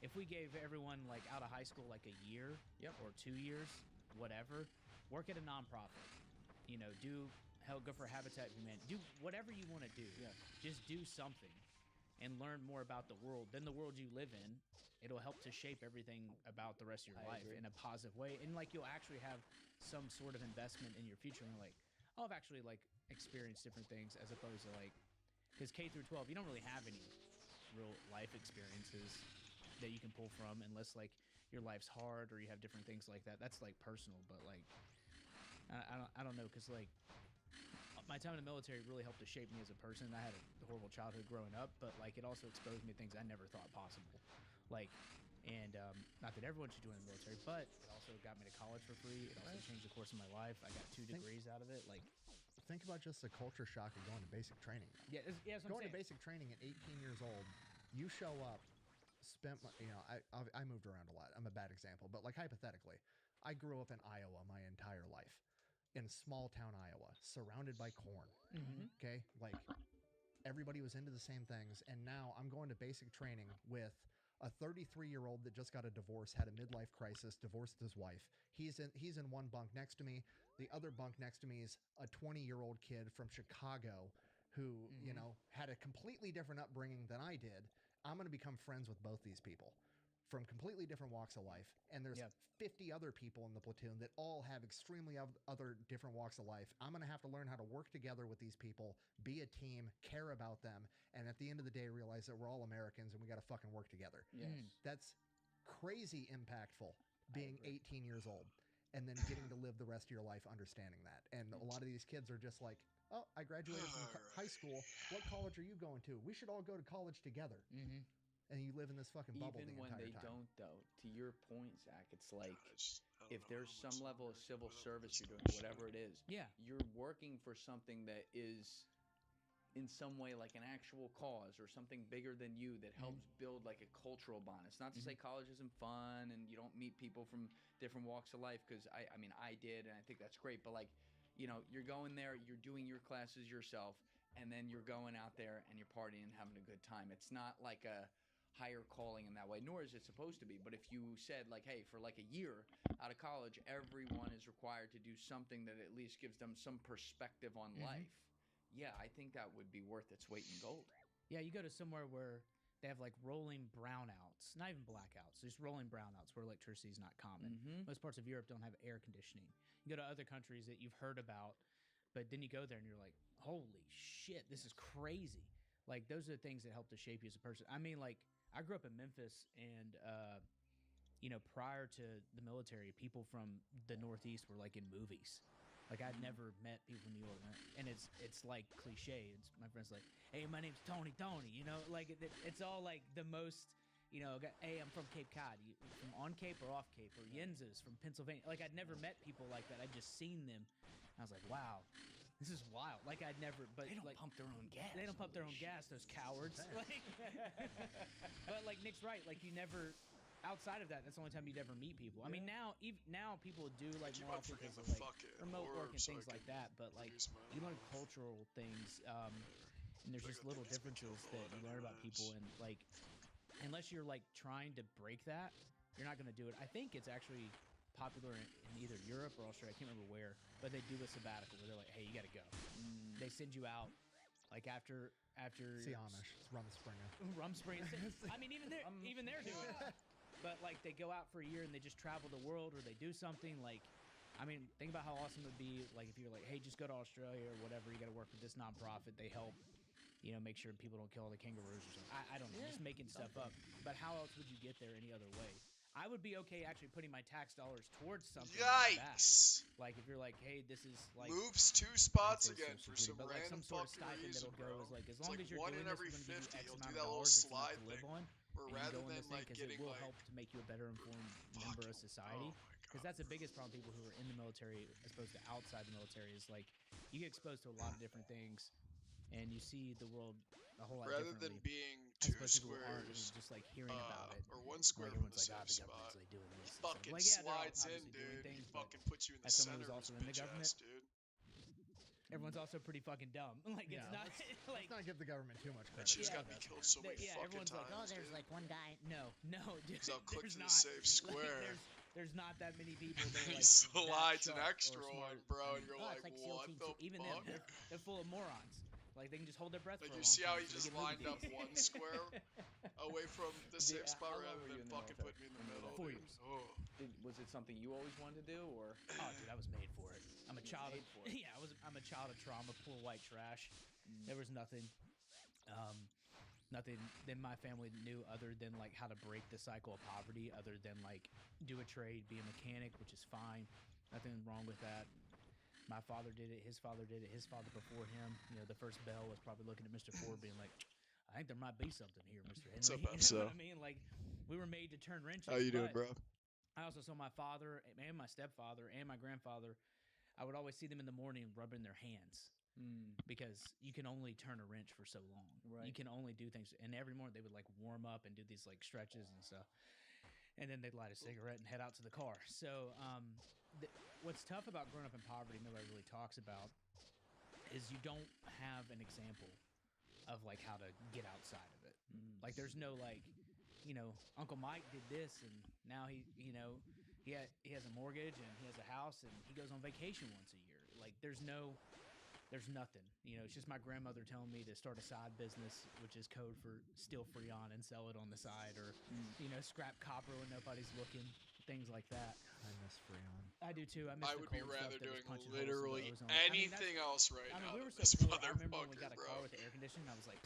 if we gave everyone, like, out of high school, like, a year or 2 years, whatever, work at a nonprofit, you know, go for Habitat for Humanity, do whatever you want to do. Yeah. Just do something and learn more about the world. Then the world you live in, it'll help to shape everything about the rest of your life in a positive way. And, like, you'll actually have some sort of investment in your future. And, like, oh, I've actually, like, experienced different things, as opposed to, like, because K through 12, you don't really have any real life experiences that you can pull from, unless, like, your life's hard or you have different things like that. That's, like, personal. But, like, I don't know, because, like, my time in the military really helped to shape me as a person. I had a horrible childhood growing up, but, like, it also exposed me to things I never thought possible. Like, and not that everyone should join the military, but it also got me to college for free. It also changed the course of my life. I got 2 degrees out of it. Like, think about just the culture shock of going to basic training. Yeah, that's what I'm Going to saying. basic training at 18 years old, you show up, I moved around a lot. I'm a bad example, but, like, hypothetically, I grew up in Iowa my entire life, in small town Iowa, surrounded by corn. Mm-hmm. Okay, like, everybody was into the same things, and now I'm going to basic training with a 33-year-old that just got a divorce, had a midlife crisis, divorced his wife. He's in one bunk next to me. The other bunk next to me is a 20-year-old kid from Chicago who, you know, had a completely different upbringing than I did. I'm going to become friends with both these people from completely different walks of life. And there's 50 other people in the platoon that all have extremely other different walks of life. I'm going to have to learn how to work together with these people, be a team, care about them, and at the end of the day realize that we're all Americans and we got to fucking work together. Yes. That's crazy impactful being 18 years old and then getting to live the rest of your life understanding that. And a lot of these kids are just like, oh, I graduated from high school. What college are you going to? We should all go to college together. And you live in this fucking bubble Even the when entire they time. don't, though, to your point, Zach, it's like I don't if know there's how much some level of longer civil I can put up service with you're this doing, bullshit. whatever it is, you're working for something that is in some way like an actual cause or something bigger than you that helps build like a cultural bond. It's not to say college isn't fun and you don't meet people from different walks of life, because I mean, I did, and I think that's great, but like, you know, you're going there, you're doing your classes yourself, and then you're going out there and you're partying and having a good time. It's not like a higher calling in that way, nor is it supposed to be. But if you said like, hey, for like a year out of college, everyone is required to do something that at least gives them some perspective on life, yeah, I think that would be worth its weight in gold. Yeah, you go to somewhere where they have like rolling brownouts, not even blackouts, just rolling brownouts where electricity is not common. Most parts of Europe don't have air conditioning. You go to other countries that you've heard about, but then you go there and you're like, holy shit, this is crazy. Like, those are the things that help to shape you as a person. I mean, like, I grew up in Memphis, and you know, prior to the military, people from the Northeast were like in movies. Like, I'd never met people from New York, and it's like cliche. It's my friends like, hey, my name's Tony, you know, like it's all like the most, you know, hey, I'm from Cape Cod, you from on Cape or off Cape, or Yinzas from Pennsylvania. Like, I'd never met people like that. I'd just seen them. I was like, wow, this is wild. Like, I'd never, but They don't like, pump their own gas. they don't pump their own gas, those cowards. Like, but like Nick's right. Like, you never, outside of that, that's the only time you'd ever meet people. I mean, now people do like Keep more on often forgetting because of the like fucking remote work and orb so things I like can that. But like, use my you learn mouth. cultural things, and there's Like, just I little think it's been differences killed that a you lot learn about people, anyways. and like, unless you're like trying to break that, you're not going to do it. I think it's actually popular in either Europe or Australia. I can't remember where, but they do a sabbatical where they're like, hey, you got to go. They send you out like after It's the Amish. It's Rumspringa. Rumspringa. I mean, even they're doing it. But like, they go out for a year and they just travel the world, or they do something like, I mean, think about how awesome it would be like if you're like, hey, just go to Australia or whatever. You got to work with this nonprofit. They help, you know, make sure people don't kill all the kangaroos or something. I don't know, just making stuff up. But how else would you get there any other way? I would be okay actually putting my tax dollars towards something like that. Yikes! Like, if you're like, hey, this is like, Moves 2 I'd spots say again Social for Security, some but like random some sort of fucking stipend reason, that'll go bro. as like, as It's long like as you're 1 doing in this, every we're going to give you 50. X He'll do amount that of little dollars. It's enough slide to live thing. on. Where And you rather go in than this thing like because it getting will like help to make you a better informed member of society. Oh my Because god. that's the biggest problem. People who are in the military as opposed to outside the military is like, you get exposed to a lot of different things, and you see the world a whole lot Rather than differently. being As 2 opposed to people who aren't, who squares, are just like hearing about it. or 1 square Like, from everyone's the like, safe the government's spot, like doing he this. And stuff. fucking Like, yeah, they're all slides in, obviously doing dude. things, He but fucking puts you in the as someone center who's of his also in the bitch government, ass, dude. everyone's also pretty fucking dumb. Like, it's Yeah, not like, Let's not give the government too much That credit. shit's Yeah. got me killed so many yeah, fucking everyone's times, like, oh, there's dude. like one guy. No, dude, Because I'll click there's to the not. safe square. Like, there's not that many people that are He like slides that an sharp extra or one, smart. bro, I and mean, you're oh, like, it's like SEAL what Team the 2. Even fuck? them, they're full of morons. Like, they can just hold their breath Like, for a you long see how time, he so they just get movie lined up dates. 1 square away from the safe spot how long rather were you than in the fucking military? putting me in the middle, 4 dude. years. Oh. Was it something you always wanted to do, or Oh, dude, I was made for it. I'm a You child. made for it. Yeah, I'm a child of trauma, poor white trash. There was nothing, nothing that my family knew other than like how to break the cycle of poverty, other than like do a trade, be a mechanic, which is fine. Nothing wrong with that. My father did it. His father did it. His father before him. You know, the first bell was probably looking at Mr. Ford, being like, "I think there might be something here, Mr. Henry." What's up, You know Epso? what I mean? Like, we were made to turn wrenches. How you doing, but bro? I also saw my father and my stepfather and my grandfather. I would always see them in the morning rubbing their hands, because you can only turn a wrench for so long. Right. You can only do things. And every morning they would like warm up and do these like stretches and stuff. And then they'd light a cigarette and head out to the car. So what's tough about growing up in poverty, nobody really talks about, is you don't have an example of like how to get outside of it. Like there's no like, Uncle Mike did this and now he has a mortgage and he has a house and he goes on vacation once a year. Like there's nothing. It's just my grandmother telling me to start a side business, which is code for steal Freon and sell it on the side, or scrap copper when nobody's looking, things like that. I miss Freon. I do too. I miss I the would be cold stuff rather that was doing punching holes through the literally ozone. anything else right now. We were than so this poor. I remember when we got a motherfucker, car bro. with the air conditioning. I was like,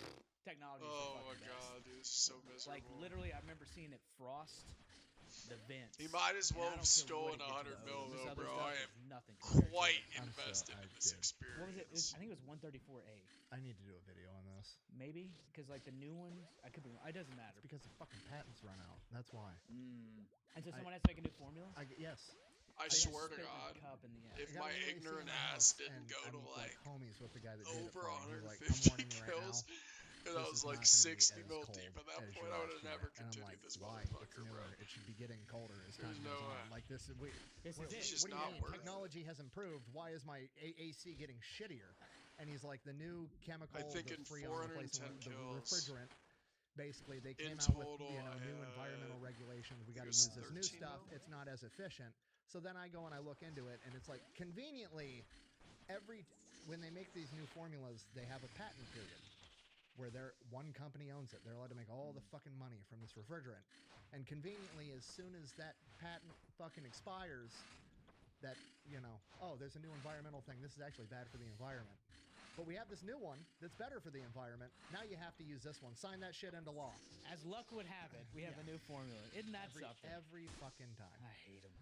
technology is the Oh fucking my best. god, dude, it's so miserable. Like literally, I remember seeing it frost the vents. He might as And well I have don't care stolen what it did to 100 the mil ozone. This though, other bro. stuff I is am nothing compared to quite it. invested I in this did. experience. What was it? I think it was 134A. I need to do a video on this. Maybe because like the new ones, I could be wrong. It doesn't matter. It's because the fucking patents run out. That's why. And so someone has to make a new formula. Yes. I They swear to spit in God, the cup in the end. if I got my a new AC in ignorant my ass house, didn't and go I'm to like homies with the guy that did it over for me. He's like, 150 I'm warning you right kills, now. and I This was is like not gonna be 60 as mil cold deep at that as point, your I would last have never unit. And I'm continued like, this why? motherfucker, It's bro. newer. It should be getting colder as time There's goes no on. way. Like this, This is it. It's just what do not you mean? worth it. Technology has improved. Why is my AC getting shittier? And he's like, the new chemical, think the in Freon 410 replacement, the kills, refrigerant. Basically, they came in out with total, new I environmental had, regulations. We I got to think use it was this new 13 stuff. mil? It's not as efficient. So then I go and I look into it, and it's like conveniently, when they make these new formulas, they have a patent period where one company owns it. They're allowed to make all the fucking money from this refrigerant. And conveniently, as soon as that patent fucking expires, there's a new environmental thing. This is actually bad for the environment. But we have this new one that's better for the environment. Now you have to use this one. Sign that shit into law. As luck would have it, we have a new formula. Isn't that something? Every fucking time. I hate them.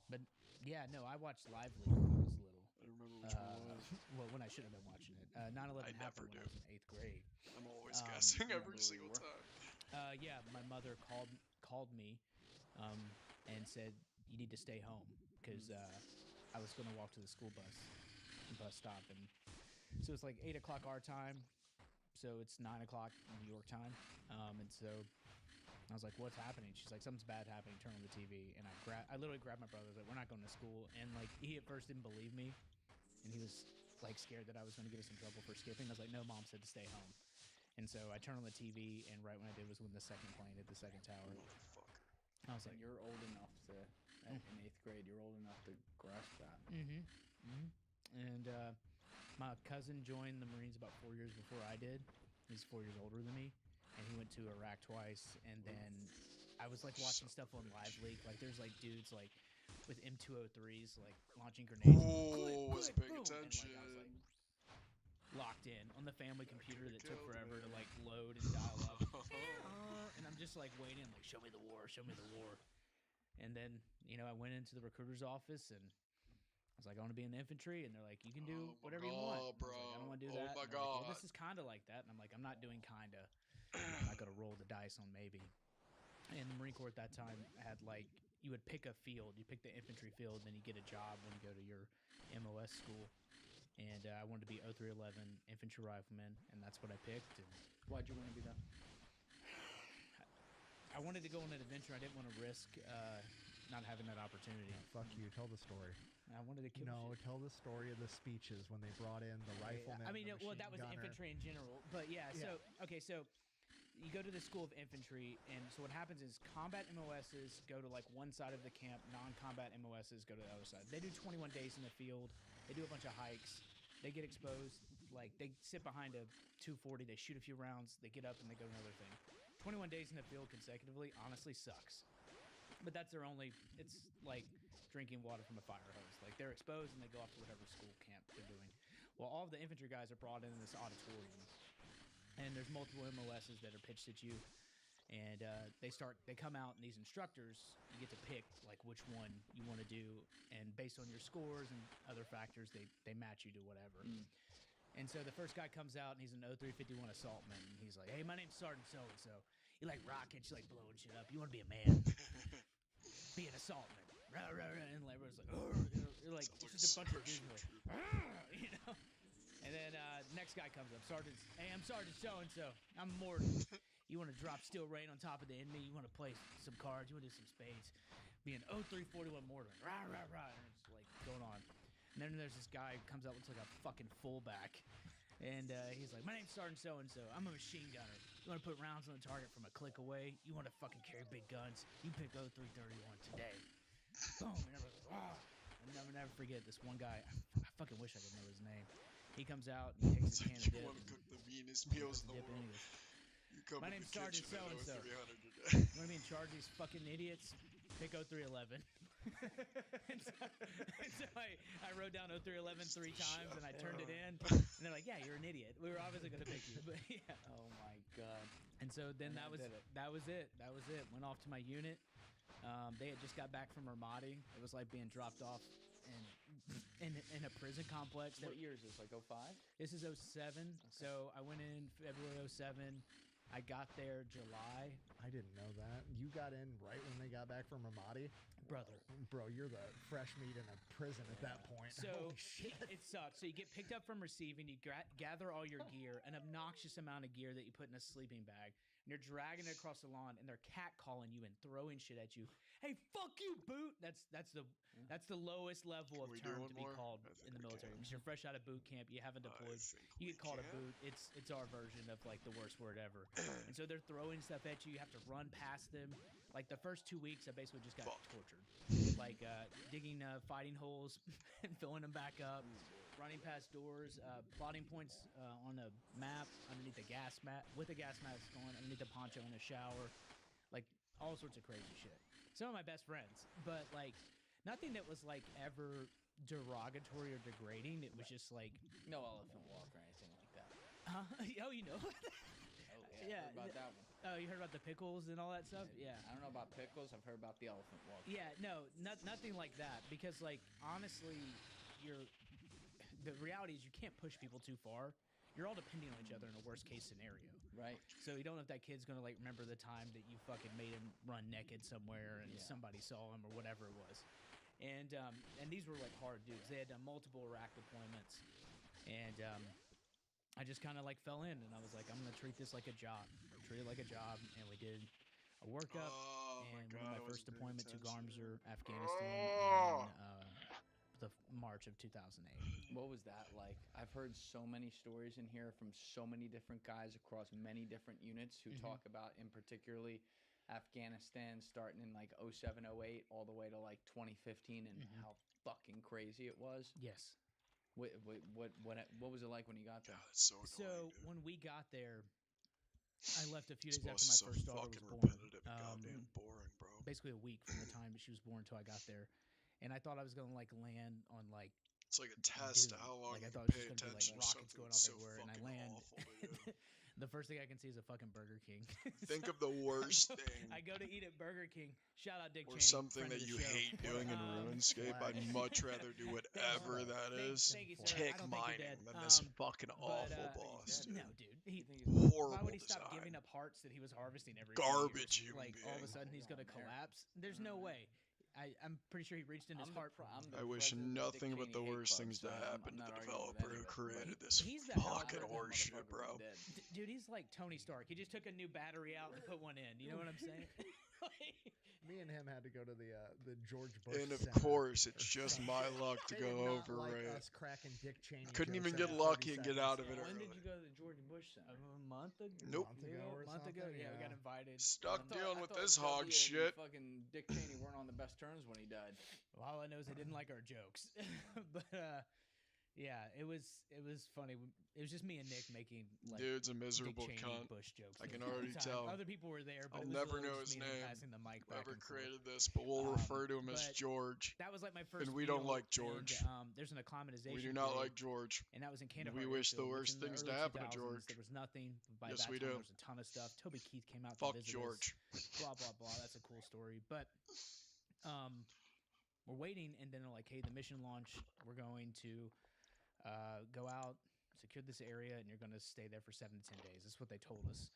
But yeah, no, I watched Live Leak when I was little. I don't remember which one it was. Well, when I should have been watching it. 9/11 happened when I was in 8th grade. I'm always guessing every single time. Yeah, my mother called me, and said you need to stay home because I was going to walk to the school bus stop, and so it's like 8 o'clock our time, so it's 9 o'clock New York time, and so I was like, "What's happening?" She's like, "Something's bad happening. Turn on the TV." And I literally grabbed my brother. I was like, "We're not going to school," and like he at first didn't believe me, and he was like scared that I was going to get us in trouble for skipping. I was like, "No, Mom said to stay home." And so I turned on the TV, and right when I did was when the second plane hit the second tower. Motherfucker. I was like, You're old enough to, in 8th grade, you're old enough to grasp that. And my cousin joined the Marines about 4 years before I did. He's 4 years older than me, and he went to Iraq twice. And then I was like watching stuff on Live Leak. Like there's like dudes like with M203s like launching grenades. Oh, was paying boom, attention. And like I was like locked in on the family computer that took killed forever me. to like load and dial up. And I'm just like waiting, like show me the war, show me the war. And then I went into the recruiter's office and I was like, I want to be in the infantry, and they're like, you can do Oh my whatever you want. God, And I was like, I don't want to do bro. that. Oh my And they're like, well, God. this is kind of like that, and I'm like, I'm not doing kinda. I'm not gonna roll the dice on maybe. And the Marine Corps at that time had like you would pick a field, you pick the infantry field, and then you get a job when you go to your MOS school. And I wanted to be 0311 infantry rifleman, and that's what I picked. And Why'd you want to be that? I wanted to go on an adventure. I didn't want to risk not having that opportunity. Fuck you. Tell the story. I wanted to kill shit. Tell the story of the speeches when they brought in the riflemen. I mean, the well, that was machine gunner. infantry in general, but yeah. So you go to the school of infantry, and so what happens is combat MOSs go to like one side of the camp, non-combat MOSs go to the other side. They do 21 days in the field. They do a bunch of hikes. They get exposed. Like they sit behind a 240. They shoot a few rounds. They get up and they go to another thing. 21 days in the field consecutively honestly sucks. But that's their only. It's like drinking water from a fire hose. Like they're exposed and they go off to whatever school camp they're doing. Well, all of the infantry guys are brought in this auditorium, and there's multiple MOSs that are pitched at you, and they come out, and these instructors, you get to pick like which one you want to do, and based on your scores and other factors, they match you to whatever. And so the first guy comes out, and he's an 0351 assaultman, and he's like, "Hey, my name's Sergeant So and So. You like rockets? You like blowing shit up? You want to be a man? Be an assaultman." Rah, rah, rah. And everyone's like, you're like, Sounds it's just a bunch of like dudes a like, And then next guy comes up, hey, I'm Sergeant So and So. I'm Morton. You want to drop steel rain on top of the enemy? You want to play some cards? You want to do some spades? Be an 0341 Morton. Rah, rah, rah. And it's like going on. And then there's this guy who comes out, looks like a fucking fullback. And he's like, my name's Sergeant So-and-so. I'm a machine gunner. You want to put rounds on the target from a click away? You want to fucking carry big guns? You pick 0331 today. Boom. And everyone's like, oh. I'll never forget this one guy. I fucking wish I could know his name. He comes out and he takes his can of You dip. want to cook the meanest meals in the Dip in, world. he goes, You come my in name's the Sergeant kitchen at So-and-so. 0300 today. You want to be in charge of these fucking idiots? Pick 0311. and so I wrote down 0311 3 times and I turned it in. And they're like, yeah, you're an idiot. We were obviously going to pick you. But yeah. Oh my god. And so then And that I was did it. That was it. Went off to my unit. They had just got back from Ramadi. It was like being dropped off in a prison complex. What year is this? Like 05? This is 07. So I went in February 07. I got there July. I didn't know that. You got in right when they got back from Ramadi? Brother. Bro, you're the fresh meat in a prison at that point. So Holy shit. it sucks. So you get picked up from receiving, you gather all your gear, an obnoxious amount of gear that you put in a sleeping bag, and you're dragging it across the lawn, and they're catcalling you and throwing shit at you. Hey, fuck you, boot! That's the lowest level of Can we do term one to be more? called I think in the we military. can. Because you're fresh out of boot camp, you haven't deployed. You get called a boot. It's our version of like the worst word ever. And so they're throwing stuff at you. You have to run past them. Like the first 2 weeks, I basically just got tortured, like digging fighting holes and filling them back up, running past doors, plotting points on a map underneath a gas mat with a gas mask on, underneath a poncho in a shower, like all sorts of crazy shit. Some of my best friends, but like nothing that was like ever derogatory or degrading. It was just like No elephant walk or anything like that. oh, you know. Oh yeah, I heard about that one. Oh, you heard about the pickles and all that stuff? Yeah. I don't know about pickles. I've heard about the elephant walk. Yeah, no, nothing like that. Because, like, honestly, the reality is you can't push people too far. You're all depending on each other in a worst case scenario. Right. So you don't know if that kid's gonna like remember the time that you fucking made him run naked somewhere and somebody saw him or whatever it was. And these were like hard dudes. They had done multiple Iraq deployments, and I just kind of like fell in, and I was like, I'm gonna treat this like a job. Treat it like a job, and we did a workup. And went on my first deployment to Garmsur, Afghanistan, in the March of 2008. What was that like? I've heard so many stories in here from so many different guys across many different units who talk about, in particularly, Afghanistan starting in like 07, 08, all the way to like 2015, and how fucking crazy it was. Yes. What was it like when you got there? God, it's so annoying, So dude. when we got there, I left a few It's days after my so first daughter was fucking born. repetitive and goddamn boring, bro. Basically a week from the time that she was born until I got there, and I thought I was gonna like land on like It's like a test Dude, of how long like, I you thought can it was pay just gonna be, like, attention to rockets something going that's off so everywhere, and I fucking land. awful to do. The first thing I can see is a fucking Burger King. Think of the worst thing, I go to eat at Burger King. Shout out Dick or Cheney, something friend of that the you show. hate doing in RuneScape. I'd much rather do whatever that is. Thank you, sir. I Tick don't think you're mining dead. than this fucking but, awful boss, dude. No, dude. Why Horrible would he stop design. giving up hearts that he was harvesting every Garbage few years? human Like all of a being. sudden he's gonna collapse. There's no way. I'm pretty sure he reached in his heart. I wish nothing but the worst things to happen to the developer who created this He's the fucking developer. horseshit, bro. Dude, he's like Tony Stark. He just took a new battery out and put one in. You know what I'm saying? Me and him had to go to the George Bush And of Center course, it's or just some my shit. luck to They go did not over like right. us cracking Dick Cheney Couldn't jokes even every get 30 lucky and get seconds. out of it When early. did you go to the George Bush Center? A month ago. Nope. Month ago or Month ago. something, Yeah, we got invited. Stuck dealing with I this thought hog Shelby and shit. Fucking Dick Cheney weren't on the best terms when he died. Well, all I know is they didn't like our jokes. But yeah, it was funny. It was just me and Nick making like Dude's a Dick miserable Cheney cunt. Bush jokes. I the can whole already time. tell. Other people were there, but I'll it was never literally know just his me and him name. passing the mic back Whoever and forth. created this, but we'll refer to him as but George. That was like my first. And we don't deal, like George. And, there's an acclimatization. We do not period, like George. and that was in Canada. We wish the worst things to happen to George. There was nothing. By Yes, that we time, do. There was a ton of stuff. Toby Keith came out. Fuck to visit George. Us, blah blah blah. That's a cool story. But we're waiting, and then they're like, "Hey, the mission launch. We're going to go out, secure this area, and you're going to stay there for 7 to 10 days." That's what they told us.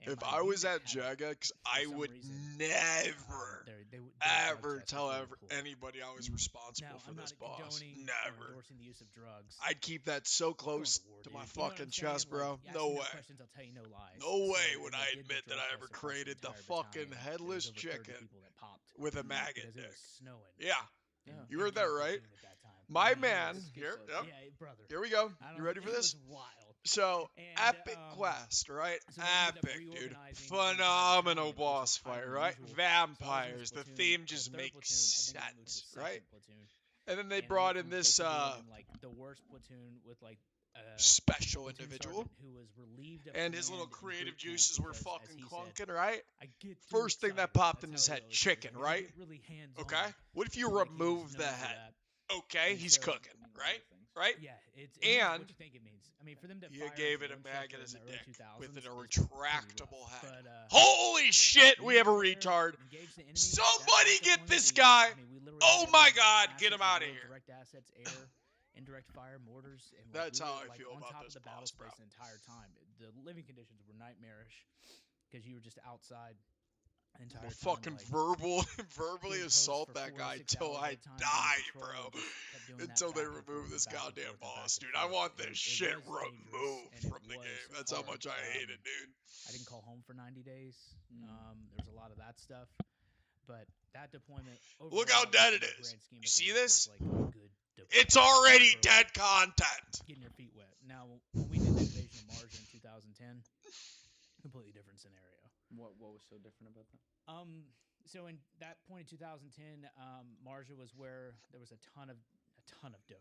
And If my I was unit at had, Jagex, for I some would reason, never, their drug ever test tell was really cool. anybody I was responsible Now, for I'm this not boss. condoning or Never. endorsing the use of drugs. I'd keep that so close war, to dude. my You know what fucking I'm saying? chest, Like, bro. you ask No me way. questions, I'll tell you no lies. No way So would when I did the admit that drug I test ever across created the entire fucking battalion, headless there was over 30 chicken people that popped with a maggot because it dick. was snowing. Yeah. Yeah. You heard that right? At that time. My And he man, was- here, Yeah, yep. Yeah, brother. Here we go. I You don't- ready for it this? was wild. So, And, epic quest, right? so they ended up Epic, dude. reorganizing the entire Phenomenal battalion, which was boss highly fight, right? unusual. So I was in this Vampires. The platoon, theme the just third makes platoon. I think I moved to sense, second right? platoon. And then they And we brought went in from this basically being in, like the worst platoon with like special platoon individual. sergeant who was relieved of And his little command in creative boot camp juices were because, as fucking he said, clunking, right? I get too First thing that excited. popped in That's his how head, he always said. chicken, He's like, I right? get really hands-on. Okay. What if you Like, he was remove the known for head? that. Okay, And he's so- cooking, right? Right? Yeah, it And means what you think it means. I mean, for them to You fire gave a it a drone strike maggot in as a the early dick 2000s with a is pretty retractable rough. head. But, Holy shit, we have a went there, retard. engaged the enemy. Somebody That get deployment, this we- guy. I mean, we literally Oh had my every God, asset get him in the outta world, here. Direct assets, air, indirect fire, mortars, and like, That's we how were, I like, feel on about top this of the battle boss, bro. space the entire time. The living conditions were nightmarish because you were just outside the entire We'll time. fucking like, verbally doing posts assault for that 4 to guy 6 till hours I at a time doing die, patrol bro. and just kept doing that Until they back and remove forth this and back and goddamn forth and back boss, and dude. I forth. want And this it shit was dangerous, removed and it from the was game. That's how hard. much I hate it, dude. I didn't call home for 90 days. There was a lot of that stuff. But that deployment. Look how overall, dead in it the is. grand scheme You of see things, this? was like a good deployment It's already for, dead like, content. getting your feet wet. Now, when we did the invasion of Mars in 2010, completely different scenario. What was so different about that? So in that point in 2010, Marja was where there was a ton of dope.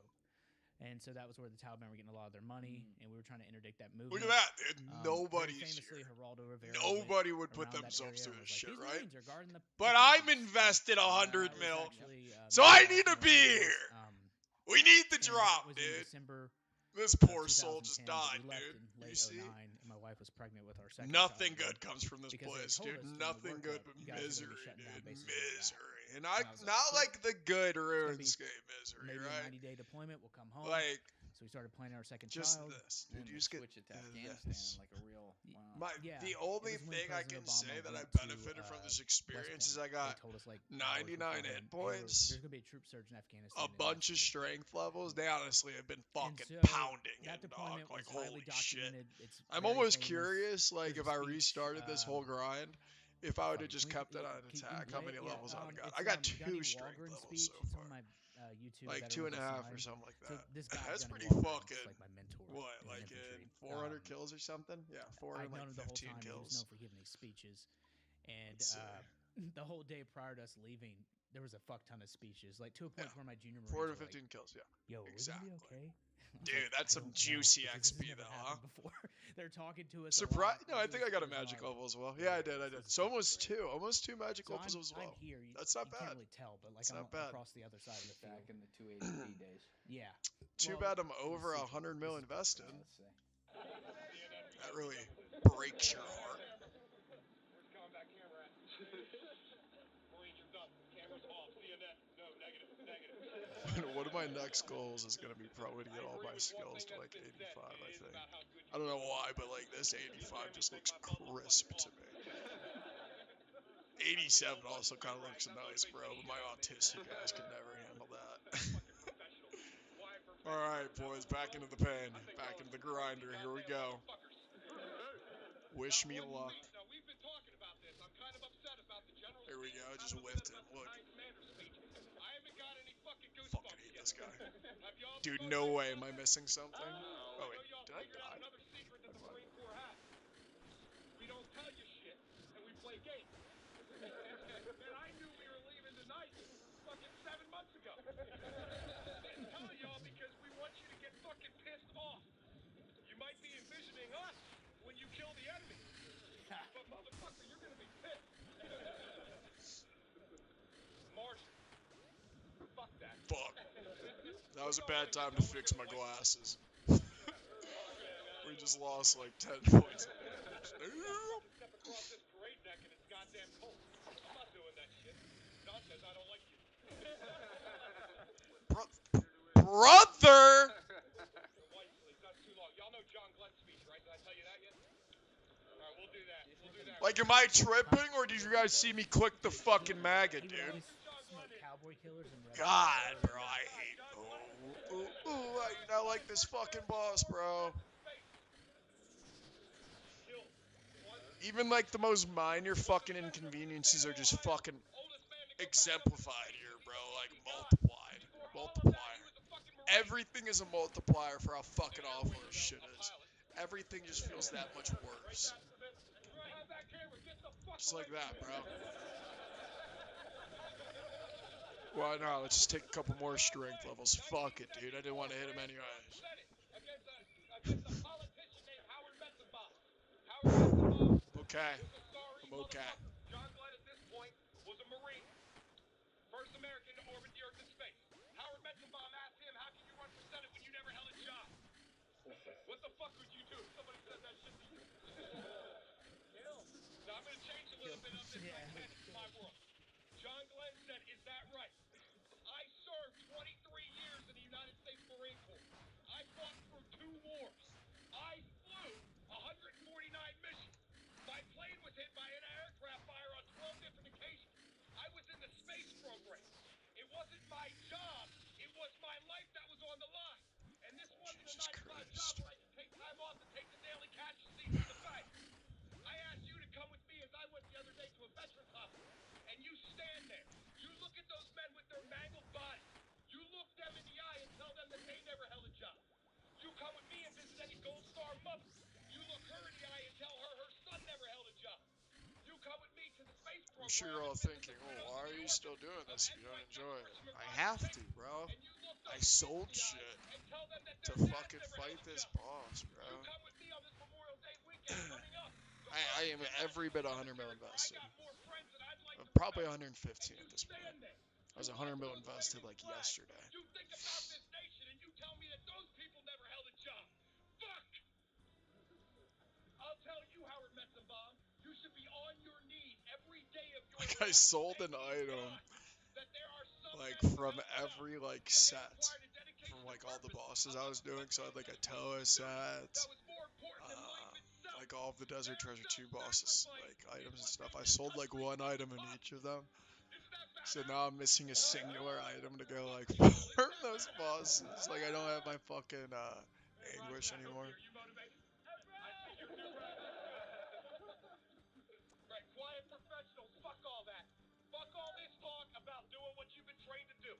And so that was where the Taliban were getting a lot of their money, and we were trying to interdict that movement. Look at that, dude. Very Nobody's famously, here. Geraldo Rivera Nobody went would put around that themselves area through and this was shit, like, "These right? Marines are guarding the But prisons." I'm invested 100 It was mil. actually, So me I and my need to wife be were here. allies, We need the and that drop, was in dude. December This of poor soul just 2010, but died, we left dude. in You late see? 09, and my wife was pregnant with our second Nothing child, good comes from this because they place, told dude. us during the Nothing good workup, but "You guys are gonna be misery, shutting down dude. bases like that." Misery. And And I was like, not "Great. like the good gonna be RuneScape misery, Maybe a right? 90-day deployment. We'll come home. Like, So we started planning our second just child. this, dude. And You they just get switch it to this. Afghanistan like a real. Wow. Yeah, The it only was when thing I President can Obama say that I went to, benefited from this West experience is Point. I got They told us, like, 99 hours hit beforehand, "Hey, points, there's gonna be a troop surge in Afghanistan. a in bunch of next week." strength levels. They honestly have been And fucking so pounding that it, dog. deployment Like, was highly holy shit. documented. It's I'm very almost famous. curious, like, There's if a I speech, restarted this whole grind, if I would have just kept it on attack, how many levels I would have got? I got 2 strength levels speech. so It's far. on my YouTube. Like Veterans 2.5 or Assigned. something like So that. this guy, That's Gunny pretty Walker, fucking. is like my mentor. What, in like infantry. in 400 kills or something? Yeah, I've 400 known like him the whole 15 time. He was kills. known for giving these speeches, and Let's see. the whole day prior to us leaving, there was a fuck ton of speeches, like to a point Yeah. where my junior Marines 415 were like, kills, yeah. "Yo, are we Exactly. gonna be okay?" I was Dude, like, that's "I some don't know," juicy because this has XP never though, happened Before. They're talking to us. Surprise! A No, lot. I think I got a It was magic gnarly. level as well. Yeah, Yeah, I it did. I was did. fucking So almost great. 2. Almost 2 magic So levels as well. I'm here. That's not you bad. can't really tell, but like It's I'm not bad. across the other side of the field. Back in the 280p days. Yeah. Too Well, bad I'm this is over sequel. 100 mil This is invested. Let's see. That really breaks your heart. Combat camera at. Marines are done. Cameras off. CNN. No, negative. One of my next goals is gonna be probably to get all my skills to like 85. I think. I don't know why, but like this 85 just looks crisp to me. 87 also kind of looks nice, bro. But my autistic guys could never handle that. All right, boys, back into the pen, back into the grinder. Here we go. Wish me luck. Now we've been talking about this. I'm kind of upset about the general. Here we go. Just whiffed it. Look. I haven't got any fucking goosebumps Fucking hate yet. this guy. Have y'all Dude, spoken no about way. Am I this? missing something? I Oh, wait. know y'all Did I figured out die? another secret that the Marine Corps has. We don't tell you shit, and we play games. And I knew we were leaving tonight fucking 7 months ago. Didn't tell y'all because we want you to get fucking pissed off. You might be envisioning us when you kill the enemy. But motherfucker, you're gonna be pissed. Martian. Fuck that. Fuck. That was a bad time to fix my glasses. We just lost like 10 points of damage. Step across this parade deck and it's goddamn cold. I'm not doing that shit. John says I don't like you. Brother! The white sleeve, that's too long. Y'all know John Glenn's speech, right? Did I tell you that yet? Alright, we'll do that. We'll do that. Like, am I tripping, or did you guys see me click the fucking maggot, He would dude? always smoke cowboy killers and red. God, bro, I hate. Ooh, I do not like this fucking boss, bro. Even like the most minor fucking inconveniences are just fucking exemplified here, bro. Like multiplied, multiplier. Everything is a multiplier for how fucking awful this shit is. everything just feels that much worse. Just like that, bro. Why not? Let's just take a couple more strength levels. Fuck it, dude. I didn't want to hit him anyways. Okay. I'm okay. John Glenn at this point was a Marine. First American to orbit the Earth in space. Howard Metzenbaum asked him, how can you run for Senate when you never held a job? What the fuck would you do if somebody said that shit to you? Now I'm going to change a little bit of this. It's my world. John Glenn said, is that right? I served 23 years in the United States Marine Corps. I fought through 2 wars. I flew 149 missions. My plane was hit by anti-aircraft fire on 12 different occasions. I was in the space program. It wasn't my job. It was my life that was on the line. And this wasn't a 9-to-5 job where I could take time off to take the daily cash receipts to the bank. I asked you to come with me as I went the other day to a veterans hospital. And you stand there. You look at those men with their mangled bodies. You look them in the eye and tell them that they never held a job. You come with me and visit any Gold Star mother. You look her in the eye and tell her her son never held a job. You come with me to the space program. I'm sure you're all thinking, oh, why are you still doing this if you don't enjoy it? I have to, bro. I sold shit to fucking fight this boss, bro. I am every bit 100 mil invested. I'm probably 115 at this point. I was 100 mil invested like yesterday. You think about this nation and you tell me that those people never held a job. Fuck! I'll tell you, Howard Metzenbaum, you should be on your knees every day of your Like life. I sold an item That there are some like men who from held jobs, every like and they set acquired a dedication from like and all the purpose bosses I was doing. So I had like a Toa set, that was more important than life itself. like all of the Desert Treasure 2 bosses like items and stuff. I sold like one item in each of them. So now I'm missing a singular item to go like farm those bosses. Like I don't have my fucking anguish anymore. Are you motivated? I see you're right, quiet professionals. Fuck all that. Fuck all this talk about doing what you've been trained to do.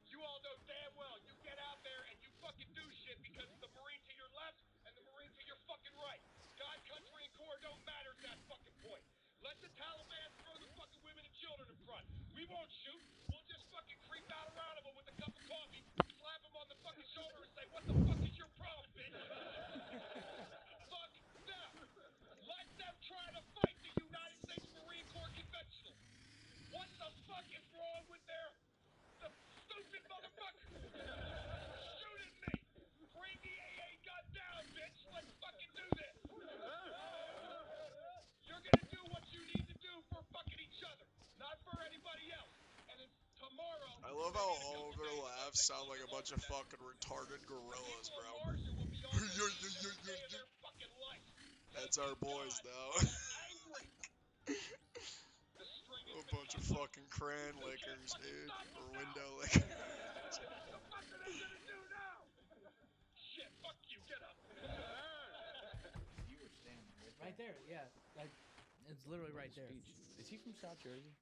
You all know damn well you get out there and you fucking do shit because the Marine to your left and the Marine to your fucking right. God, country, and corps don't matter at that fucking point. Let the Taliban throw the fucking women and children in front. We won't shoot. We'll just fucking creep out around them with a cup of coffee, slap them on the fucking shoulder and say, what the fuck is your problem, bitch? Fuck them. Let them try to fight the United States Marine Corps conventionals. What the fuck is wrong with the stupid motherfuckers? Shoot at me. Bring the AA gun down, bitch. Let's fucking do this. You're gonna do what you need to do for fucking each other, not for anybody else. And then tomorrow, I love how all of their laughs sound like a bunch of fucking retarded gorillas, bro. That's our boys, though. A bunch of fucking crayon lickers, dude. Or window lickers. What the fuck are they gonna do now? Shit, fuck you, get up. You were standing with Right there, yeah. Like, it's literally right there. Is he from South Jersey?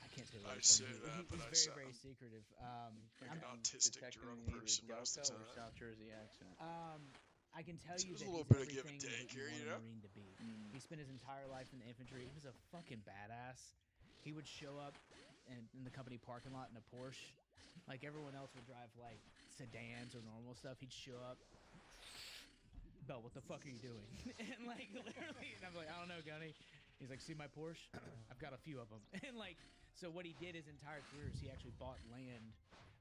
I can't say I what say that, but I he's sound very, very secretive. like an autistic drunk person most of the Delta or time. South Jersey accent? I can tell you There's that a little he's bit of give and everything that take you here, want you know? a Marine to be. He spent his entire life in the infantry. He was a fucking badass. He would show up in the company parking lot in a Porsche. Like everyone else would drive like sedans or normal stuff. He'd show up. Bell, what the fuck are you doing? And like literally, and I'm like, I don't know, Gunny. He's like, see my Porsche? I've got a few of them. And like, so what he did his entire career is he actually bought land.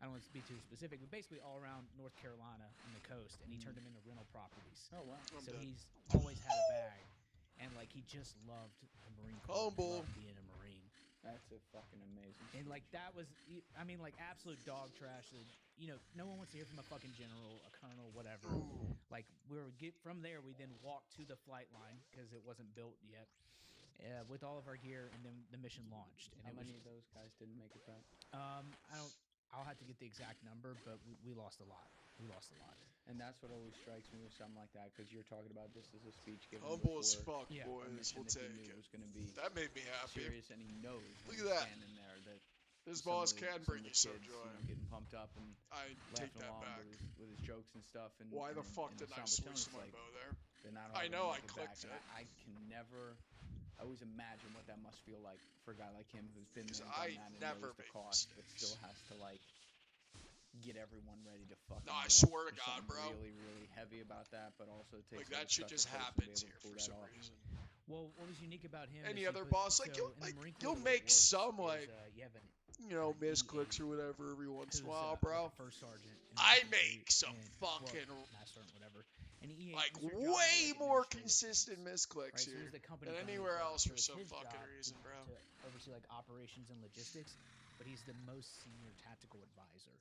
I don't want to be too specific, but basically all around North Carolina and the coast, and he turned them into rental properties. Oh wow. So he's always had a bag, and like he just loved the Marine Corps. Humble. Loved being a Marine. That's a fucking amazing. And like that was, I mean, like absolute dog trash. That, you know, no one wants to hear from a fucking general, a colonel, whatever. Like we were from there. We then walked to the flight line because it wasn't built yet, with all of our gear, and then the mission launched. And How many of those guys didn't make it back? I don't. I'll have to get the exact number, but we lost a lot. We lost a lot. And that's what always strikes me with something like that, because you're talking about this as a speech given Humble as before fuck, Yeah. a boys. mission We'll that he take knew it. was going to be That made me happy. serious, and he knows Look when at he's that. standing there that This some boss of the- can some bring of you the some kids, joy. getting pumped up and I take laughing that along back. with his jokes and stuff. And Why the and fuck in a didn't I somber tone, switch to it's my like, bow there? then I don't I ever know, make I it clicked back. And I can never. I always imagine what that must feel like for a guy like him who's been there 'Cause and I done that and never knows the make cost, but mistakes. still has to like get everyone ready to fucking. No, I rough. swear to There's God, something bro. really, really heavy about that, but also it takes Like that shit special just person to be happens able here to pull for that some off. reason. Well, what was unique about him? Any is he other put- boss, like so you'll in the like Marine Corps, you'll the way it make works some is, like you have an misclicks EA or whatever every once in a who's while, like bro. a first sergeant. In I infantry make some and, fucking well, master sergeant, whatever. And EA, like and it's their job to, way like, more administrate consistent things, misclicks right? So here he's the company than commander, anywhere else so for it's some his fucking job reason, bro. to oversee like operations and logistics, but he's the most senior tactical advisor.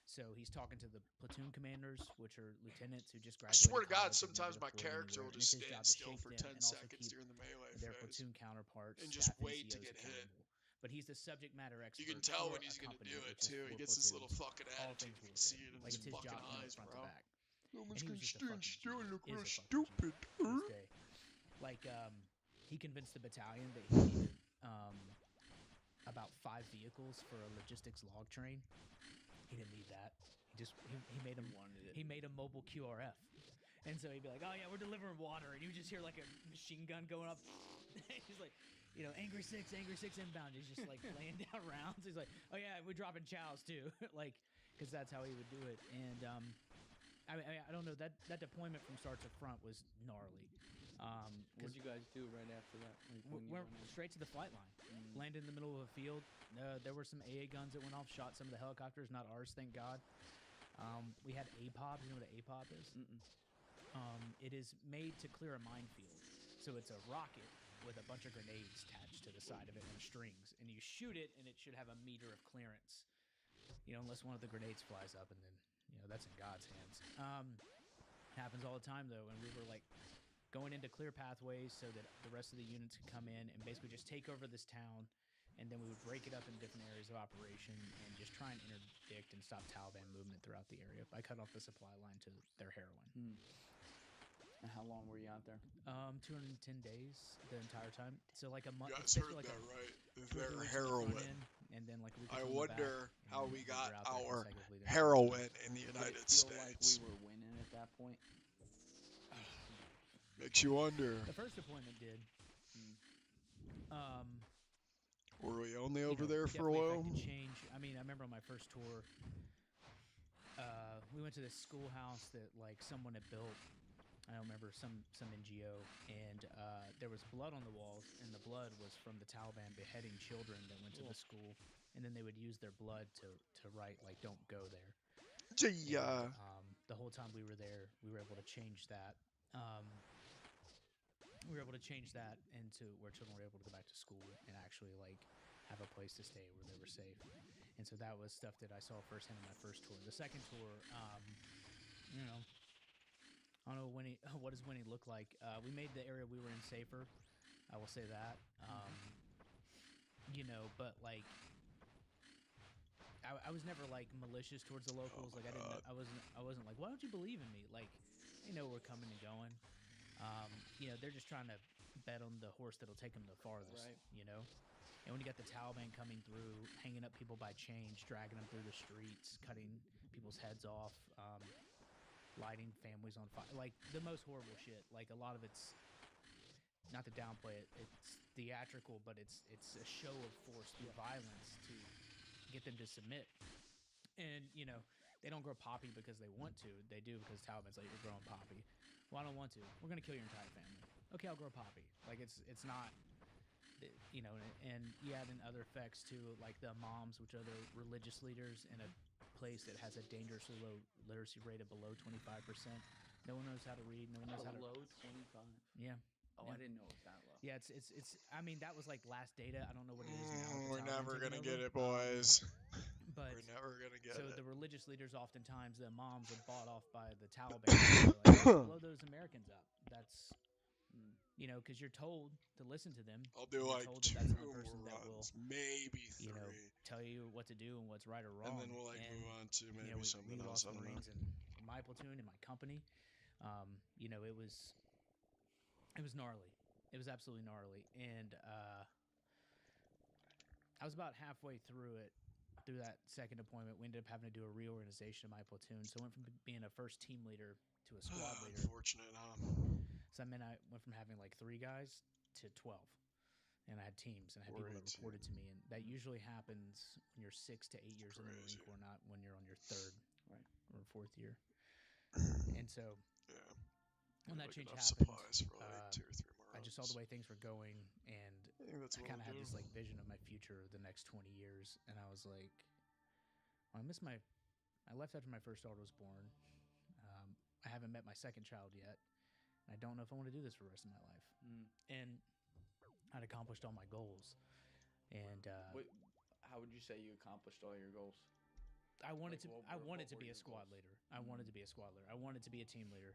So he's talking to the platoon commanders, which are lieutenants who just I graduated swear to God, college, have never sometimes my deployed character anywhere, will and it's just his stand job to still shape for them 10 and also seconds keep during the melee their phase platoon counterparts, and just staff wait to NCOs get hit. accountable. But he's the subject matter expert. You can tell for when he's a gonna company, do it which is too. He 4 gets this little platoons, fucking all attitude. things You can warfare. see it in Like his it's his fucking job to know eyes, front bro. to back. Someone's And he gonna was just a stand fucking still and G. look Is real a fucking G stupid. to this day. Like, he convinced the battalion that he needed about 5 vehicles for a logistics log train. He didn't need that. He made him wanted it. he made a mobile QRF. And so he'd be like, "Oh yeah, we're delivering water," and you would just hear like a machine gun going up. He's like, angry six inbound. He's just like laying down rounds. He's like, "Oh yeah, we're dropping chows too," like, because that's how he would do it. And I don't know, that deployment from start to front was gnarly. What'd you guys do right after that? Like, when you Went went in? straight to the flight line. Landed in the middle of a field. There were some AA guns that went off, shot some of the helicopters, not ours, thank God. We had APOB. You know what an APOB is? It is made to clear a minefield. So it's a rocket with a bunch of grenades attached to the side of it and strings. And you shoot it, and it should have a meter of clearance. Unless one of the grenades flies up, and then, that's in God's hands. Happens all the time, though, and we were, like, going into clear pathways so that the rest of the units could come in and basically just take over this town, and then we would break it up in different areas of operation and just try and interdict and stop Taliban movement throughout the area by cut off the supply line to their heroin. And how long were you out there? 210 days the entire time. So like a month. You guys heard that right. Their heroin. And then like a week I on the wonder back, how and we then got we're out there our consecutively the entire heroin time. in the Did United it feel like we States. were winning at that point? Makes you wonder. The first deployment did. Were we only over we there for a definitely while? affected change. I mean, I remember on my first tour, we went to this schoolhouse that like someone had built. I don't remember, some NGO, and there was blood on the walls, and the blood was from the Taliban beheading children that went to the school, and then they would use their blood to write like "Don't go there." Yeah. And, the whole time we were there, we were able to change that. We were able to change that into where children were able to go back to school and actually like have a place to stay where they were safe. And so that was stuff that I saw firsthand on my first tour. The second tour, I don't know what does winning look like. We made the area we were in safer. I will say that. But like, I was never like malicious towards the locals. Like I wasn't like, why don't you believe in me? Like, they know we're coming and going. They're just trying to bet on the horse that'll take them the farthest. Right. And when you got the Taliban coming through, hanging up people by chains, dragging them through the streets, cutting people's heads off, lighting families on fire, like the most horrible shit. Like a lot of it's, not to downplay it, it's theatrical, but it's a show of force through violence to get them to submit. And they don't grow poppy because they want to. They do because Taliban's like, you're growing poppy. Well, I don't want to. We're gonna kill your entire family. Okay, I'll grow poppy. Like it's not. And you add in other effects too, like the imams, which are the religious leaders in a place that has a dangerously low literacy rate of below 25%. No one knows how to read. No one knows how to. Below 25. Yeah. Oh, Yeah. I didn't know it was that low. Yeah, it's. I mean, that was like last data. I don't know what it is now. with the We're Taliban never taking gonna over. get it, boys. But We're never gonna get so it. the religious leaders, oftentimes the imams, are bought off by the Taliban. They're like, blow those Americans up. That's because you're told to listen to them. I'll do You're like told 2 that that's the only person that will, runs, maybe 3, tell you what to do and what's right or wrong. and then we'll like And, move on to maybe something we else. lost I don't know. Marines in my platoon, in my company. It was gnarly. It was absolutely gnarly. And I was about halfway through it. Through that second deployment, we ended up having to do a reorganization of my platoon. So I went from being a first team leader to a squad leader. Unfortunate, huh? So I mean, I went from having like 3 guys to 12, and I had teams and I had people that reported to me, and that usually happens when you're 6 to 8 years in the Marine Corps, not when you're on your 3rd or 4th year. And so, when that change happened, for like 2 or 3 more I just saw the way things were going, and I kind of had this like vision of my future of the next 20 years, and I was like, well, I left after my first daughter was born. I haven't met my second child yet, and I don't know if I want to do this for the rest of my life. And I'd accomplished all my goals, and how would you say you accomplished all your goals? I wanted to be a squad leader. I wanted to be a squad leader. I wanted to be a team leader,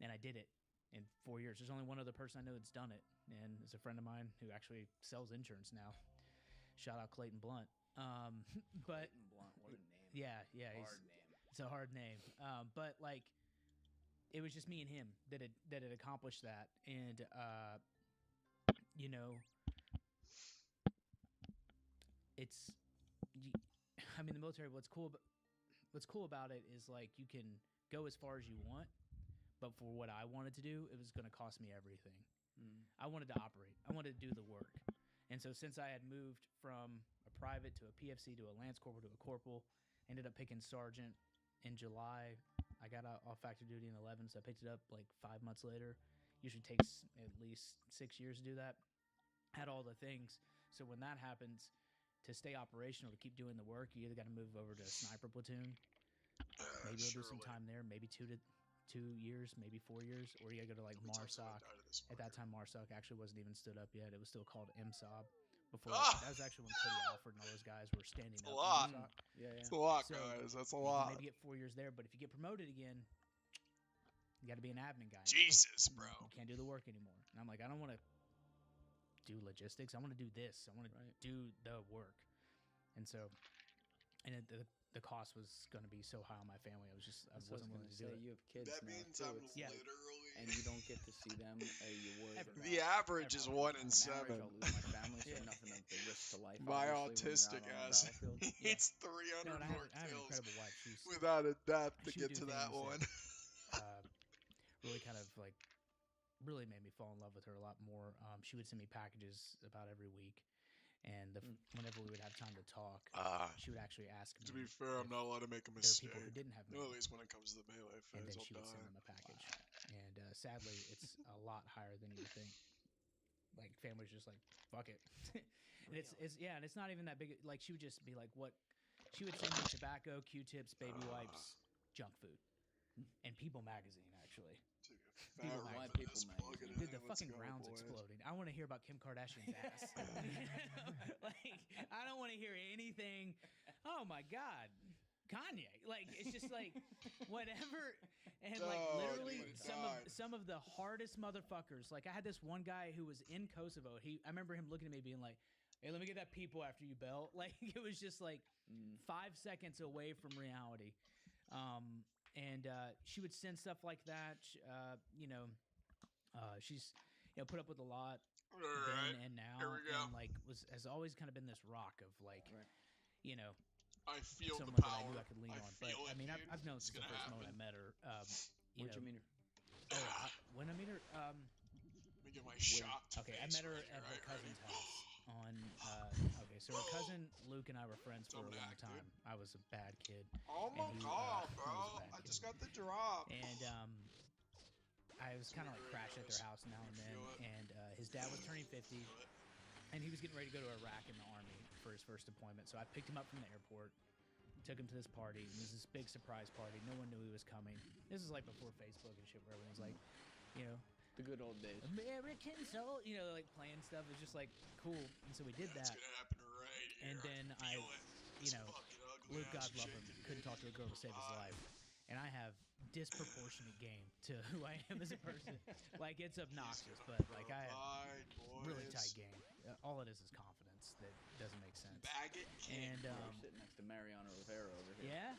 and I did it in 4 years. There's only one other person I know that's done it, and it's a friend of mine who actually sells insurance now. Shout out Clayton Blunt. But Clayton Blunt, what a name! Yeah, Hard name. it's a hard name. But like, it was just me and him that had accomplished that, and you know, it's. I mean, the military. What's cool about it is like you can go as far as you want, but for what I wanted to do, it was going to cost me everything. I wanted to operate. I wanted to do the work. And so since I had moved from a private to a PFC to a lance corporal to a corporal, ended up picking sergeant in July. I got off active duty in 11, so I picked it up like 5 months later. Usually takes at least 6 years to do that. Had all the things. So when that happens, to stay operational, to keep doing the work, you either got to move over to a sniper platoon. Maybe you'll do some time there, maybe 2 years, maybe 4 years, or you got to go to like MARSOC. At that time, MARSOC actually wasn't even stood up yet. It was still called MSOB. Before that was actually when Cody Alford and all those guys were standing up. A lot. Yeah. It's a lot, So, guys. That's a you can lot. maybe get 4 years there, but if you get promoted again, you got to be an admin guy. Jesus, bro. You can't do the work anymore. And I'm like, I don't want to do logistics. I want to do this. I want to do the work. And so, and the cost was going to be so high on my family. I wasn't willing to do it. You have kids That now, means too. I'm It's- literally. and you don't get to see them. You worry about The average is 1 in marriage. 7. I'll lose my family, so nothing of the risk to life. My obviously, autistic when you're out on the ass battlefield. needs No, 300 and I more have an kills incredible wife. She's without a death to she get would to do that things one. really kind of like really made me fall in love with her a lot more. She would send me packages about every week, and whenever we would have time to talk, she would actually ask me. To be fair, I'm not allowed to make a there were mistake. people who didn't have No, mail, at least when it comes to the melee and phase, then I'll she would send die. them a package. And sadly, it's a lot higher than you would think. Like families just like fuck it, and it's and it's not even that big. Like she would just be like, what? She would send me tobacco, Q-tips, baby wipes, junk food, and People magazine actually. Fat Why Rip People is magazine? plugging Dude, in. the Let's fucking go, ground's boys. exploding. I want to hear about Kim Kardashian's ass. Like, I don't want to hear anything. Oh my God, Kanye. Like, it's just like whatever. And like Oh, literally dude, some of the hardest motherfuckers. Like I had this one guy who was in Kosovo. I remember him looking at me being like, "Hey, let me get that people after you, Bell." Like it was just like 5 seconds away from reality. And she would send stuff like that. She's put up with a lot then and now, Here we go. and like has always kind of been this rock of like, I feel the someone that I power. knew I could lean on. But feel I it, mean, dude. I've known It's since the gonna first moment I happen. met her. Where'd you meet her? When I met her, Let me get my shocked okay, I face met her right at here, her right? cousin's house on. Okay, so her cousin Luke and I were friends for a Don't long act, dude. time. I was a bad kid, Oh my and he, god, he bro! was a bad I kid. just got the drop. And I was kind of like crashing at their house now and then. And his dad was turning 50, and he was getting ready to go to Iraq in the army for his first deployment. So I picked him up from the airport, took him to this party. And it was this big surprise party. No one knew he was coming. This is like before Facebook and shit, where everyone's like, The good old days. American soul, like playing stuff. It was just like cool. And so we did It's that. gonna happen right here. And then Feel it. This Luke, fucking ugly God ass love him, chicken, couldn't dude. talk to a girl to save his life. and I have disproportionate game to who I am as a person. Like it's obnoxious, but like I have really tight game. All it is confidence that doesn't make sense. Maggot king. And We're sitting next to Mariano Rivera over here. yeah,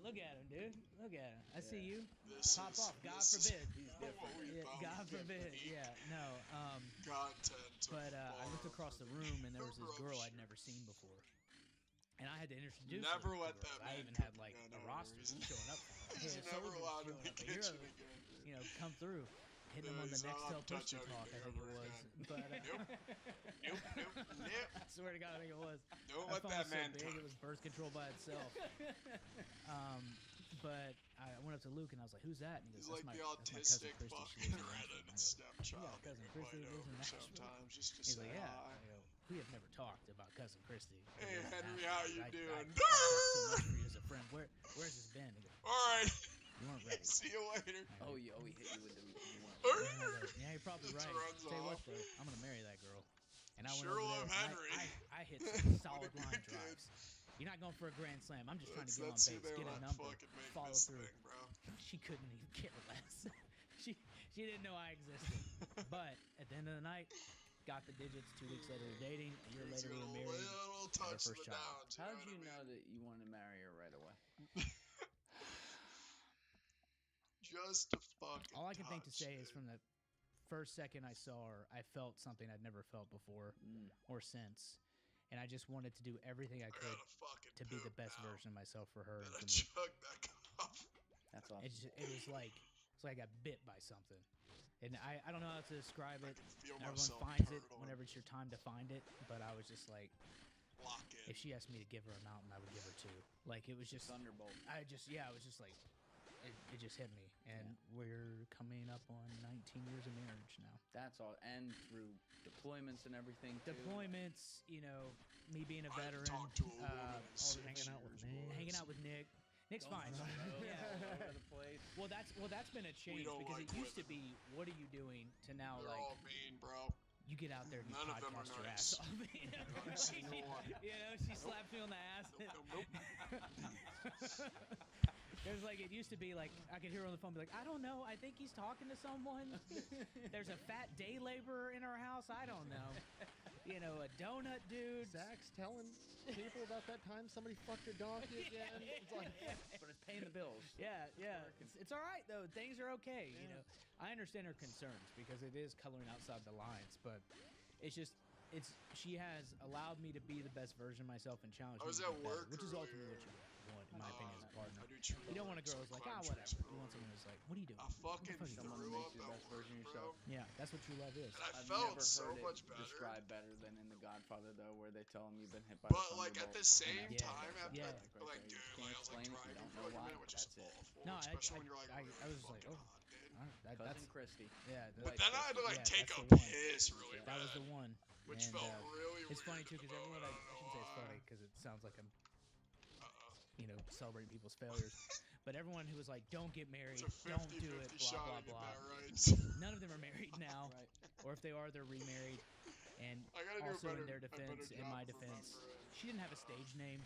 look at him, dude. Look at him. I see you. This Pop is, off. God this forbid. Is what we Yeah, found God to forbid. peak Yeah, no. Content. But I looked far across the from room and there was this girl I'd corruption. never seen before. And I had to introduce Never her to let the that girls. I man even cook had like again, a no roster reason. showing up for her. He's Hey, never soldiers allowed in showing the up. Like, here kitchen are- again. Dude. you know, come through. Hitting them on the He's not Nextel allowed to touch push to talk, I think anything it ever was. again. But Nope. I swear to God, I think it was. Don't That let phone that was so man big, touch. it was birth control by itself. But I went up to Luke and I was like, "Who's that?" And he He's goes, like "That's the my cousin autistic Christy. She fucking lives in redheaded Nashville." And I go, stepchild "You got a cousin that Christy you who lives in invite over Nashville?" sometimes just to He's say like, "Yeah." hi. I go, "We have never talked about cousin Christy. who Hey, lives in Henry, Nashville. how you I've doing? got so much for you as a friend. Where's this been?" He goes, Alright. "You weren't ready." See you later. Oh, he hit you with the one. And I was like, "Yeah, you're probably Just right. runs Tell you what, off. though, I'm gonna marry that girl." And I Sure went over love there. Henry. And I hit some What a solid good line kid. drives. You're not going for a grand slam. I'm just trying to That's get who on they base, get a let number, fucking make follow this through. thing, bro. She couldn't even care less. she didn't know I existed. But at the end of the night, got the digits. 2 weeks later, we're dating. A year It's later, got we're a married. little our touch of first the child. downs. How know did you what I know mean? that you wanted to marry her right away? Just a fucking All I can think to touch, say is dude. from the first second I saw her, I felt something I'd never felt before or since. And I just wanted to do everything I could gotta fucking to be the poop best now. version of myself for her and Gotta for me. chug that coffee. That's awesome. It was like it's like I got bit by something. And I don't know how to describe I it. can feel Everyone myself finds it turtling. whenever it's your time to find it. But I was just like, Lock in. if she asked me to give her a mountain, I would give her 2. Like it was just Thunderbolt. I was just like it just hit me. And we're coming up on 19 years of marriage now. That's all. And through deployments and everything, too. Deployments, you know, me being a I haven't veteran, talked to a woman in all the 6 hanging out with years, Nick. boys. hanging out with Nick. Nick's Going fine. for the road, Yeah. all over the place. Well, that's been a change don't because like it used to women. be, what are you doing? To now, They're like, all mean, bro. you get out there and you None of them are podcast your nice. ass off. You know? Not a single one. You know, she slaps me on the ass. Nope. There's like it used to be like I could hear her on the phone be like, I don't know, I think he's talking to someone. There's a fat day laborer in our house. I don't know. You know, a donut dude. Zach's telling people about that time somebody fucked a donkey again. It's like, But it's paying the bills. Yeah. It's all right though. Things are okay. You know, I understand her concerns because it is coloring outside the lines, but it's just she has allowed me to be the best version of myself and challenge I me was to at be better, work which is ultimately earlier. what you want, in my opinion, as a partner. I do true You don't want a lines, girl who's like, climb whatever. trees, You want someone who's like, what are you doing? I fucking What the fuck Someone threw who makes up you the at best version of work, yourself. bro. Yeah, that's what true love is. And I I've felt never so heard much it better. described better than in The Godfather, though, where they tell him you've been hit by But the like at the thunderbolt, same and Yeah. time, that's Yeah. like you dude, can't like I was like explain it, you driving don't for know like a why, minute, which is that's it. awful. No, especially when you're like I really was like, fucking oh. hot, dude. That's Cousin Christy. yeah. But then I had to like yeah, take that's a the one. piss really That bad, was the one. which And, felt really it's funny weird too at the because everyone moment. I shouldn't say it's funny because it sounds like I'm Uh-oh. celebrating people's failures. But everyone who was like, don't get married, It's a don't do 50-50 it, blah shot blah to get blah. that right. None of them are married now, Right. or if they are, they're remarried. And I gotta do a also better, in their a better defense, in job my of defense, remembering. she didn't have a stage name.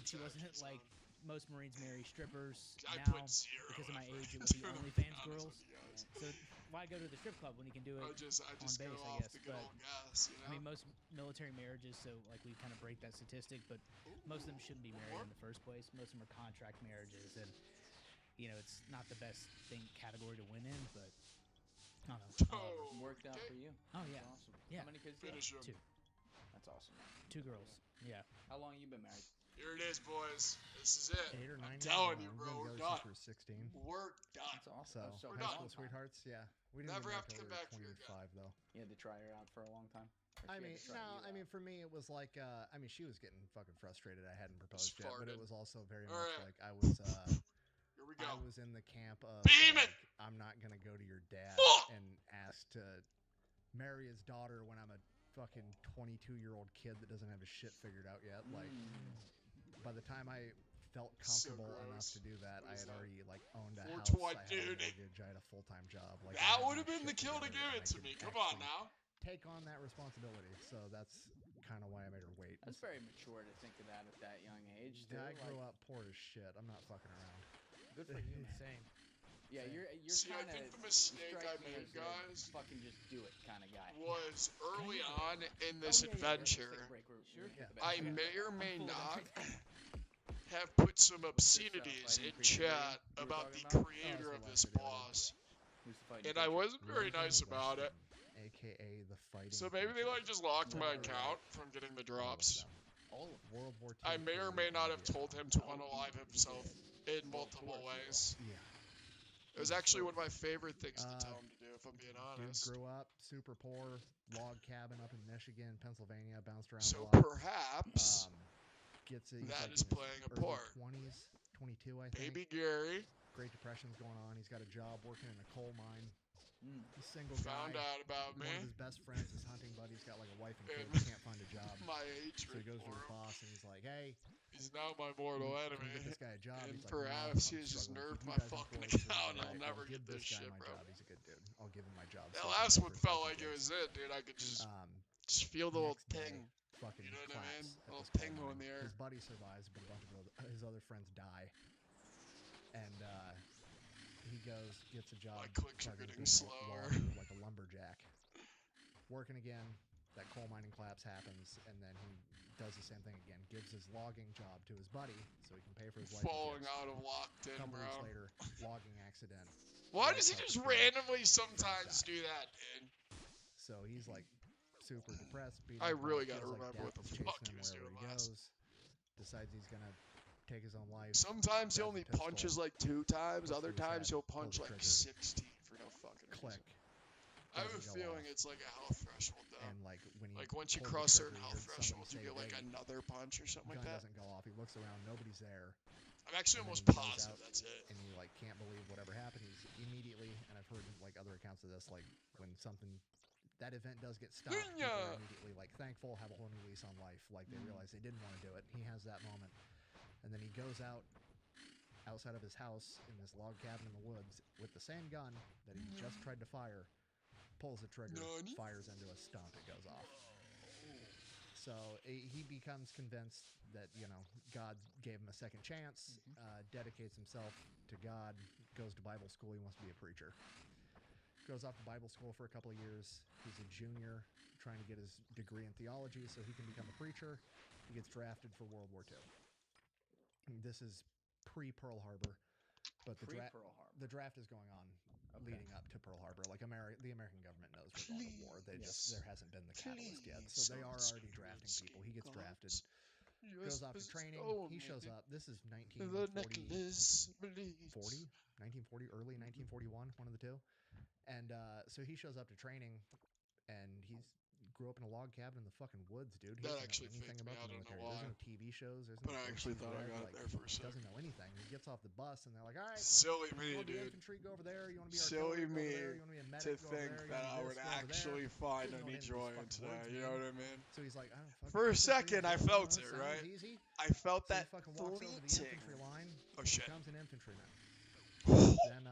She wasn't like most Marines marry strippers I now put zero because of my effort age. It would be into it, OnlyFans to be honest girls. with you guys. So why go to the strip club when you can do it I just on go base? I off guess. the good But old gas, you know. I mean, most military marriages, so like we kind of break that statistic, but most of them shouldn't be married in the first place. Most of them are contract marriages, and you know it's not the best category to win in, but I don't know. Oh, Worked out for you. Oh yeah, That's awesome. Yeah. How many kids do you have? finish 'em. 2 That's awesome. 2 girls. Yeah. How long you been married? Here it is, boys. This is it. 8 or 9 I'm years telling now. you, We've bro, been we're together done. since we were 16. We're done. That's awesome. So, a we're high done. school sweethearts, yeah. We didn't Never get have to married come till back we were here again. 25, though. You had to try her out for a long time? Or I she had mean, to try no, you I out? mean, for me, it was like, I mean, she was getting fucking frustrated I hadn't proposed yet, but it farted. was also very All much right. like I was, Here we go. I was in the camp of, Beam it! like, I'm not gonna go to your dad Fuck! and ask to marry his daughter when I'm a fucking 22-year-old kid that doesn't have his shit figured out yet. Like, by the time I felt So comfortable enough gross. to do that, What I is had that? already like owned a 420, house, I had a dude. mortgage, I had a full-time job. Like That I had would have my been the shit kill to together, give and it I to could me. Come on actually now. take on that responsibility. So that's kind of why I made her wait. That's very mature to think of that at that young age. Too. I grew like, up poor as shit. I'm not fucking around. Good for you, man. Same. Yeah, you're See, I kind of. think the mistake I made, guys, Fucking just do it kind of guy. was early on in this Let's take adventure, a break. We're Sure. I may or may full of not everything. have put some this, obscenities fighting in creature chat you were about talking the about? creator Oh, of it's this the last video, boss, Who's the fighting and I creature? wasn't very Logan nice about it. Weston, aka the fighting. So maybe they creature. like just locked my Right. account from getting the All of drops. them. All of them. World War II. I may or Korea, may and not have Vietnam. told him to Oh, unalive he himself did. in Well, of multiple course he will. ways. Yeah. It was actually one of my favorite things to Uh, tell him to do, if I'm being Dude honest. grew up super poor, log cabin up in Michigan, Pennsylvania, bounced around So a lot. perhaps He's that like is in his playing a early part. 20s, 22, I think. Baby Gary Great Depression's going on. He's got a job working in a coal mine. He's a single found guy. out about me. One of his best friends, his hunting buddy's got like a wife and And kids, can't find a job. my age So he goes to his for him. boss and he's like, "Hey, He's now my mortal can enemy. you get this guy a job?" And He's like, "No, perhaps I'm he has just struggling to nerfed keep my you guys fucking employed." So he's account. like, I'll "Alright, never well, get give this guy shit, my bro. job. He's a good dude. I'll give him my job." That so he can last pay one for his felt fucking like it kids. was it, dude. I could just Um, feel the little next day, ping. fucking You know what I collapse mean? at Little this coal ping on mine. the air. His buddy survives, but a bunch of his other friends die. And he goes, gets a job. My clicks are fucking getting being a slower. logger, like a lumberjack. Working again. That coal mining collapse happens, and then he does the same thing again. Gives his logging job to his buddy so he can pay for his wife and Falling kids. out of locked in, A couple weeks bro. later, logging accident. Why Right does he out just the field. randomly sometimes die. do that, dude? So he's like super depressed. Beat I up, really feels gotta like remember what death the is fuck chasing he was him doing wherever he last. goes. Decides he's gonna take his own life. Sometimes he grabs a only pistol, punches like 2 times, puts other through his times head, he'll pulls punch the like trigger, 16 for no fucking click. reason. I have a doesn't go feeling off. it's like a health threshold though. And like when he Like once you pulled the cross certain trigger, he health heard somebody thresholds, you say, get like "Hey, another punch or something like gun that. doesn't go off." He looks around, nobody's there, I'm actually and then almost he goes positive out that's it. and he like can't believe whatever happened. He's immediately, and I've heard like other accounts of this, like when something that event does get stopped, people are immediately like thankful, have a whole new lease on life. Like they realize they didn't want to do it. He has that moment, and then he goes outside of his house in this log cabin in the woods with the same gun that he just tried to fire, pulls the trigger, Nani? fires into a stump, it goes off. So he becomes convinced that, you know, God gave him a second chance, dedicates himself to God, goes to Bible school, he wants to be a preacher. Goes off to Bible school for a couple of years. He's a junior trying to get his degree in theology so he can become a preacher. He gets drafted for World War II. This is pre-Pearl Harbor, but the draft is going on leading up to Pearl Harbor. Like the American government knows we're going to war. There hasn't been the catalyst yet, so they are already drafting people. He gets drafted, goes off to training. He shows up. This is 1940, early 1941, one of the two. And so he shows up to training, and he's grew up in a log cabin in the fucking woods, dude. He That doesn't actually know anything freaked me about out, the I don't know military. There's why. no TV shows. There's But no I actually OCs thought I read, got it there for a second. doesn't know anything. He gets off the bus, and they're like, "All right, Silly you me, want to be dude. infantry? Go over there. You want to be Silly artillery? Go me over there. You want to be a medic? to Go think over there. that You I want would to do this? Go over actually there. find Didn't know any what any of joy this in fucking today. words You mean. know what I mean? So he's like, I don't fucking. For a second, I felt it, sounds right? Easy. I felt So that he fucking walks over to the fleeting. infantry line. Oh shit. Becomes an infantryman. Then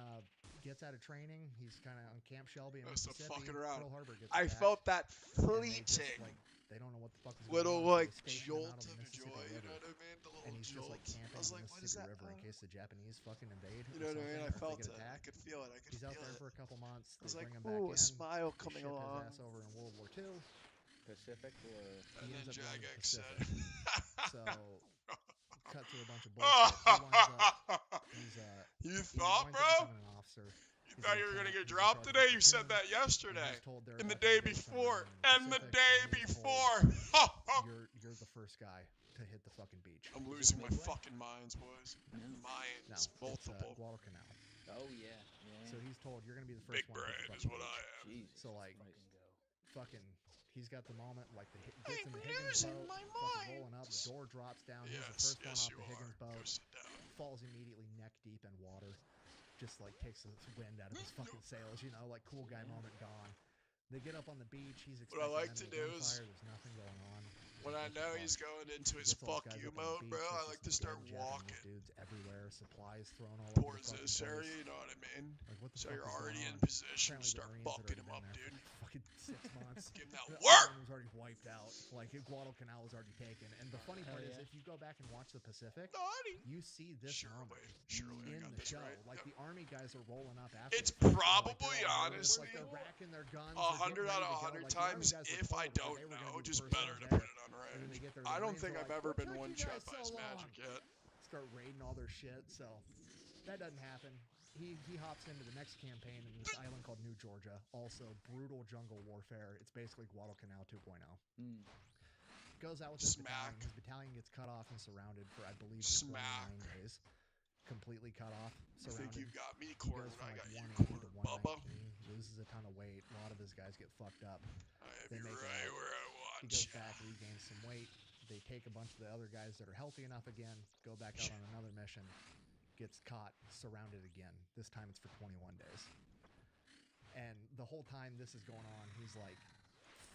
gets out of training. He's kind of on Camp Shelby in That's the Mississippi. fucking around. Pearl Harbor gets I attacked, felt that and fleeting they don't know what the fuck is little going on. like So they station him jolt out on the of Mississippi joy. You River, know what I mean? The and little he's just jolt. like camping I was in like, the what is Mississippi that? River in case the Japanese fucking invade. You know what I mean? I felt or if it. they get I attacked. could feel it. I could He's feel out there it. for a couple months. I was They like, bring him back ooh, in. a smile They coming ship along. his ass over in World War II. Pacific or And He then ends up going to the Jagex said, Pacific. So cut to a bunch of bullshit. He winds up. You He thought, winds up bro? becoming an officer. You He's thought a you were gonna lieutenant. get He's in dropped charge of today? a You said platoon, that yesterday. and he's told they're And the about to day invade somewhere before. in And the Pacific, day and he's told, before. You're the first guy to hit the fucking beach. I'm losing my fucking minds, boys. No, Minds. it's Multiple. Guadalcanal. oh yeah. So he's told you're gonna be the first Big one to hit brain the is fucking what I beach. am. Jesus. So like, fucking go. fucking, he's got the moment like gets I'm in the Higgins losing boat, my fucking rolling up, mind. door drops down. He's the Yes, first one yes, off you the Higgins are. Go boat. sit down. Falls immediately neck deep in water. Just like takes the wind out of his fucking sails, you know, like cool guy moment gone. They get up on the beach. He's expecting What I like to enemy do is gunfire. There's nothing going on. when I know he's going into his Gets all fuck guys you up on the mode, beach, bro, there's I just like to dead start Japanese walking dudes everywhere, supplies thrown all over towards the fucking this area, place. you know what I mean? Like, what the So fuck you're is already going in on? position to Apparently the start Marines had fucking already him been up, there dude. for fucking 6 months. Give him that The work. island was already wiped out. Like Guadalcanal was already taken. And the funny part is, if you go back and watch the Pacific, Naughty. you see this moment Surely, I in got the this show. right. Like Yep. the army guys are rolling up after. It's the fight. They're, probably, they're all nervous, honestly, like they're racking their guns. 100 they're out getting of ready 100 to go. Like, the army times, guys were if I told that don't they were gonna know, be the just first better ones to there. put it on And then they range. get there, the I don't Marines think are I've like, ever "What been took one you shot guys by so his long?" magic yet. Start raiding all their shit. So that doesn't happen. He hops into the next campaign in this island called New Georgia. Also brutal jungle warfare. It's basically Guadalcanal 2.0. Goes out with his battalion. His battalion gets cut off and surrounded for, I believe, 29 days. Completely cut off, I surrounded. think you've got me He goes cornered. from I like got you 180 to cornered, Bubba. 119. Loses a ton of weight. A lot of his guys get fucked up. I have They you make it right out. where I He want goes you. back, regains some weight. They take a bunch of the other guys that are healthy enough again, go back out on another mission, gets caught, surrounded again. This time it's for 21 days. And the whole time this is going on, he's like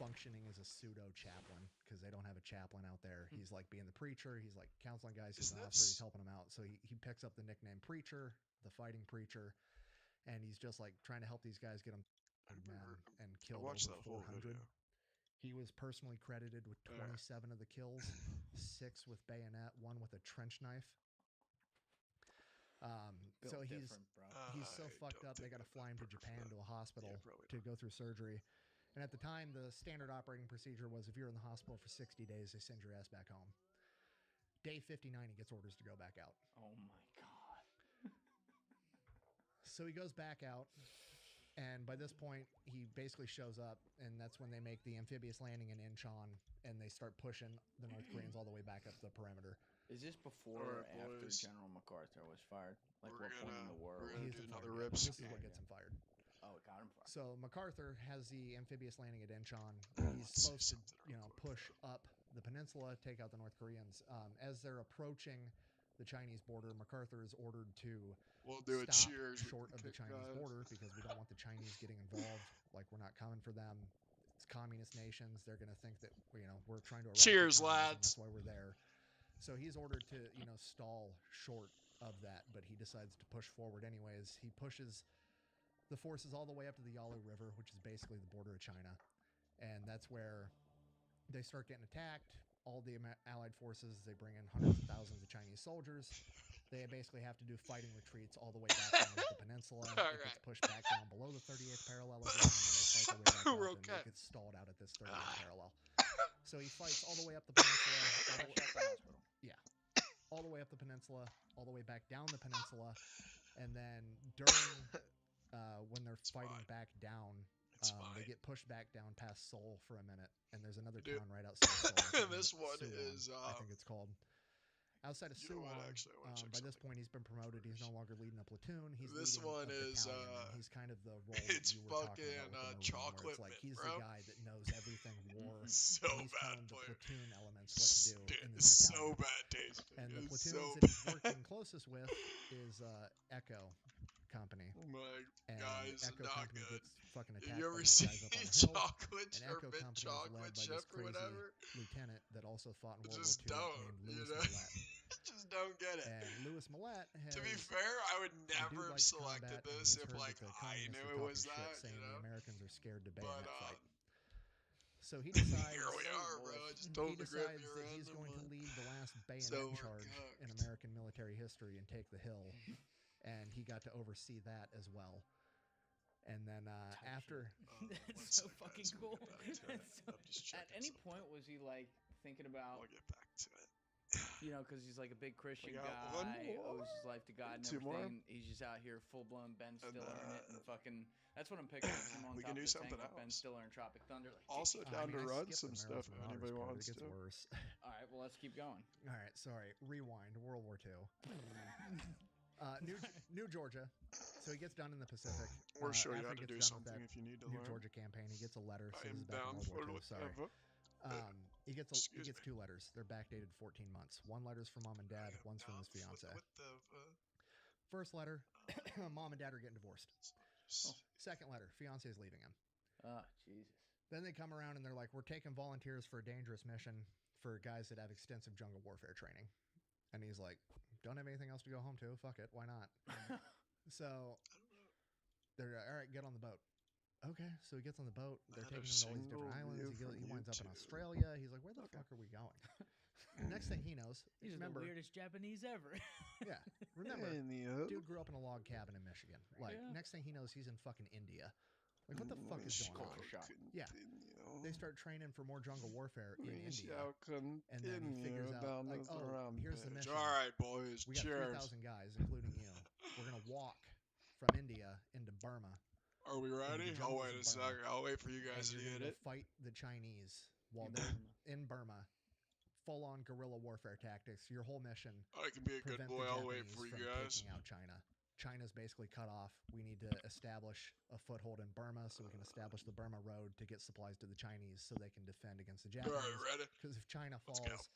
functioning as a pseudo chaplain because they don't have a chaplain out there. He's like being the preacher. He's like counseling guys. He's an officer. He's helping them out. So he picks up the nickname Preacher, the fighting preacher, and he's just like trying to help these guys get them and killed over 400. He was personally credited with 27 of the kills, 6 with bayonet, 1 with a trench knife. So he's so fucked up they got to fly him to Japan to a hospital to go through surgery. And at the time, the standard operating procedure was if you're in the hospital for 60 days, they send your ass back home. Day 59, he gets orders to go back out. Oh my god. So he goes back out, and by this point, he basically shows up, and that's when they make the amphibious landing in Incheon, and they start pushing the North Koreans all the way back up the perimeter. Is this before or after General MacArthur was fired? Like what point in the war? He isn't fired yet. This is what gets him fired. Oh, it got him fired. So MacArthur has the amphibious landing at Incheon. He's supposed to, push up the peninsula, take out the North Koreans. As they're approaching the Chinese border, MacArthur is ordered to stop short of the Chinese border because we don't want the Chinese getting involved. Like, we're not coming for them. It's communist nations. They're going to think that, we're trying to Cheers, lads. That's why we're there. So he's ordered to, stall short of that, but he decides to push forward anyways. He pushes the forces all the way up to the Yalu River, which is basically the border of China. And that's where they start getting attacked. All the Allied forces, they bring in hundreds of thousands of Chinese soldiers. They basically have to do fighting retreats all the way back down to the peninsula. It gets pushed back down below the 38th parallel again, and then they fight their way back up, and it gets stalled out at this 38th parallel. So he fights all the way up the peninsula. All the way up the peninsula, all the way back down the peninsula, and then during when they're fighting back down, they get pushed back down past Seoul for a minute, and there's another town right outside Seoul. This one Suwon, is I think it's called. Outside of Suwon, by this point he's been promoted. He's no longer leading a platoon. He's this leading one a is battalion. He's kind of the role it's that you were fucking talking about with the chocolate it's like mint, he's bro. the guy that knows everything war. So and he's bad, telling the player. platoon elements what to do in this So battalion. bad tasting. And the It's platoons so that he's working closest with is Echo Company. Oh my And guys, Echo not Company good. gets fucking Have attacked you by ever these seen guys up on the hill. chocolate And or Echo mint Company is led chocolate by this chip or crazy whatever? lieutenant that also fought in World Just War II don't, named Louis Millet. Just don't get it. And Louis Millet has, To be fair, I would never have likes selected combat, and this he's if heard like that the I communists knew are it was talking shit, that, saying the Americans are scared to bayonet fight. So he Here decides. we are, bro. Just don't He grip decides me that around he's the going to mud. lead the last bayonet So we're charge in cooked. American military history and take the hill, and he got to oversee that as well. And then after, That's so fucking cool. At any point was he like thinking about, I'll get back to it. because he's like a big Christian We guy, got one more. owes his life to God and Two more. everything. He's just out here full blown Ben Stiller in it and fucking. That's what I'm picturing. Him on We top can do of the something tank with Ben else. Stiller and Tropic Thunder. Like, Also I down to mean, I run skipped some the stuff if Marilyn anybody Monroe's wants part. It to. gets worse. all right, well let's keep going. All right, sorry. Rewind. World War II. New Georgia. So he gets done in the Pacific. Or show you after how he to do gets done with something that if you need to New learn. Georgia campaign. He gets a letter. I Says am he's back down in for World War II. Sorry. whatever. He gets Excuse me. 2 letters. They're backdated 14 months. One letter's from mom and dad. One's from his fiance. What the First letter, mom and dad are getting divorced. Second letter, fiance is leaving him. Oh Jesus. Then they come around and they're like, we're taking volunteers for a dangerous mission for guys that have extensive jungle warfare training. And he's like, don't have anything else to go home to. Fuck it. Why not? So they're all right, get on the boat. okay. So he gets on the boat. They're Not a taking him to all these different single islands. view He from winds up in YouTube. Australia. He's like, where the Okay. fuck are we going? Next thing he knows, These are remember, the weirdest Japanese ever. yeah, remember, Anywho. dude grew up in a log cabin in Michigan. Like, Yeah. next thing he knows, he's in fucking India. Like, what the fuck is going on? Yeah. They start training for more jungle warfare in We India. shall And then he figures continue out, down like, this oh, here's the rampage. mission. All right, boys. We got Cheers. 3,000 guys, including you. We're going to walk from India into Burma. Are we ready? the I'll jungles wait of a Burma. second. I'll wait for you And guys to you're going get to it. go fight the Chinese while they're in Burma. Full-on guerrilla warfare tactics. Your whole mission, I can be a good prevent boy. the I'll wait Japanese for you from guys. taking out China. China's basically cut off. We need to establish a foothold in Burma so we can establish the Burma Road to get supplies to the Chinese so they can defend against the All Japanese. right, ready? Because if China Let's go. falls,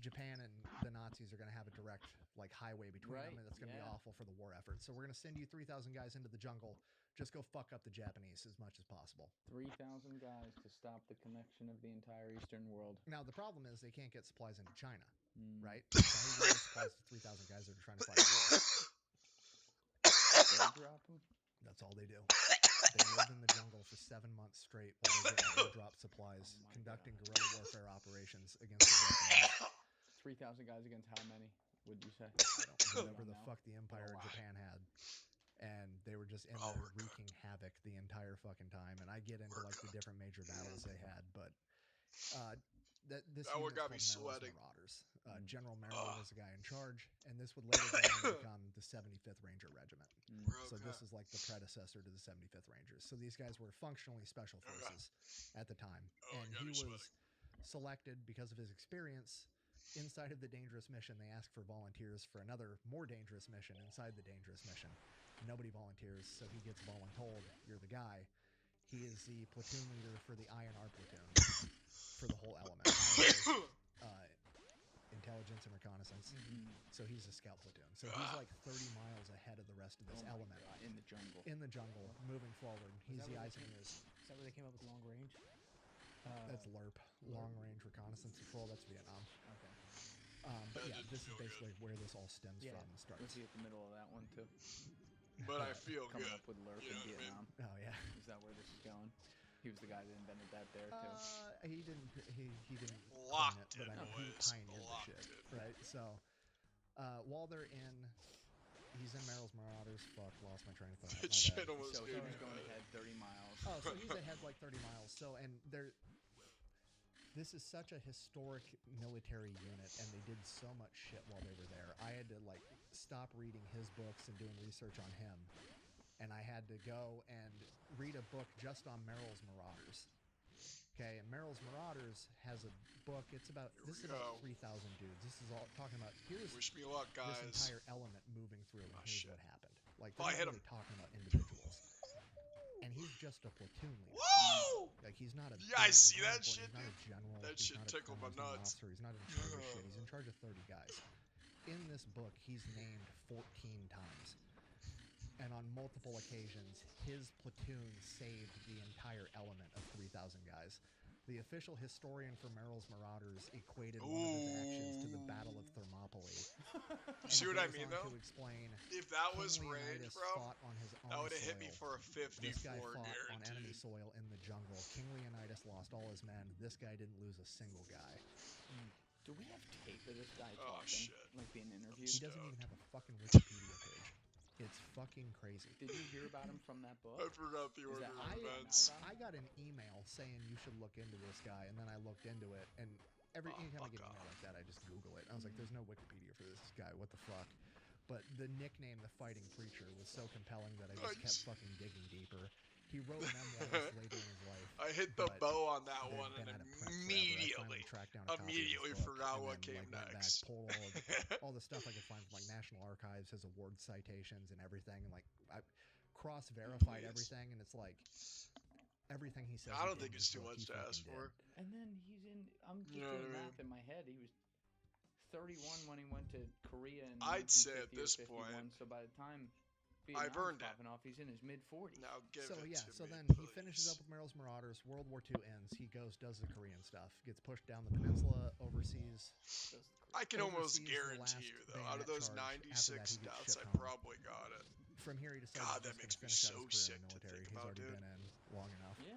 Japan and the Nazis are going to have a direct like highway between them, Right, and that's going to be yeah. awful for the war effort. So we're going to send you 3,000 guys into the jungle. Just go fuck up the Japanese as much as possible. 3,000 guys to stop the connection of the entire Eastern world. Now the problem is they can't get supplies into China, Mm. right? So how are you going to get supplies to 3,000 guys that are trying to fight a war? Airdrop 'em? That's all they do. They lived in the jungle for 7 months straight while they're getting airdrop supplies, Oh my conducting God. guerrilla warfare operations against the Japanese. 3,000 guys against how many, would you say? Whatever the know. fuck the Empire of Japan had. And they were just in Oh, there we're good. wreaking havoc the entire fucking time. And I get into like the different major battles they had, but this That one unit's got me called Merrill's sweating. Marauders. General Merrill was the guy in charge, and this would later go on to become the 75th Ranger Regiment. We're So okay. this is like the predecessor to the 75th Rangers. So these guys were functionally special forces at the time. Oh, And I got he me was selected because of his experience inside of the dangerous mission. They asked for volunteers for another more dangerous mission inside the dangerous mission. Nobody volunteers, so he gets voluntold. You're the guy. He is the platoon leader for the INR platoon for the whole element. INR is, intelligence and reconnaissance. So he's a scout platoon. So he's like 30 miles ahead of the rest of this Oh my element God, in the jungle. in the jungle, moving forward. He's that the where eyes they and came- ears. Is that where they came up with long range? That's LRP, long range reconnaissance patrol. That's Vietnam. Okay. But That yeah, didn't this is feel good. basically where this all stems Yeah. from and starts. Was he at the middle of that one too? But I feel Coming good. up with LRP You know in what I mean? Vietnam. Oh yeah. Is that where this is going? He was the guy that invented that there too. He didn't. He didn't. coin Locked it, but in, I mean, he boys. pioneered the Locked shit, in. right? So, while they're in, he's in Merrill's Marauders. Fuck, lost my train of thought. That My shit bad. almost So gave he me was going that. ahead 30 miles. Oh, so he's ahead like 30 miles. So, and there, this is such a historic military unit, and they did so much shit while they were there. I had to like stop reading his books and doing research on him, and I had to go and read a book just on Merrill's Marauders. Okay, and Merrill's Marauders has a book. It's about Here this is we about go. 3,000 dudes. This is all talking about here's Wish me luck, this guys. entire element moving through, and Oh, here's shit. what happened. Like Oh, they're I hit not really talking about individuals, and he's just a platoon leader. Woo! Like he's not a. You guys he's see not that important, shit, He's not a dude? general. That he's shit not a tickled my colonel, he's not an nuts. officer. He's not in charge of shit. He's in charge of 30 guys. In this book, he's named 14 times, and on multiple occasions, his platoon saved the entire element of 3,000 guys. The official historian for Merrill's Marauders equated one of his actions to the Battle of Thermopylae. You see what I goes mean, on though? To explain If that was King range, Leonidas bro, fought on his own that would have hit me soil. for a 54, This guy fought on enemy guaranteed. soil in the jungle. King Leonidas lost all his men. This guy didn't lose a single guy. Do we have tape of this guy Oh, talking? shit. Like being interviewed? He doesn't Stoked. even have a fucking Wikipedia page. It's fucking crazy. Did you hear about him from that book? I forgot the Is order that of how you found events. out about I got an email saying you should look into this guy, and then I looked into it, and anytime I get an fuck email like that, I just Google it. I was like, there's no Wikipedia for this guy. What the fuck? But the nickname, the Fighting Preacher, was so compelling that I just kept Nice. fucking digging deeper. He wrote memoirs later in his life. I hit the but bow on that they'd one been and out of print forever. I immediately, finally tracked down a copy of his immediately book, forgot and what then, came went back, next. pulled all the stuff I could find from like National Archives, his award citations and everything, and like I cross-verified Please. everything, and it's like everything he says. I he don't did think in it's his too book, much he to ask fucking for. did. And then he's in. I'm just You know doing what I math in my head. He was 31 when he went to Korea in I'd say at 1950 or this 51, point, So by the time I've Vietnam's earned it. popping off, he's in his mid 40s. Now give So it yeah, to so me, then he finishes please. up with Merrill's Marauders. World War II ends. He goes, does the Korean stuff, gets pushed down the peninsula, overseas. Does the I can almost oversees the guarantee last you, though, out of bayonet those charge. After that, 96 he gets deaths, I shipped home. probably got it. From here, he decides God, he's that just makes going to me finish out his so career in the sick to military. think He's about, already dude. been in long enough. Yeah.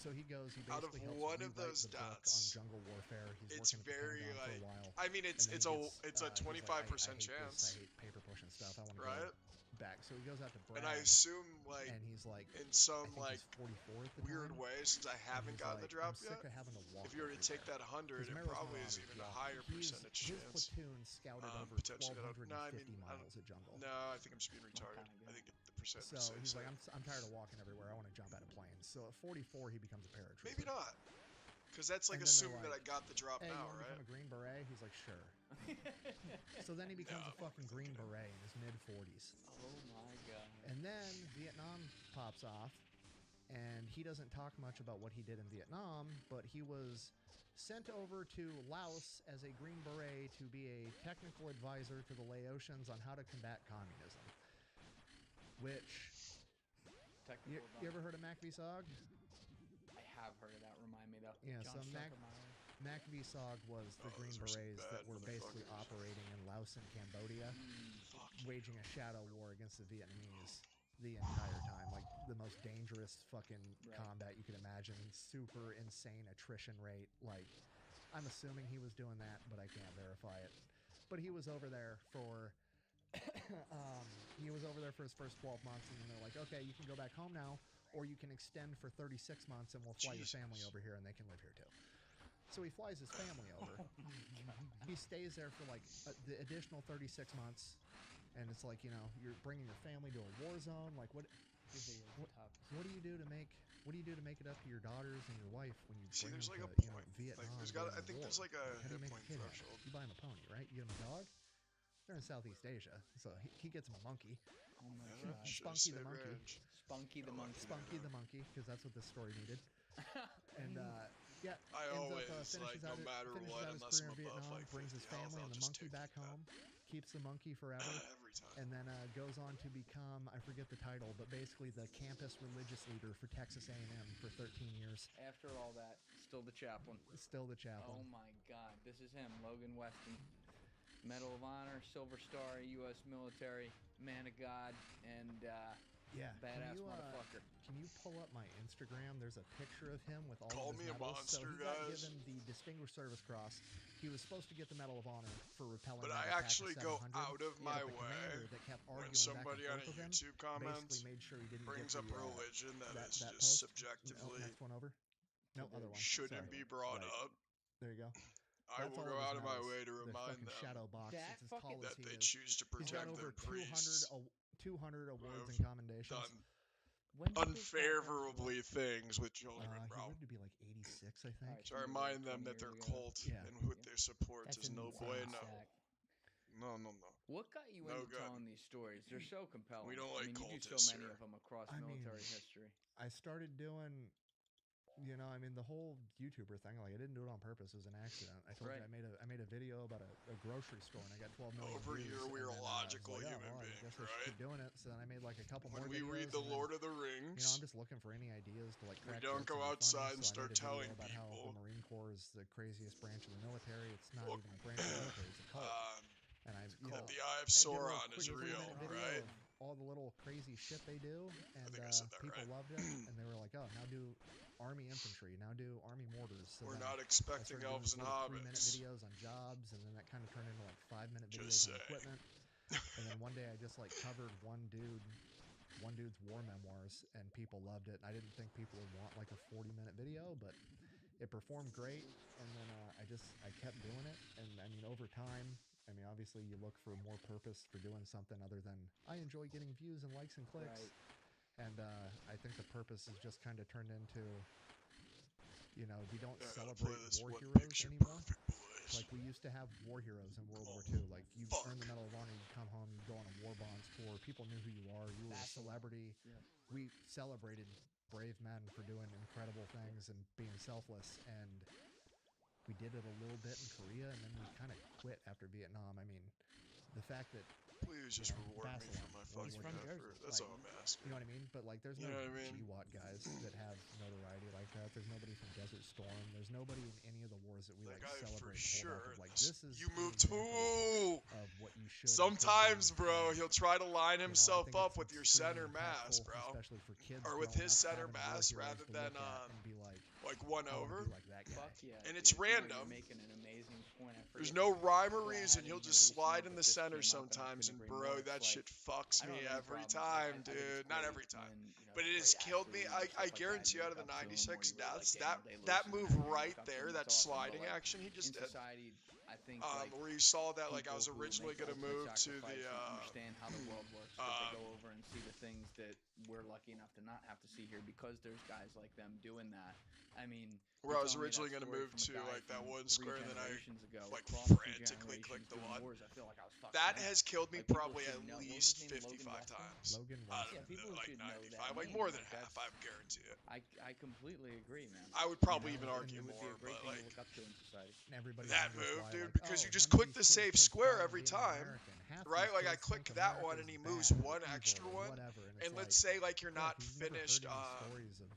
So he goes. He Out of basically helps one of rewrite those the book on dots, jungle warfare. He's it's working at the very Pentagon for like. a while. I mean, it's And then it's he a gets, it's a he's like, I 25% hate this. I chance, hate paper push and stuff. I want to right? go back. So he goes out to Bragg, And I assume like and he's like, in I some think like he's 44 at the weird time. way, since I And haven't he's gotten like, the drop I'm sick yet. of having to walk. If you were to take that 100, it Mero's probably not is on even his a walk. higher percentage His chance. platoon scouted over Potentially. 1,250 No, I mean, miles of jungle. No, I think I'm just being retarded. kinda I good. think the percentage. So he's like, I'm tired of walking everywhere. I want to jump out of planes. So at 44, he becomes a paratrooper. Maybe not, because that's like And then they're assuming that I like, got the drop Hey, now, you want to right? become a Green Beret? He's like, sure. So then he becomes No, a fucking Green Beret in his mid-40s. Oh my god. And then Vietnam pops off, and he doesn't talk much about what he did in Vietnam, but he was sent over to Laos as a Green Beret to be a technical advisor to the Laotians on how to combat communism. Which, you ever heard of MacVsog? I have heard of that. Remind me though. Yeah, John so Struckermeyer. MacVsog was the Green those are some Berets that bad were basically motherfuckers. operating in Laos and Cambodia, Fuck. waging a shadow war against the Vietnamese the entire time. Like the most dangerous fucking combat you could imagine. Super insane attrition rate. Like, I'm assuming he was doing that, but I can't verify it. But he was over there for his first 12 months, and then they're like, okay, you can go back home now, or you can extend for 36 months and we'll fly your family over here and they can live here too. So he flies his family over. He stays there for like the additional 36 months, and it's like, you know, you're bringing your family to a war zone. Like, what do you do to make it up to your daughters and your wife when you See, bring there's them like to, a point. Vietnam? Like, I think there's like a How do you hit make point a kid happy? threshold. You buy him a pony, right? You get him a dog. They're in Southeast Asia, so he gets him a monkey. Oh my Yeah, god. should've Spunky the stayed monkey. range. Spunky the monkey. Spunky the monkey, because that's what this story needed. And yeah, I ends always up like no matter what, his unless career I'm in above Vietnam, like brings 50 his health, family I'll and the just monkey take back that. home, keeps the monkey forever, Every time. and then goes on to become, I forget the title, but basically the campus religious leader for Texas A&M for 13 years. After all that, still the chaplain. Still the chaplain. Oh my god. This is him, Logan Weston. Medal of Honor, Silver Star, U.S. military, man of God, and Yeah. badass motherfucker. Can you pull up my Instagram? There's a picture of him with all Call of me his a medals. So monster, he got guys. given the Distinguished Service Cross. He was supposed to get the Medal of Honor for repelling But that I attack actually of go 700, out of but my the commander way that kept when arguing somebody back on and a forth with him YouTube comment basically made sure he didn't brings get up the, religion that is that just post. subjectively Next one over. No, other one. shouldn't Sorry. be brought Right. up. There you go. I That's will all go his out of my medals. way to The remind fucking them shadow box. That It's as fucking- tall as that he they is. choose to He's got protect over their priests 200 awards and have commendations. done When did this guy unfavorably things with children, He bro. lived to be like 86, I think. Alright, So I remind them that their 20 years ago. cult Yeah. and who their supports That's is an no insane bueno. sack. No. What got you No into good. telling these stories? They're so compelling. We don't I like mean, you do so cultists many here. of them across I mean- military history. I started doing, the whole YouTuber thing. Like, I didn't do it on purpose. It was an accident. I told Right. you I made a video about a grocery store, and I got 12 million Over views. here, we and are then, I was logical like, human I beings, guess I should keep right? doing it. So then I made like a couple more When we videos. read The and then, Lord of the Rings, I'm just looking for any ideas to like. We crack don't jokes go and be outside funny, and so I start made a video telling about how people. the Marine Corps is the craziest branch of the military. It's not Fuck. even a branch of the military; it's a cult. And I, that the Eye of I did a little Sauron is quick real, 3-minute video right? of all the little crazy shit they do, and think I said that people right. loved it, and they were like, "Oh, now do Army infantry, now do Army mortars." So We're then not I expecting started doing elves these and little 3-minute hobbits. videos on jobs, and then that kind of turned into like 5-minute videos Just on saying. equipment. And then one day I just like covered one dude's war memoirs, and people loved it. I didn't think people would want like a 40-minute video, but it performed great. And then I kept doing it, and I mean over time. I mean, obviously, you look for more purpose for doing something other than I enjoy getting views and likes and clicks. Right. And I think the purpose has just kind of turned into, we don't Yeah, I gotta celebrate play this war one heroes picture anymore. perfect, boys. Like we used to have war heroes in World War II. Like you fuck. earned the Medal of Honor, you come home, you go on a war bonds tour. People knew who you are. You were a celebrity. Yes. We celebrated brave men for doing incredible things and being selfless. And we did it a little bit in Korea, and then we kind of quit after Vietnam. I mean, the fact that Please just reward me for Basilan, my World fucking War II. effort. That's Like, all I'm asking. you know what I mean? But like, there's You no know what I mean? GWAT guys that have notoriety like that. There's nobody from Desert Storm. There's nobody in any of the wars that we Like, like I for celebrate hold up sure. of like this is You an move example too. of what you should and could Sometimes, do, bro, and, he'll try to line I himself think up it's with your center extremely mass, impactful, bro. especially for kids Or with growing his up center having war mass heroes rather to than look at and be like one I want over. to be like that guy. Fuck yeah. And it's dude. No, random. You're making an amazing point. I There's forget no rhyme or who I reason. had in He'll here just slide recently, in but the this center came up, and I sometimes, couldn't and agree bro, more. that It's shit fucks I don't me have any every problem with it. time, I think dude. it's Not great every time. when, But it great has killed me. athletes and stuff I like that, guarantee you out of look the up to 'em, or 96 you really deaths, like that Daniel Day-Lewis that and move you look right up to there, 'em, that that's awesome, but, sliding like, action he in just did, society, I think like where you saw that, like I people was who originally make the gonna ultimate move to the sacrifice and understand how the world works, that they go over and see the things that we're lucky enough to not have to see here because there's guys like them doing that. I mean, where you I was tell me that originally gonna story move from a to guy like that from one 3 square, and then I generations ago, like across 2 frantically generations clicked the doing one. wars. I feel like I was fucking That nuts. has killed me Like, people probably should at know. What was least his name? Logan 55 Weston? times. Logan Out Weston. of Yeah, people like should know 95, that like name. more than Like, half, I guarantee it. I completely agree, man. I would probably You know, even and argue It would be more, a great but thing like to look up to in society. and everybody that wonders move, why, dude, like, because you oh, just none of click these the kids safe take square pride in every being time, American. Half right? these Like I kids click think that one, America's and he moves bad or one evil extra or one, whatever, and it's and like, let's say like you're look, not you've never finished. heard any stories of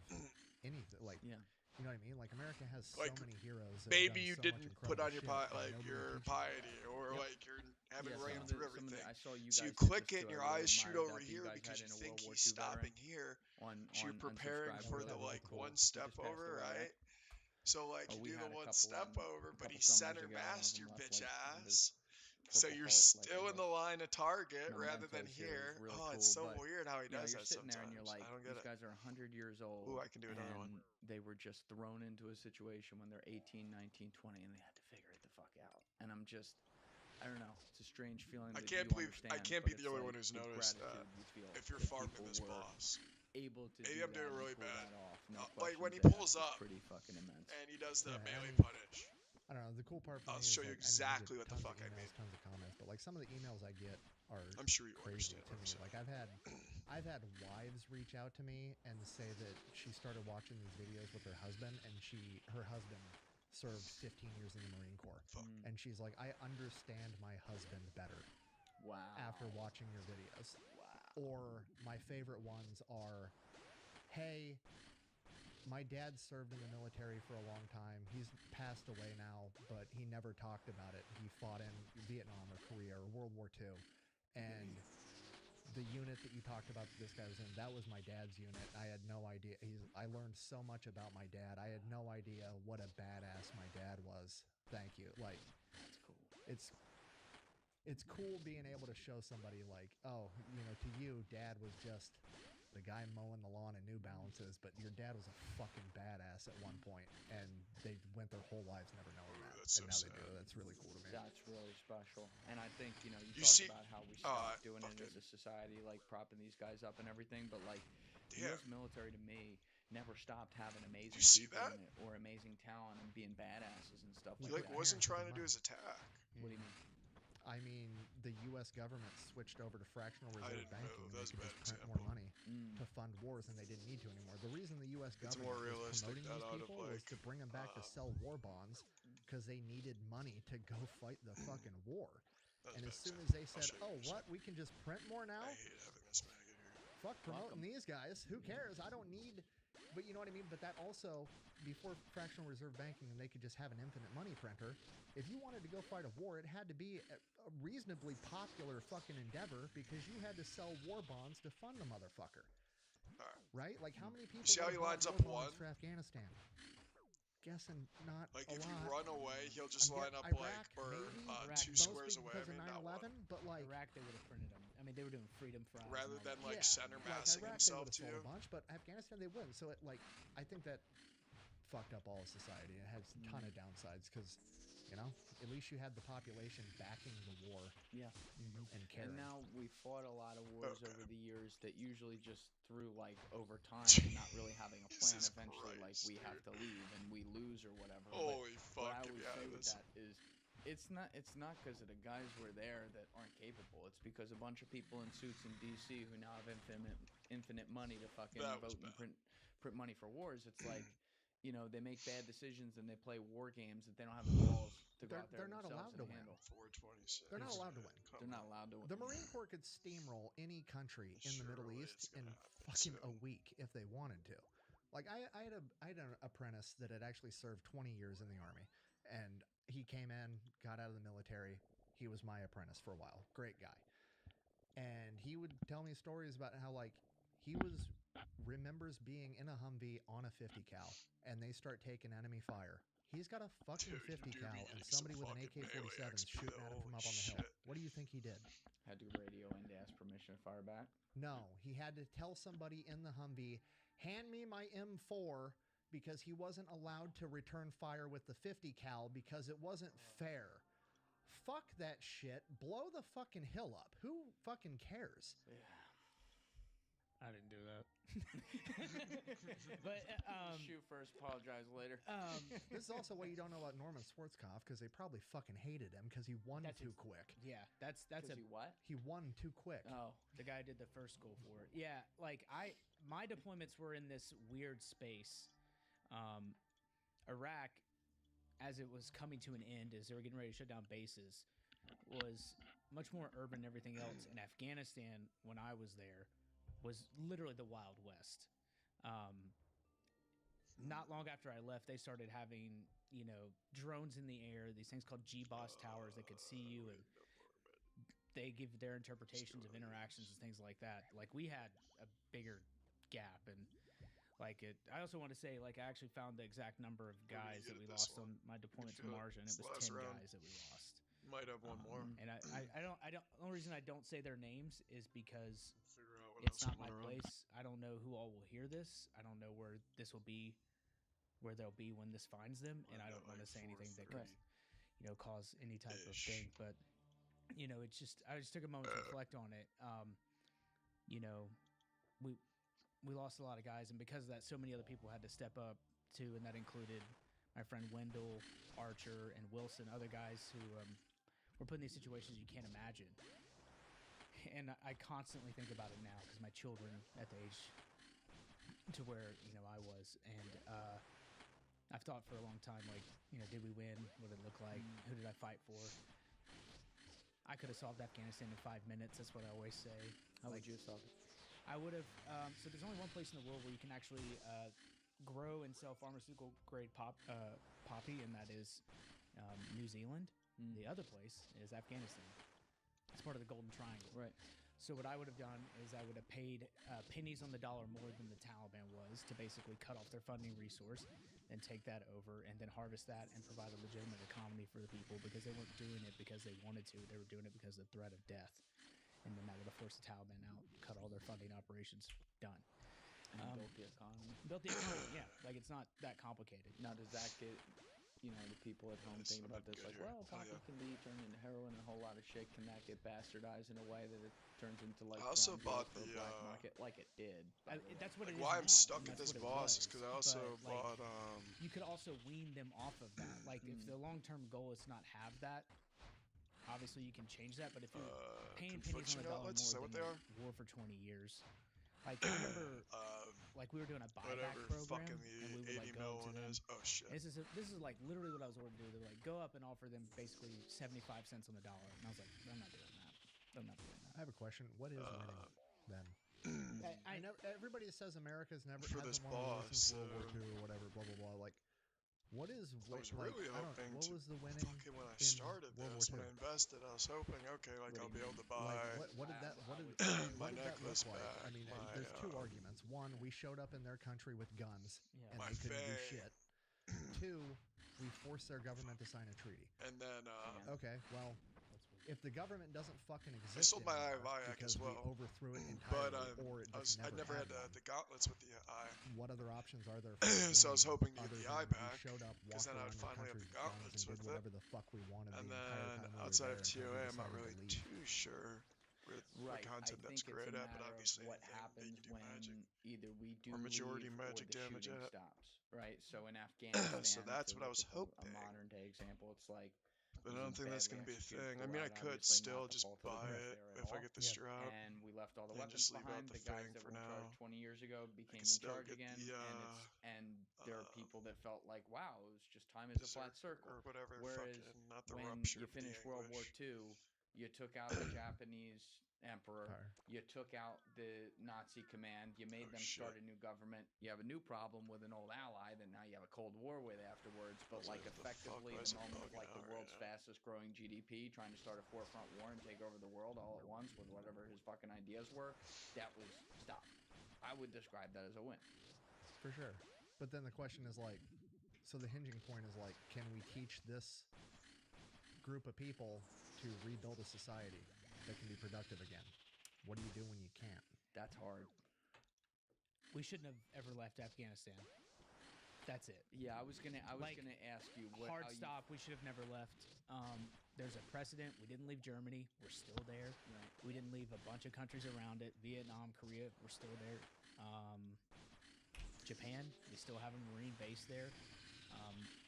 anything, like, Yeah. you know what I mean? Like, America has so Like, many heroes that maybe have you done so much didn't put incredible on your shit, and like nobody your teaches you about piety, it. or Yep. like you're having Yeah, ran So, through some of the everything. I saw you So you guys sent click this it, too. and I your really eyes shoot admired over that you here guys because had you in a think World War he's II veteran stopping here. on So you're preparing Unsubscribe. for That the was like really cool. one He step just passed over, away, right? So like But you we do the had a one couple step over, a but he couple summers center ago. One of massed them your left bitch like kind of his ass. So Purple you're Heart, like still as in the line of target rather than mementos here. It was here. really Oh, cool. it's so But weird how he you know, does you're that sitting there and sometimes. you're like, I don't get these it. guys are 100 years old. Ooh, I can do another one. And they were just thrown into a situation when they're 18, 19, 20, and they had to figure it the fuck out. And I'm just, I don't know. It's a strange feeling I that can't you believe I understand, can't but be the it's only like one who's the noticed that. gratitude you feel If you're that farming people this were boss, able to maybe do I'm that doing and really pull bad. that off. No Like when he questions pulls asked. up It's pretty fucking immense. and he does the Yeah, I melee mean, punish. I don't know. The cool part for I'll me show is you like, I mean, exactly I what get the tons fuck of I emails, mean. tons of comments, but like some of the emails I get are I'm sure you crazy understand to what I'm me. saying. Like I've had wives reach out to me and say that she started watching these videos with her husband, and her husband served 15 years in the Marine Corps, Fuck. and she's like, I understand my husband better Wow. after watching your videos. Wow. Or my favorite ones are, hey, my dad served in the military for a long time. He's passed away now, but he never talked about it. He fought in Vietnam or Korea or World War II. And the unit that you talked about that this guy was in, that was my dad's unit. I had no idea. I learned so much about my dad. I had no idea what a badass my dad was. Thank you. Like, That's cool. it's cool being able to show somebody like, oh, you know, to you, dad was just the guy mowing the lawn in New Balances, but your dad was a fucking badass at one point, and they went their whole lives never knowing that. That's and so now they do. sad. That's really cool to me. That's really special. And I think, you You talk see- about how we stopped doing it fucking- as a society, like propping these guys up and everything, but like the Yeah. U.S. military to me never stopped having amazing You see people that? in it or amazing talent and being badasses and stuff He He like like that. wasn't Parents with trying the to do money. his attack. What do you mean? I mean, the U.S. government switched over to fractional reserve didn't know. banking, and they That's a could bad just print more example. money to fund wars, and they didn't need to anymore. The reason the U.S. It's government more was realistic promoting that these out of, people was like, to bring them back to sell war bonds because they needed money to go fight the fucking war. That's And a as bad soon as example. they I'll said, show you "Oh, in a what? We can just print more now? I hate having this maggot here. Fuck promoting 'em. these guys. Who cares? I don't need." But you know what I mean? But that also, before fractional reserve banking and they could just have an infinite money printer, if you wanted to go fight a war, it had to be a reasonably popular fucking endeavor because you had to sell war bonds to fund the motherfucker. Alright. Right? Like, how many people see how would've he bought lines up war bonds one? for Afghanistan? Guessing not Like a if lot. you run away, he'll just I'm line guessing up Iraq, like or maybe? Iraq, 2 Mostly squares away. because I mean, of not 9/11, one. but like, Iraq, they would have printed them. I mean, they were doing freedom fries. and Rather all than that. like yeah, center like massing Iraq, they himself would have to sold you. a bunch, but Afghanistan they wouldn't. So it, like, I think that fucked up all of society. It has a ton of downsides because, you know, at least you had the population backing the war Yeah. and caring. And now we've fought a lot of wars Okay. over the years that usually just through like over time and not really having a plan. Jesus Eventually, like Christ, we have to leave and we lose or whatever. Holy But what fuck, I get me always out say of with this. that is, it's not because of the guys who are there that aren't capable. It's because a bunch of people in suits in D.C. who now have infinite money to fucking That was vote and bad. print money for wars. It's like, they make bad decisions and they play war games that they don't have the balls to go out there They're not themselves allowed to and win. handle. 426. They're not allowed to win. Come They're not on. allowed to. The Marine Corps could steamroll any country in the Middle Surely East it's in gonna happen fucking a soon. week if they wanted to. Like I had an apprentice that had actually served 20 years in the army, and he came in, got out of the military. He was my apprentice for a while. Great guy. And he would tell me stories about how like he remembers being in a Humvee on a 50 cal and they start taking enemy fire. He's got a fucking Dude, 50 you do cal need and some somebody with an fucking melee AK-47 XP shooting at him though, from up on holy the hill. shit. What do you think he did? Had to radio in to ask permission to fire back. No, he had to tell somebody in the Humvee, hand me my M4 because he wasn't allowed to return fire with the 50 cal because it wasn't fair. Fuck that shit. Blow the fucking hill up. Who fucking cares? Yeah. I didn't do that. But Shoot first, apologize later. This is also why you don't know about Norman Schwarzkopf, because they probably fucking hated him because he won That's too quick. yeah, that's a What? He won too quick. Oh, the guy did the first goal for it. Yeah, like my deployments were in this weird space. Iraq, as it was coming to an end, as they were getting ready to shut down bases, was much more urban than everything else. And Afghanistan, when I was there, was literally the Wild West. Not long after I left, they started having, drones in the air, these things called G-Boss towers that could see you, and they give their interpretations of interactions and things like that. Like, we had a bigger gap, and I also want to say, I actually found the exact number of guys that we lost on my deployment to Marja, and it was 10 guys that we lost. Might have one more. And I don't. The only reason I don't say their names is because Figure out what it's else not my went around. place. I don't know who all will hear this. I don't know where this will be, where they'll be when this finds them, and I don't want to say anything that could, cause any type of thing. But it's just I just took a moment to reflect on it. We lost a lot of guys, and because of that, so many other people had to step up too, and that included my friend Wendell, Archer, and Wilson, other guys who were put in these situations you can't imagine. And I constantly think about it now because my children at the age to where I was, and I've thought for a long time, did we win? What did it look like? Who did I fight for? I could have solved Afghanistan in 5 minutes. That's what I always say. how would you have solved it? I would have. So there's only one place in the world where you can actually grow and sell pharmaceutical grade poppy, and that is New Zealand. The other place is Afghanistan. It's part of the Golden Triangle. Right. So what I would have done is I would have paid pennies on the dollar more than the Taliban was to basically cut off their funding resource and take that over and then harvest that and provide a legitimate economy for the people, because they weren't doing it because they wanted to. They were doing it because of the threat of death. And then that would have forced the Taliban out, cut all their funding operations, done. And built the economy. Built the economy, yeah. It's not that complicated. Now, does that get, the people at home Yes, thinking about I'm this, good like, here. well, Hell poppy yeah. can be turned into heroin and a whole lot of shit. Can that get bastardized in a way that it turns into, I also brown bought deals for the, a black market? Like it did. by the way. That's what it is Why I'm now, stuck and at that's this what it boss was. is because I also But, bought you could also wean them off of that. Like, if the long-term goal is to not have that, obviously you can change that. But if you're paying pennies on confliction the dollar outlets, is that more what than they the are? war for 20 years, I remember, we were doing a buyback Whatever program, fucking and we the would 80 go mil to one them. is. Oh shit. This is literally what I was ordered to do. They're like, go up and offer them basically 75 cents on the dollar, and I was like, I'm not doing that. I'm not doing that. I have a question. What is winning then? I know everybody says America's never For this hasn't won a war since boss, World War II or whatever. Blah blah blah. Like, what is? I was really hoping what to was the winning? fucking when I in started World this, War when I II? invested, I was hoping, okay, What do I'll you be able to mean? buy. What did that? What did, My what did that look necklace like? I back, mean, my, there's two arguments. One, we showed up in their country with guns, Yeah. and My they couldn't do fame. shit. Two, we forced their government to sign a treaty. And then Okay, well, if the government doesn't fucking I exist sold my eye of anymore Yak because as well. we overthrew it But entirely, or it just I never had one, the gauntlets with the eye. what other options are there? So I was hoping to get other the than eye we back, showed up, 'cause walked then I'd around your finally have country the with guns, gauntlets and did with it. whatever the fuck we wanted And the entire then time we were outside there of until we TOA, I'm not decided really to leave. too sure with Right. what content I that's think great it's a at, but matter obviously of what anything happens they can do when magic. either we do majority leave magic or the damage shooting at. stops. Right. So in Afghanistan, So that's to what I look was at hoping. a modern day example, it's like. But I it was don't think that's badly going to be a executed thing. I mean, I Kuwait, could obviously still not the just fault of the buy Brits it there at if I all. get the Yep. strap. And we left all the and weapons just leave out behind. the The guys thing that for were in charge now. 20 years ago became can in still charge get again, the, and there are people that felt like, wow, it was just time is a flat Berserker circle. or whatever, Whereas fucking, not the when rupture you of the finished World War anguish. II, you took out the Japanese emperor. Empire. You took out the Nazi command. You made them start a new government. You have a new problem with an old ally that now you have a Cold War with afterwards. But like effectively, the moment of like the world's fastest growing GDP, trying to start a forefront war and take over the world all at once with whatever his fucking ideas were, that was stop. I would describe that as a win. For sure. But then the question is like, so the hinging point is like, can we teach this group of people to rebuild a society that can be productive again? What do you do when you can't? That's hard. We shouldn't have ever left Afghanistan. That's it. Yeah, I was gonna Like, ask you what Hard how you- stop. We should have never left. There's a precedent. We didn't leave Germany. We're still there. Right. We didn't leave a bunch of countries around it. Vietnam, Korea, we're still there. Japan, we still have a Marine base there.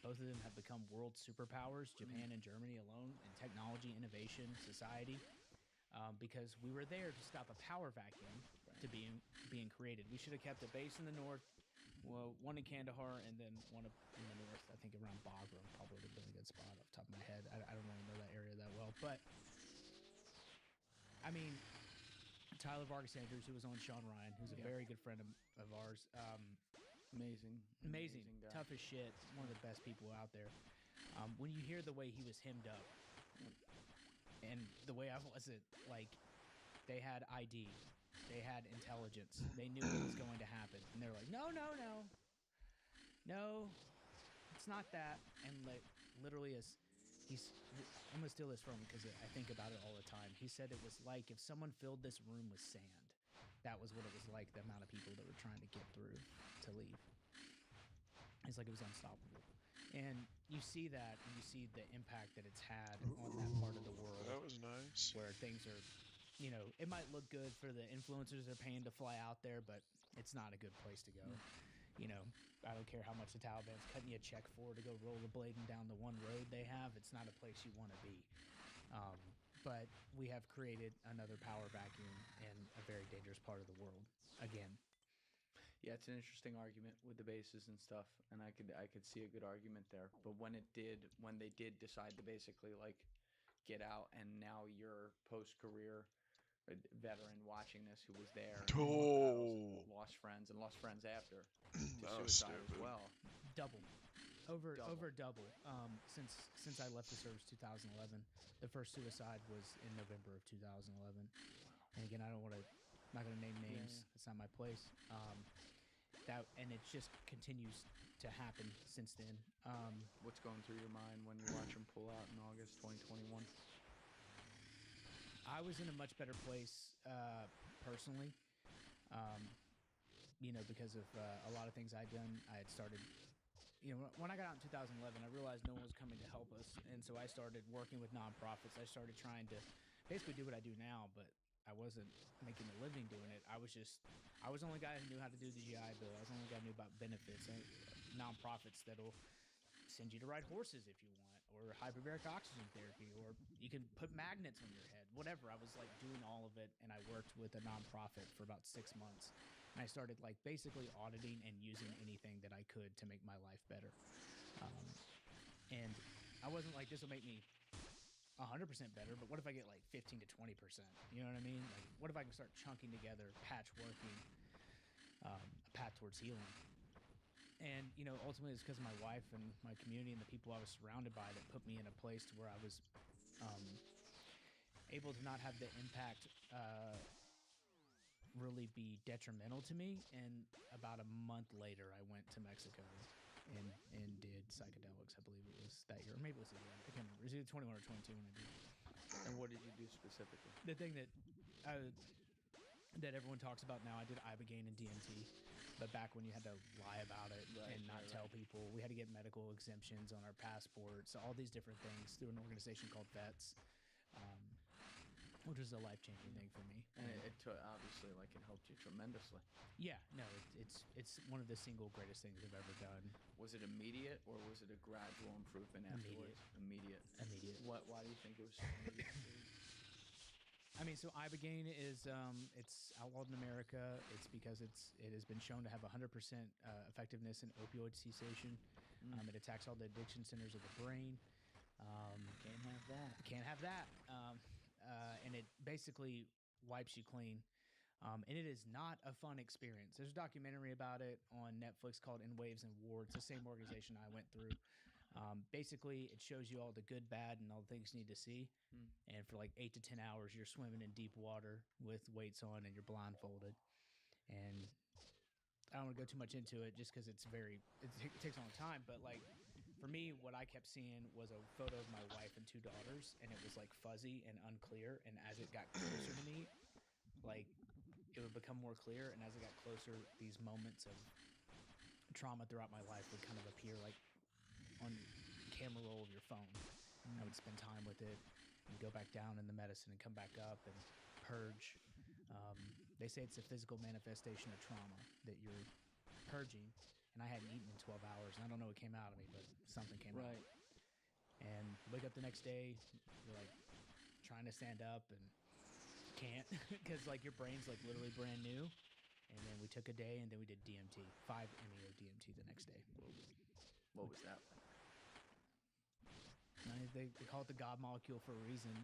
Both of them have become world superpowers, Japan and Germany alone, in technology, innovation, society, because we were there to stop a power vacuum to being created. We should have kept a base in the north, well, one in Kandahar, and then one up in the north, I think around Bagram, probably would have been a good spot off the top of my head. I don't really know that area that well, but I mean, Tyler Vargas Andrews, who was on Sean Ryan, who's a very good friend of ours. Amazing, guy. tough as shit, one of the best people out there. When you hear the way he was hemmed up, and the way I wasn't, like, they had ID, they had intelligence, they knew what was going to happen, and they're like, no, it's not that, and like literally I'm gonna steal this from him because I think about it all the time. He said it was like if someone filled this room with sand. That was what it was like, the amount of people that were trying to get through to leave. It's like it was unstoppable. And you see that, and you see the impact that it's had on that part of the world. That was nice. Where things are, it might look good for the influencers they're paying to fly out there, but it's not a good place to go. I don't care how much the Taliban's cutting you a check for to go rollerblading down the one road they have. It's not a place you want to be. But we have created another power vacuum in a very dangerous part of the world again. Yeah, it's an interesting argument with the bases and stuff, and I could see a good argument there. But when they did decide to basically like get out, and now you're post-career veteran watching this, who was there, Oh. lost friends after to That was suicide as stupid. well. Double. Over double. Since I left the service 2011, the first suicide was in November of 2011. And again, I'm not gonna name names. It's not my place. And it just continues to happen since then. What's going through your mind when you watch them pull out in August 2021? I was in a much better place personally, because of a lot of things I'd done. I had started. When I got out in 2011, I realized no one was coming to help us, and so I started working with nonprofits. I started trying to basically do what I do now, but I wasn't making a living doing it. I was the only guy who knew how to do the GI Bill. I was the only guy who knew about benefits and nonprofits that'll send you to ride horses if you want, or hyperbaric oxygen therapy, or you can put magnets on your head, whatever. I was like doing all of it, and I worked with a nonprofit for about 6 months. And I started like basically auditing and using anything that I could to make my life better. And I wasn't like, this will make me 100% better, but what if I get like 15 to 20%? You know what I mean? Like, what if I can start chunking together, patchworking, a path towards healing? And, ultimately it's because of my wife and my community and the people I was surrounded by that put me in a place to where I was able to not have the impact really be detrimental to me. And about a month later, I went to Mexico and did psychedelics. I believe it was that year, or maybe it was the year. I can't remember. It was either 21 or 22 when I did it. And what did you do specifically? The thing that everyone talks about now, I did ibogaine and DMT, but back when you had to lie about it and not tell people, we had to get medical exemptions on our passports, all these different things through an organization called VETS, which was a life-changing thing for me. And it took, obviously, like, it helped you tremendously. Yeah, no, it's one of the single greatest things I've ever done. Was it immediate, or was it a gradual improvement afterwards? Immediate. Why do you think it was so immediate? I mean, so ibogaine is it's outlawed in America. It's because it has been shown to have 100% effectiveness in opioid cessation. It attacks all the addiction centers of the brain. Can't have that. Can't have that. And it basically wipes you clean. And it is not a fun experience. There's a documentary about it on Netflix called In Waves and War. It's the same organization I went through. Basically, it shows you all the good, bad, and all the things you need to see. And for like 8 to 10 hours, you're swimming in deep water with weights on and you're blindfolded. And I don't want to go too much into it just because it takes a long time. But like for me, what I kept seeing was a photo of my wife and 2 daughters, and it was like fuzzy and unclear. And as it got closer to me, like it would become more clear, and as it got closer, these moments of trauma throughout my life would kind of appear like on camera roll of your phone. I would spend time with it and go back down in the medicine and come back up and purge. They say it's a physical manifestation of trauma that you're purging, and I hadn't eaten in 12 hours, and I don't know what came out of me, but something came out. And wake up the next day, you're like trying to stand up and can't because like your brain's like literally brand new. And then we took a day, and then we did DMT, 5-MeO DMT the next day. What was that like? They call it the God molecule for a reason.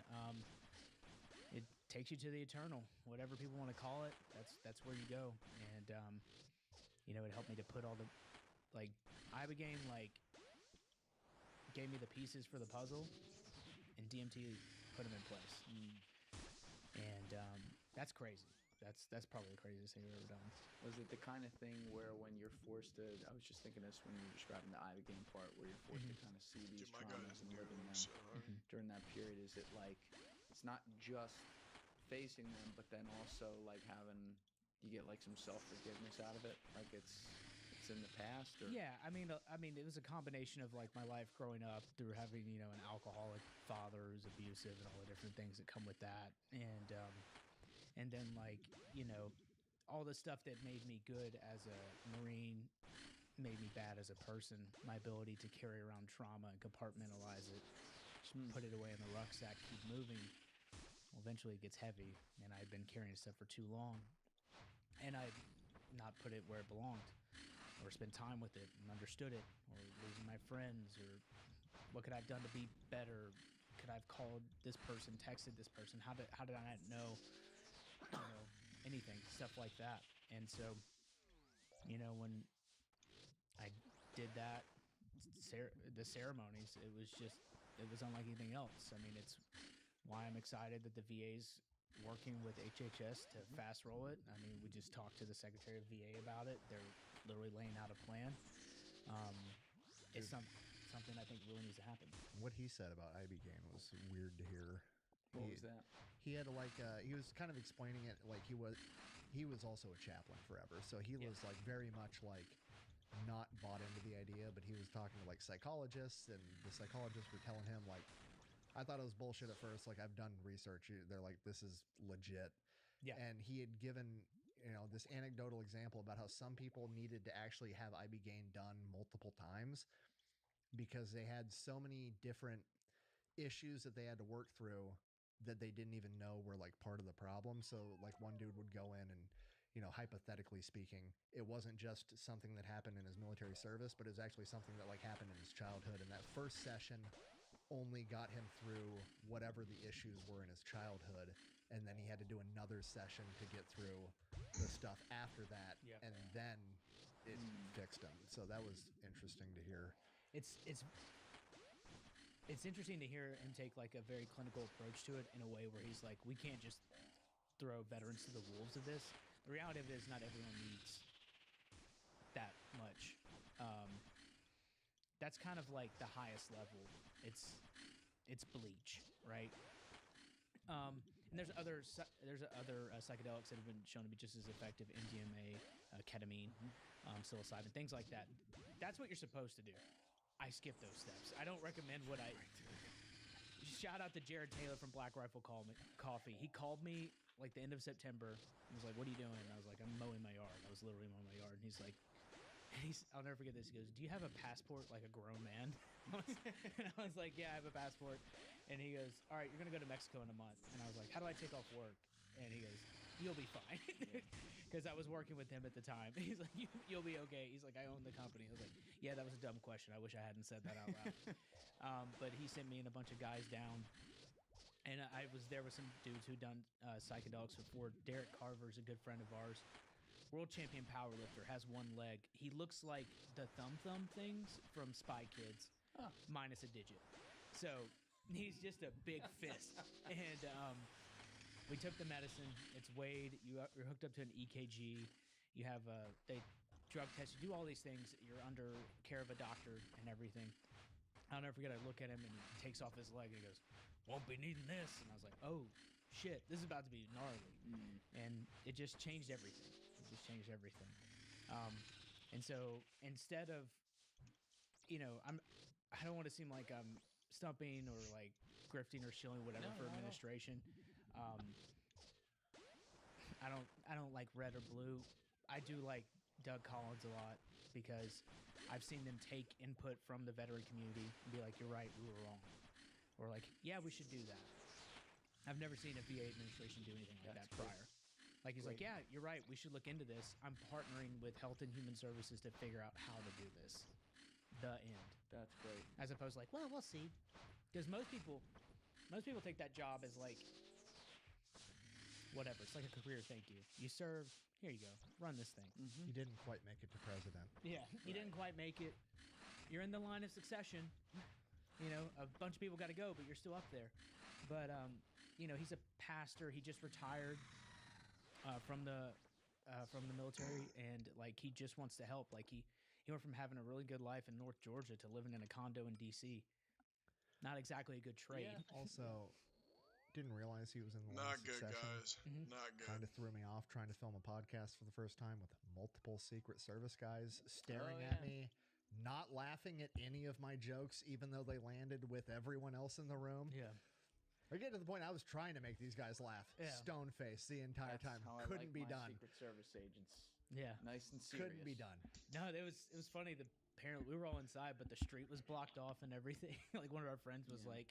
It takes you to the eternal, whatever people want to call it. That's where you go. And it helped me to put all the Ibogaine gave me the pieces for the puzzle, and DMT put them in place. And that's crazy. That's probably the craziest thing I've ever done. Was it the kind of thing where when you're forced to, I was just thinking this when you were describing the Ibogaine part, where you're forced to kind of see these Dude, my guy traumas is and live in them so hard. during that period? Is it like, it's not just facing them, but then also like you get like some self-forgiveness out of it? Like it's in the past? Or? Yeah, I mean, it was a combination of like my life growing up through having an alcoholic father who's abusive and all the different things that come with that, and then like all the stuff that made me good as a Marine made me bad as a person. My ability to carry around trauma and compartmentalize it, just put it away in the rucksack, keep moving. Well, eventually it gets heavy, and I'd been carrying stuff for too long, and I'd not put it where it belonged, or spend time with it and understood it, or losing my friends, or what could I have done to be better? Could I have called this person, texted this person? How did I not know anything, stuff like that. And so, when I did that, the ceremonies, it was unlike anything else. I mean, it's why I'm excited that the VA's working with HHS to fast roll it. I mean, we just talked to the Secretary of VA about it. They're literally laying out a plan. It's something I think really needs to happen. What he said about Ibogaine was weird to hear. What was that? He had he was kind of explaining it like he was also a chaplain forever, so he was like very much like not bought into the idea, but he was talking to like psychologists, and the psychologists were telling him like, I thought it was bullshit at first, like I've done research, they're like, this is legit. And he had given this anecdotal example about how some people needed to actually have Ibogaine done multiple times because they had so many different issues that they had to work through that they didn't even know were like part of the problem. So like one dude would go in and, hypothetically speaking, it wasn't just something that happened in his military service, but it was actually something that like happened in his childhood. And that first session only got him through whatever the issues were in his childhood. And then he had to do another session to get through the stuff after that. And then it fixed him. So that was interesting to hear. It's interesting to hear him take like a very clinical approach to it in a way where he's like, we can't just throw veterans to the wolves of this. The reality of it is not everyone needs that much. That's kind of like the highest level. It's bleach, right? And there's other psychedelics that have been shown to be just as effective: MDMA, ketamine, psilocybin, things like that. That's what you're supposed to do. I skip those steps. I don't recommend what I... Shout out to Jared Taylor from Black Rifle Coffee. He called me like the end of September and was like, what are you doing? And I was like, I'm mowing my yard. I was literally mowing my yard. And he's like, I'll never forget this. He goes, do you have a passport like a grown man? And I was like, yeah, I have a passport. And he goes, all right, you're going to go to Mexico in a month. And I was like, how do I take off work? And he goes, you'll be fine. Because I was working with him at the time. He's like, you'll be okay. He's like, I own the company. I was like, yeah, that was a dumb question. I wish I hadn't said that out loud. But he sent me and a bunch of guys down. And I was there with some dudes who'd done psychedelics before. Derek Carver's a good friend of ours. World champion powerlifter, has one leg. He looks like the thumb things from Spy Kids, minus a digit. So he's just a big fist. And we took the medicine. It's weighed. You're hooked up to an EKG. You have they drug test. You do all these things. You're under care of a doctor and everything. I'll never forget. I look at him and he takes off his leg and he goes, "Won't be needing this." And I was like, "Oh shit, this is about to be gnarly." And it just changed everything. And so instead of, I don't want to seem like I'm stumping or like grifting or shilling whatever for administration. I don't like red or blue. I do like Doug Collins a lot because I've seen them take input from the veteran community and be like, "You're right, we were wrong," or like, "Yeah, we should do that." I've never seen a VA administration do anything like that prior. Like he's like, "Yeah, you're right, we should look into this. I'm partnering with Health and Human Services to figure out how to do this." The end. That's great. As opposed to like, "Well, we'll see," because most people take that job as like whatever. It's like a career. Thank you. You serve. Here you go. Run this thing. You didn't quite make it to president. Yeah, you didn't quite make it. You're in the line of succession. A bunch of people got to go, but you're still up there. But he's a pastor. He just retired from the military, and like he just wants to help. Like he went from having a really good life in North Georgia to living in a condo in DC. Not exactly a good trade. Yeah. Also, didn't realize he was in the line Not of good, succession. guys. Not good. Kind of threw me off trying to film a podcast for the first time with multiple Secret Service guys staring Oh, at yeah. me, not laughing at any of my jokes, even though they landed with everyone else in the room. Yeah. I get to the point I was trying to make these guys laugh, Yeah. stone face the entire That's time. how I Couldn't like be my done. Secret Service agents. Yeah. Nice and serious. Couldn't be done. No, it was funny. Apparently we were all inside, but the street was blocked off and everything. Like one of our friends was like,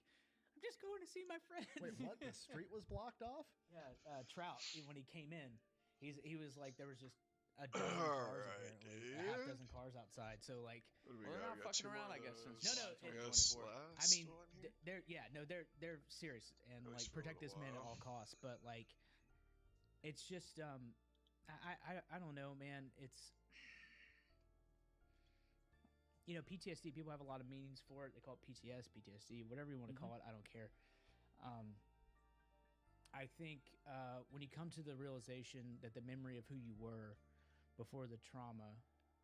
"I'm just going to see my friend." Wait, what? The street was blocked off? Yeah, Trout. When he came in, he was like, there was just a dozen cars, Alright, apparently, a dude. half dozen cars outside. So like, What do we Well, they're got? not We got fucking two around, more I guess, of since those. No, We it- got 2024. last I mean, one here. they're serious and At like least for a protect this little man at while. all costs. But like, it's just I don't know, man. It's PTSD. People have a lot of meanings for it. They call it PTSD, whatever you want to call it. I don't care. I think when you come to the realization that the memory of who you were before the trauma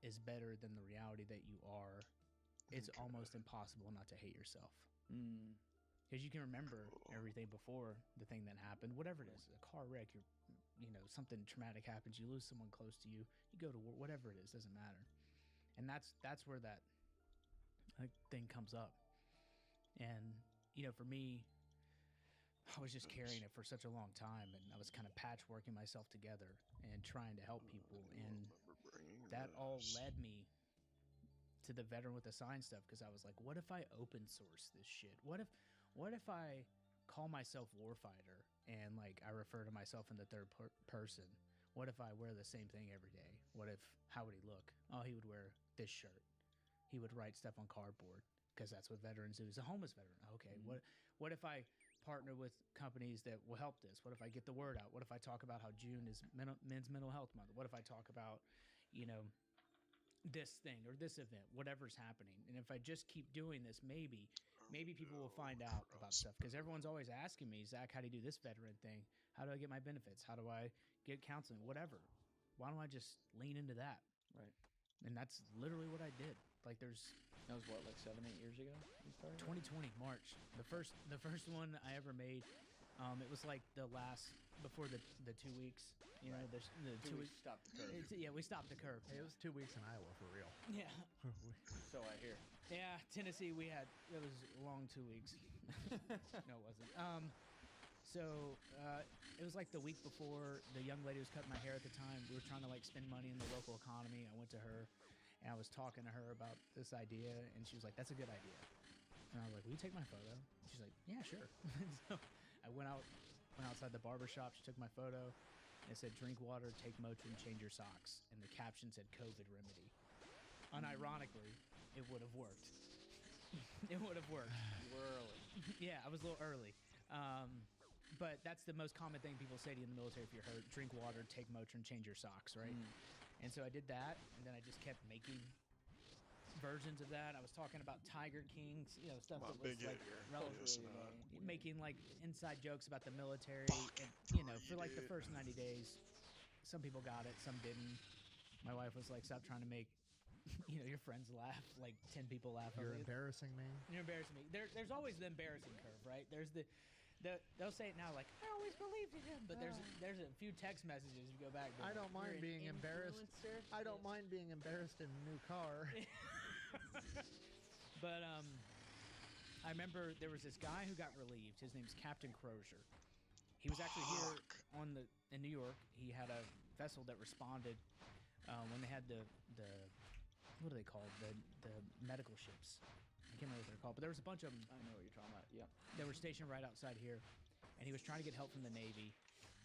is better than the reality that you are, it's almost impossible not to hate yourself. Because you can remember everything before the thing that happened, whatever it is, a car wreck, something traumatic happens, you lose someone close to you, you go to war, whatever it is, doesn't matter. And that's where that thing comes up. And, for me, I was just carrying it for such a long time, and I was kind of patchworking myself together and trying to help people. And that all led me to the veteran with the sign stuff, because I was like, what if I open source this shit? What if I call myself Warfighter and like I refer to myself in the third person? What if I wear the same thing every day? How would he look? Oh, he would wear this shirt. He would write stuff on cardboard, because that's what veterans do. He's a homeless veteran. Okay, what if I partner with companies that will help this? What if I get the word out? What if I talk about how June is Men's Mental Health Month? What if I talk about, this thing or this event, whatever's happening? And if I just keep doing this, maybe people will find out about stuff, because everyone's always asking me, "Zach, how do you do this veteran thing? How do I get my benefits? How do I get counseling? Whatever. Why don't I just lean into that?" Right. And that's literally what I did. Like That was what, like 7-8 years ago you started? 2020 March, the first one I ever made. It was like the last before the 2 weeks. The 2 weeks. Stop the curve. We stopped the curve. Hey, it was 2 weeks in Iowa for real. Yeah, So I hear. yeah. Tennessee, it was a long 2 weeks. No, it wasn't. So it was like the week before. The young lady was cutting my hair at the time. We were trying to like spend money in the local economy. I went to her, and I was talking to her about this idea, and she was like, "That's a good idea." And I was like, "Will you take my photo?" And she's like, "Yeah, sure." So I went outside the barber shop. She took my photo. And it said, "Drink water, take Motrin, change your socks." And the caption said, "COVID remedy." Unironically, it would have worked. It would have worked. You were early. Yeah, I was a little early. But that's the most common thing people say to you in the military if you're hurt: drink water, take Motrin, change your socks, right? And so I did that, and then I just kept making versions of that. I was talking about Tiger Kings, stuff I'm a that was big like hit here. relevant, Yes, and, making like inside jokes about the military, and for like the dude. first 90 days, some people got it, some didn't. My wife was like, "Stop trying to make, your friends laugh." Like 10 people laugh. You're over it. embarrassing me. You're embarrassing me. There's always the embarrassing curve, right? There's they'll say it now like, "I always believed in him," but there's a few text messages you go back. I don't mind being embarrassed. I don't mind being embarrassed in a new car. But I remember there was this guy who got relieved. His name's Captain Crozier. He was actually here in New York. He had a vessel that responded when they had the what are they called, the medical ships. I can't remember what they're called, but there was a bunch of them. I know what you're talking about. Yep. They were stationed right outside here, and he was trying to get help from the Navy,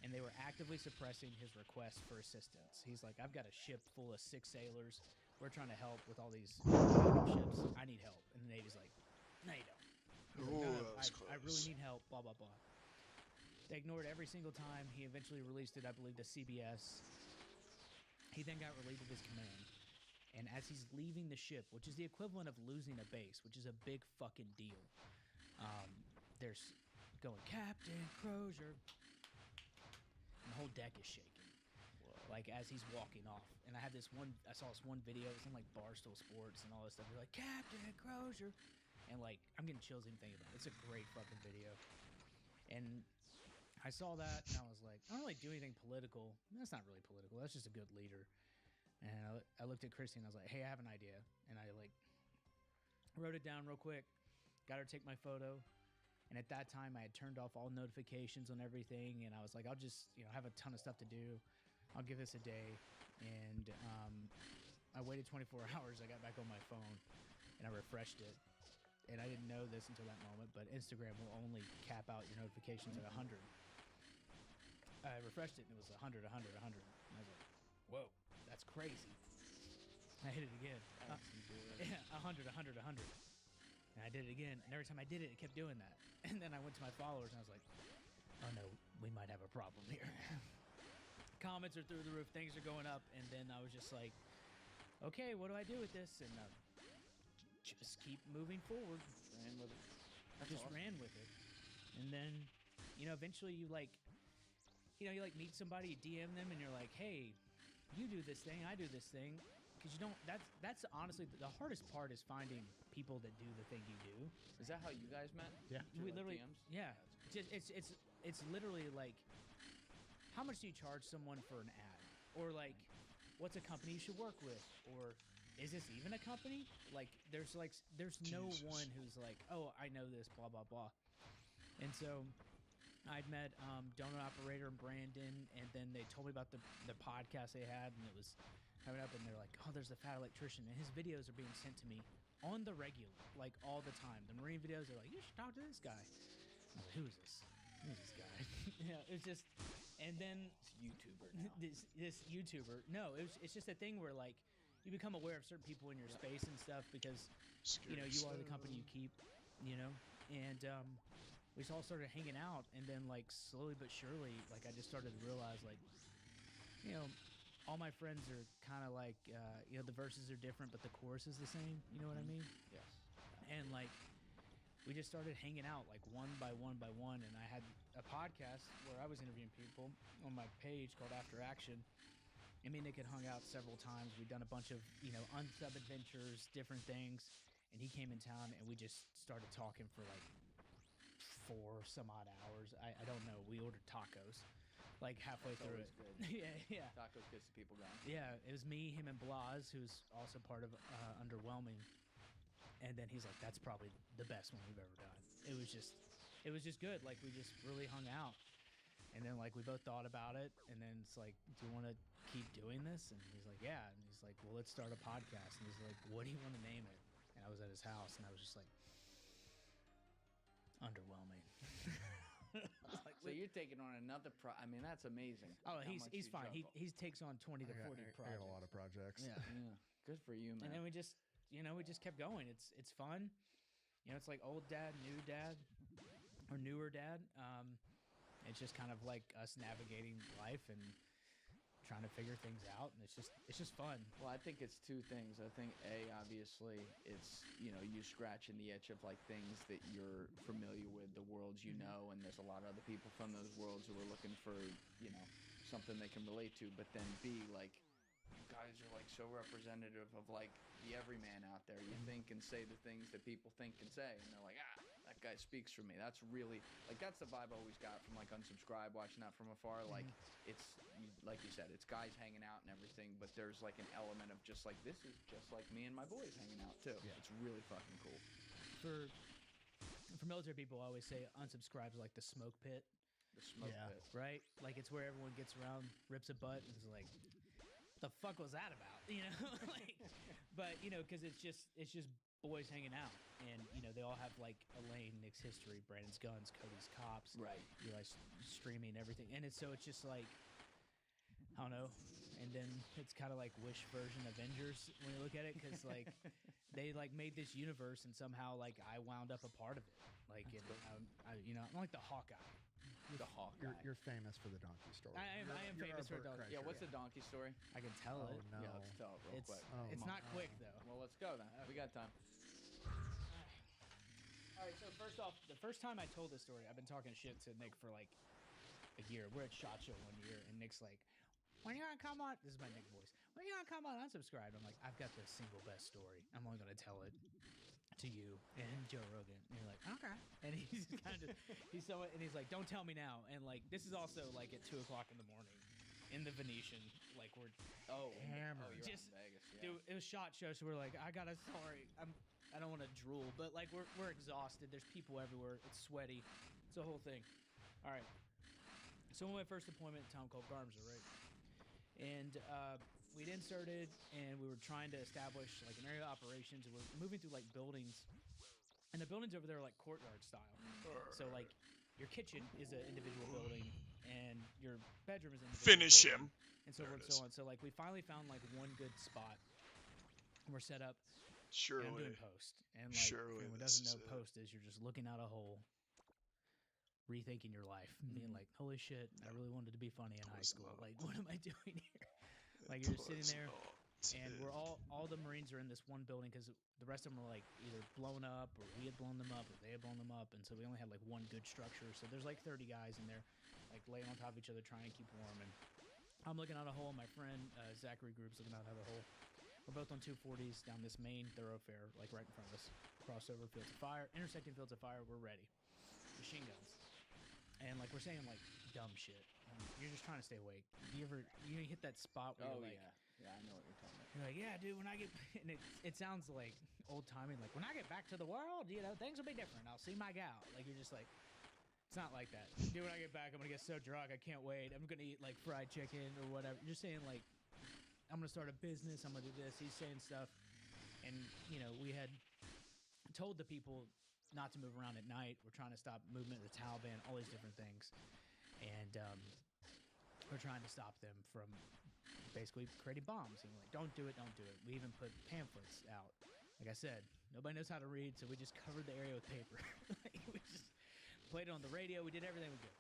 and they were actively suppressing his request for assistance. He's like, "I've got a ship full of 6 sailors. We're trying to help with all these ships. I need help." And the Navy's like, "No, you don't." He's Ooh, like, that was I really close. need help, blah, blah, blah. They ignored every single time. He eventually released it, I believe, to CBS. He then got relieved of his command. And as he's leaving the ship, which is the equivalent of losing a base, which is a big fucking deal, there's going, "Captain Crozier." And the whole deck is shaking. Like as he's walking off. And I saw this one video, it was on like Barstool Sports and all this stuff. They're like, "Captain Crozier." And like, I'm getting chills even thinking about it. It's a great fucking video. And I saw that and I was like, I don't really do anything political. That's not really political. That's just a good leader. And I looked at Christy and I was like, "Hey, I have an idea." And I like wrote it down real quick, got her to take my photo. And at that time I had turned off all notifications on everything. And I was like, I'll just, have a ton of stuff to do. I'll give this a day. And I waited 24 hours. I got back on my phone and I refreshed it. And I didn't know this until that moment, but Instagram will only cap out your notifications at 100. I refreshed it and it was 100, 100, 100. And I was like, "Whoa, that's crazy." I hit it again. 100, 100, 100. And I did it again. And every time I did it, it kept doing that. And then I went to my followers and I was like, "Oh no, we might have a problem here." Comments are through the roof. Things are going up. And then I was just like, "Okay, what do I do with this?" And just keep moving forward. Ran with it. Ran with it. And then, eventually you meet somebody, you DM them, and you're like, "Hey, you do this thing, I do this thing." Because you don't, that's honestly, the hardest part is finding people that do the thing you do. Is that how you guys met? Yeah. We Through, literally, DMs? yeah. It's literally like, how much do you charge someone for an ad? Or like, what's a company you should work with? Or is this even a company? Like, there's no Jesus. one who's like, "Oh, I know this, blah, blah, blah." And so I'd met Donut Operator and Brandon, and then they told me about the podcast they had, and it was coming up, and they're like, "Oh, there's the Fat Electrician," and his videos are being sent to me on the regular, like all the time. The Marine videos, they're like, "You should talk to this guy." I'm like, "Who is this? Who's this guy?" It's just, and then It's YouTuber now. this YouTuber. No, it's just a thing where like you become aware of certain people in your space and stuff because you are the company you keep, and we just all started hanging out, and then like slowly but surely, like I just started to realize like, all my friends are kind of like, the verses are different, but the chorus is the same. You know what I mean? Yes. And like, we just started hanging out like one by one by one. And I had a podcast where I was interviewing people on my page called After Action. And me and Nick had hung out several times. We'd done a bunch of, unsub adventures, different things. And he came in town and we just started talking for like 4 some odd hours. I don't know. We ordered tacos like halfway That's through always it. good. Yeah. Tacos gets the people going. Yeah, it was me, him, and Blas, who's also part of Underwhelming. And then he's like, "That's probably the best one we've ever done." It was just good. Like we just really hung out. And then like we both thought about it, and then it's like, "Do you want to keep doing this?" And he's like, "Yeah." And he's like, "Well, let's start a podcast." And he's like, "What do you want to name it?" And I was at his house, and I was just like, "Underwhelming." Like, So you're taking on another I mean, that's amazing. oh, how he's much he's you fine. He juggle. takes on 20 to 40 I projects. got a lot of projects. Yeah. Yeah. Good for you, man. And then we just kept going. It's fun. It's like old dad, new dad. or newer dad. It's just kind of like us navigating life and trying to figure things out, and it's just fun. Well, I think it's two things. I think obviously it's you scratching the itch of like things that you're familiar with, the worlds you know, and there's a lot of other people from those worlds who are looking for something they can relate to. But then B, like, you guys are like so representative of like the everyman out there. You think and say the things that people think and say, and they're like, that guy speaks for me. That's really like that's the vibe I always got from like Unsubscribe, watching that from afar. Like it's like you said, it's guys hanging out and everything, but there's like an element of just like this is just like me and my boys hanging out too. Yeah. It's really fucking cool. For military people, I always say Unsubscribe's like the smoke pit. The smoke pit, right? Like it's where everyone gets around, rips a butt, and is like, "What the fuck was that about?" Like, but because it's just boys hanging out, and they all have like Elaine, Nick's history, Brandon's guns, Cody's cops, right? Eli's streaming everything, and it's just like I don't know. And then it's kind of like Wish version Avengers when you look at it, because like they like made this universe, and somehow like I wound up a part of it. Like I'm like the Hawkeye. The Hawkeye. You're famous for the donkey story. I am famous for the donkey. Yeah, what's the donkey story? I can tell it. No. Yeah, let's tell it real quick. It's not quick though. Well, let's go then. We got time. All right. So first off, the first time I told this story, I've been talking shit to Nick for like a year. We're at SHOT Show one year, and Nick's like, "When are you gonna come on?" This is my Nick voice. "When are you gonna come on Unsubscribe?" I'm like, "I've got the single best story. I'm only gonna tell it to you and Joe Rogan." And you're like, "Okay." And he's kind of and he's like, "Don't tell me now." And like this is also like at 2:00 in the morning in the Venetian. Like we're hammered. You're just out in Vegas, yeah. dude, it was SHOT Show, so we're like, I got a story. I don't want to drool, but like we're exhausted. There's people everywhere. It's sweaty. It's a whole thing. All right. So my first appointment in a town called Garmser, right? And we'd inserted, and we were trying to establish like an area of operations, and we're moving through like buildings, and the buildings over there are like courtyard style. So like your kitchen is an individual building, and your bedroom is an individual Finish building, him. and so forth and so on. So like we finally found like one good spot, and we're set up. Surely. And I'm doing post, and like Surely if anyone this doesn't know, is it. post is you're just looking out a hole, rethinking your life, being like, "Holy shit, I really wanted to be funny in high school. Like, what am I doing here?" Like you're just sitting there, and we're all the Marines are in this one building, because the rest of them were like either blown up, or we had blown them up, or they had blown them up, and so we only had like one good structure. So there's like 30 guys in there, like laying on top of each other, trying to keep warm. And I'm looking out a hole. My friend Zachary Group's looking out another hole. We're both on 240s down this main thoroughfare, like right in front of us. Crossover fields of fire, intersecting fields of fire. We're ready. Machine guns, and like we're saying like dumb shit. You're just trying to stay awake. You hit that spot where you're like, yeah, I know what you're talking about. You're like, yeah, dude. When I get, and it sounds like old timey. Like when I get back to the world, things will be different. I'll see my gal. Like you're just like, it's not like that, dude. When I get back, I'm gonna get so drunk. I can't wait. I'm gonna eat like fried chicken or whatever. You're saying like, I'm gonna start a business. I'm gonna do this. He's saying stuff, and we had told the people not to move around at night. We're trying to stop movement of the Taliban. All these different things, and we're trying to stop them from basically creating bombs. And we're like, don't do it, don't do it. We even put pamphlets out. Like I said, nobody knows how to read, so we just covered the area with paper. We just played it on the radio. We did everything we could.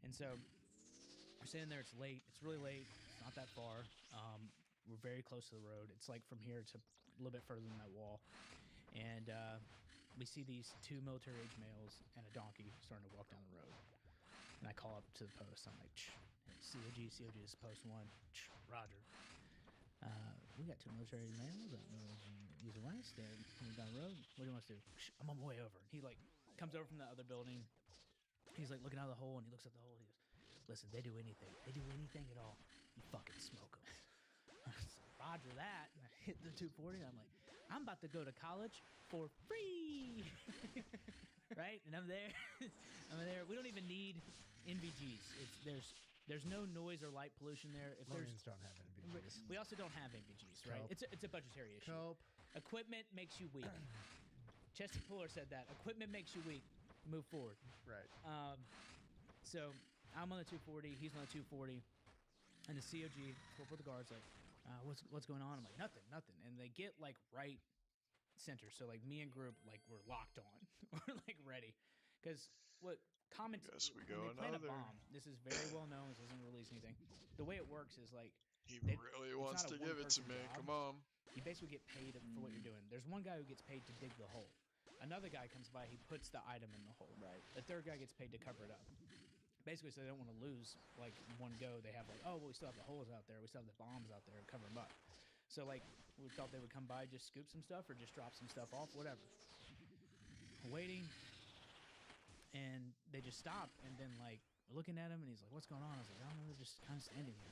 And so we're sitting there. It's late. It's really late. It's not that far. We're very close to the road. It's like from here to a little bit further than that wall. And we see these two military-age males and a donkey starting to walk down the road. And I call up to the post. I'm like, COG, this is post 1. Roger. We got two military males up East and West and coming down the road. What do you want us to do? I'm on my way over. He like comes over from the other building. He's like looking out of the hole, and he looks at the hole. He goes, listen, they do anything. They do anything at all. You fucking smoke them. Roger that. And I hit the 240. And I'm like, I'm about to go to college for free. Right? And I'm there. We don't even need NVGs. There's no noise or light pollution there. If Marines don't have NVGs. We also don't have NVGs, right? Cope. It's a budgetary issue. Cope. Equipment makes you weak. Chesty Puller said that. Equipment makes you weak. Move forward. Right. So I'm on the 240. He's on the 240. And the COG, Corporal the Guard's like, what's going on? I'm like, nothing. And they get like right center. So like me and group, like we're locked on. We're like ready. Because what comments Guess we when go they plant a another. bomb, this is very well known. This doesn't release anything. The way it works is like He They- really it's wants not a to give it to one-person me. job. Come on. you basically get paid for what you're doing. There's one guy who gets paid to dig the hole. Another guy comes by, he puts the item in the hole. Right. The third guy gets paid to cover it up. Basically, so they don't want to lose like one go. They have like, oh, well, we still have the holes out there. We still have the bombs out there. Cover them up. So like, we thought they would come by, just scoop some stuff or just drop some stuff off, whatever. Waiting, and they just stop, and then like we're looking at him, and he's like, "What's going on?" I was like, "I don't know. They're just kind of standing here."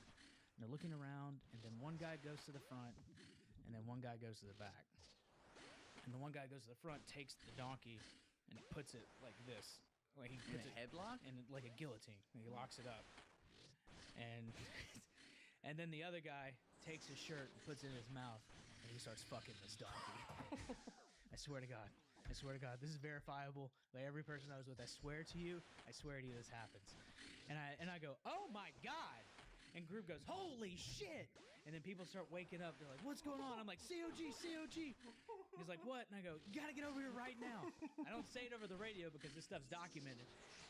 And they're looking around, and then one guy goes to the front, and then one guy goes to the back. And the one guy goes to the front, takes the donkey, and he puts it like this, like he puts it headlock? in like a guillotine. And he locks it up, and and then the other guy takes his shirt and puts it in his mouth, and he starts fucking this donkey. I swear to God. I swear to God, this is verifiable. Like every person I was with, I swear to you, this happens. And I go, oh my God. And group goes, holy shit. And then people start waking up. They're like, what's going on? I'm like, COG, COG. He's like, what? And I go, you gotta get over here right now. I don't say it over the radio because this stuff's documented.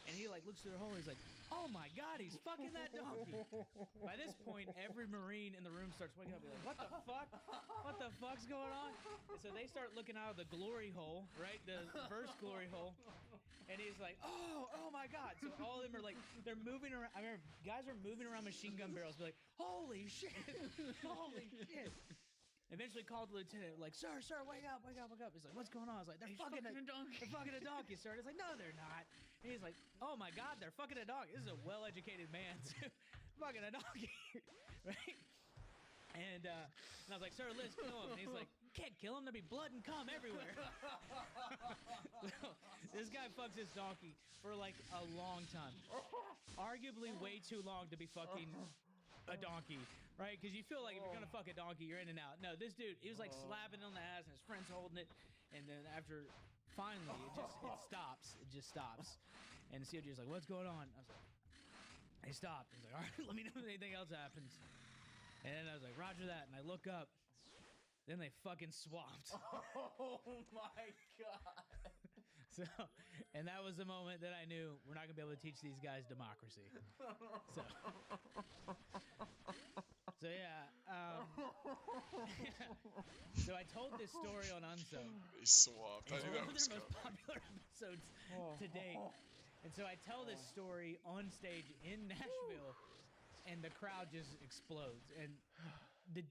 And he like looks through the hole. He's like, oh my God, he's fucking that donkey. By this point, every Marine in the room starts waking up. Be like, what the fuck? What the fuck's going on? And so they start looking out of the glory hole, right? The first glory hole. And he's like, oh my God. So all of them are like, they're moving around. I remember guys are moving around machine gun barrels. Be like, holy shit. Holy shit. Eventually called the lieutenant, like, sir, wake up. He's like, what's going on? I was like, they're fucking a donkey. They're fucking a donkey, sir. He's like, no, they're not. And he's like, oh my God, they're fucking a donkey. This is a well-educated man, too. Fucking a donkey, right? And I was like, sir, let's kill him. And he's like, can't kill him. There'll be blood and cum everywhere. So, this guy fucks his donkey for like a long time. Arguably way too long to be fucking a donkey, right? Because you feel like if you're gonna fuck a donkey, you're in and out. No, this dude, he was like slapping on the ass, and his friend's holding it, and then after, finally, it stops. It just stops, and the COG is like, "What's going on?" I was like, "He stopped." He's like, "All right, let me know if anything else happens." And then I was like, "Roger that," and I look up. Then they fucking swapped. Oh my God. So, and that was the moment that I knew we're not gonna be able to teach these guys democracy. So yeah. So I told this story on Unsub. He swapped. I It's knew one that of was their most coming. popular episodes to date. And so I tell this story on stage in Nashville, and the crowd just explodes. And it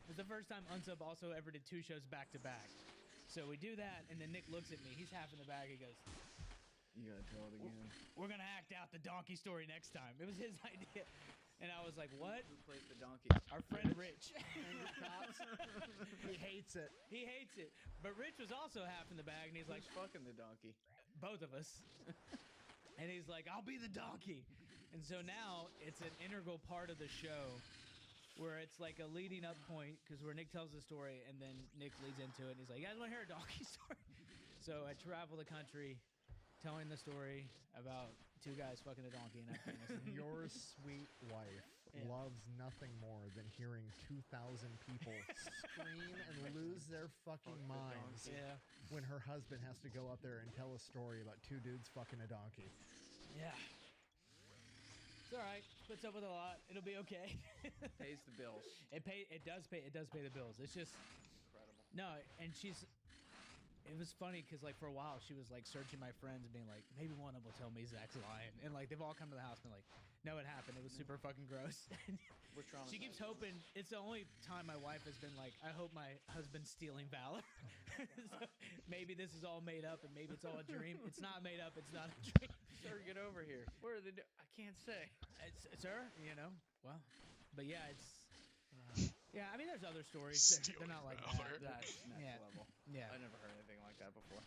was the first time Unsub also ever did 2 shows back to back. So we do that, and then Nick looks at me. He's half in the bag. He goes, You gotta tell it again. we're going to act out the donkey story next time. It was his idea. And I was like, what? Who plays the donkey? Our friend Rich. He hates it. He hates it. But Rich was also half in the bag, and he's like, Who's fucking the donkey? both of us. And he's like, I'll be the donkey. And so now it's an integral part of the show where it's like a leading up point, because where Nick tells the story, and then Nick leads into it, and he's like, you guys want to hear a donkey story? So I travel the country telling the story about 2 guys fucking a donkey in Afghanistan. Your sweet wife Yeah. loves nothing more than hearing 2,000 people scream and lose their fucking minds Yeah. when her husband has to go up there and tell a story about 2 dudes fucking a donkey. Yeah. It's all right. Puts up with a lot. It'll be okay. Pays the bills. It does pay the bills. It's just Incredible. no, and it was funny because like for a while she was like searching my friends and being like, maybe one of them will tell me Zach's lying, and like they've all come to the house and been like, no, it happened. It was super fucking gross. We're traumatized. She keeps hoping. It's the only time my wife has been like, I hope my husband's stealing valor. So maybe this is all made up, and maybe it's all a dream. It's not made up. It's not a dream. Sir, get over here. Where are they? I can't say. It's her, you know. Well, but yeah, it's. Yeah, I mean, there's other stories. They're not like Stealing that. That's next Yeah. level. Yeah. I never heard anything like that before.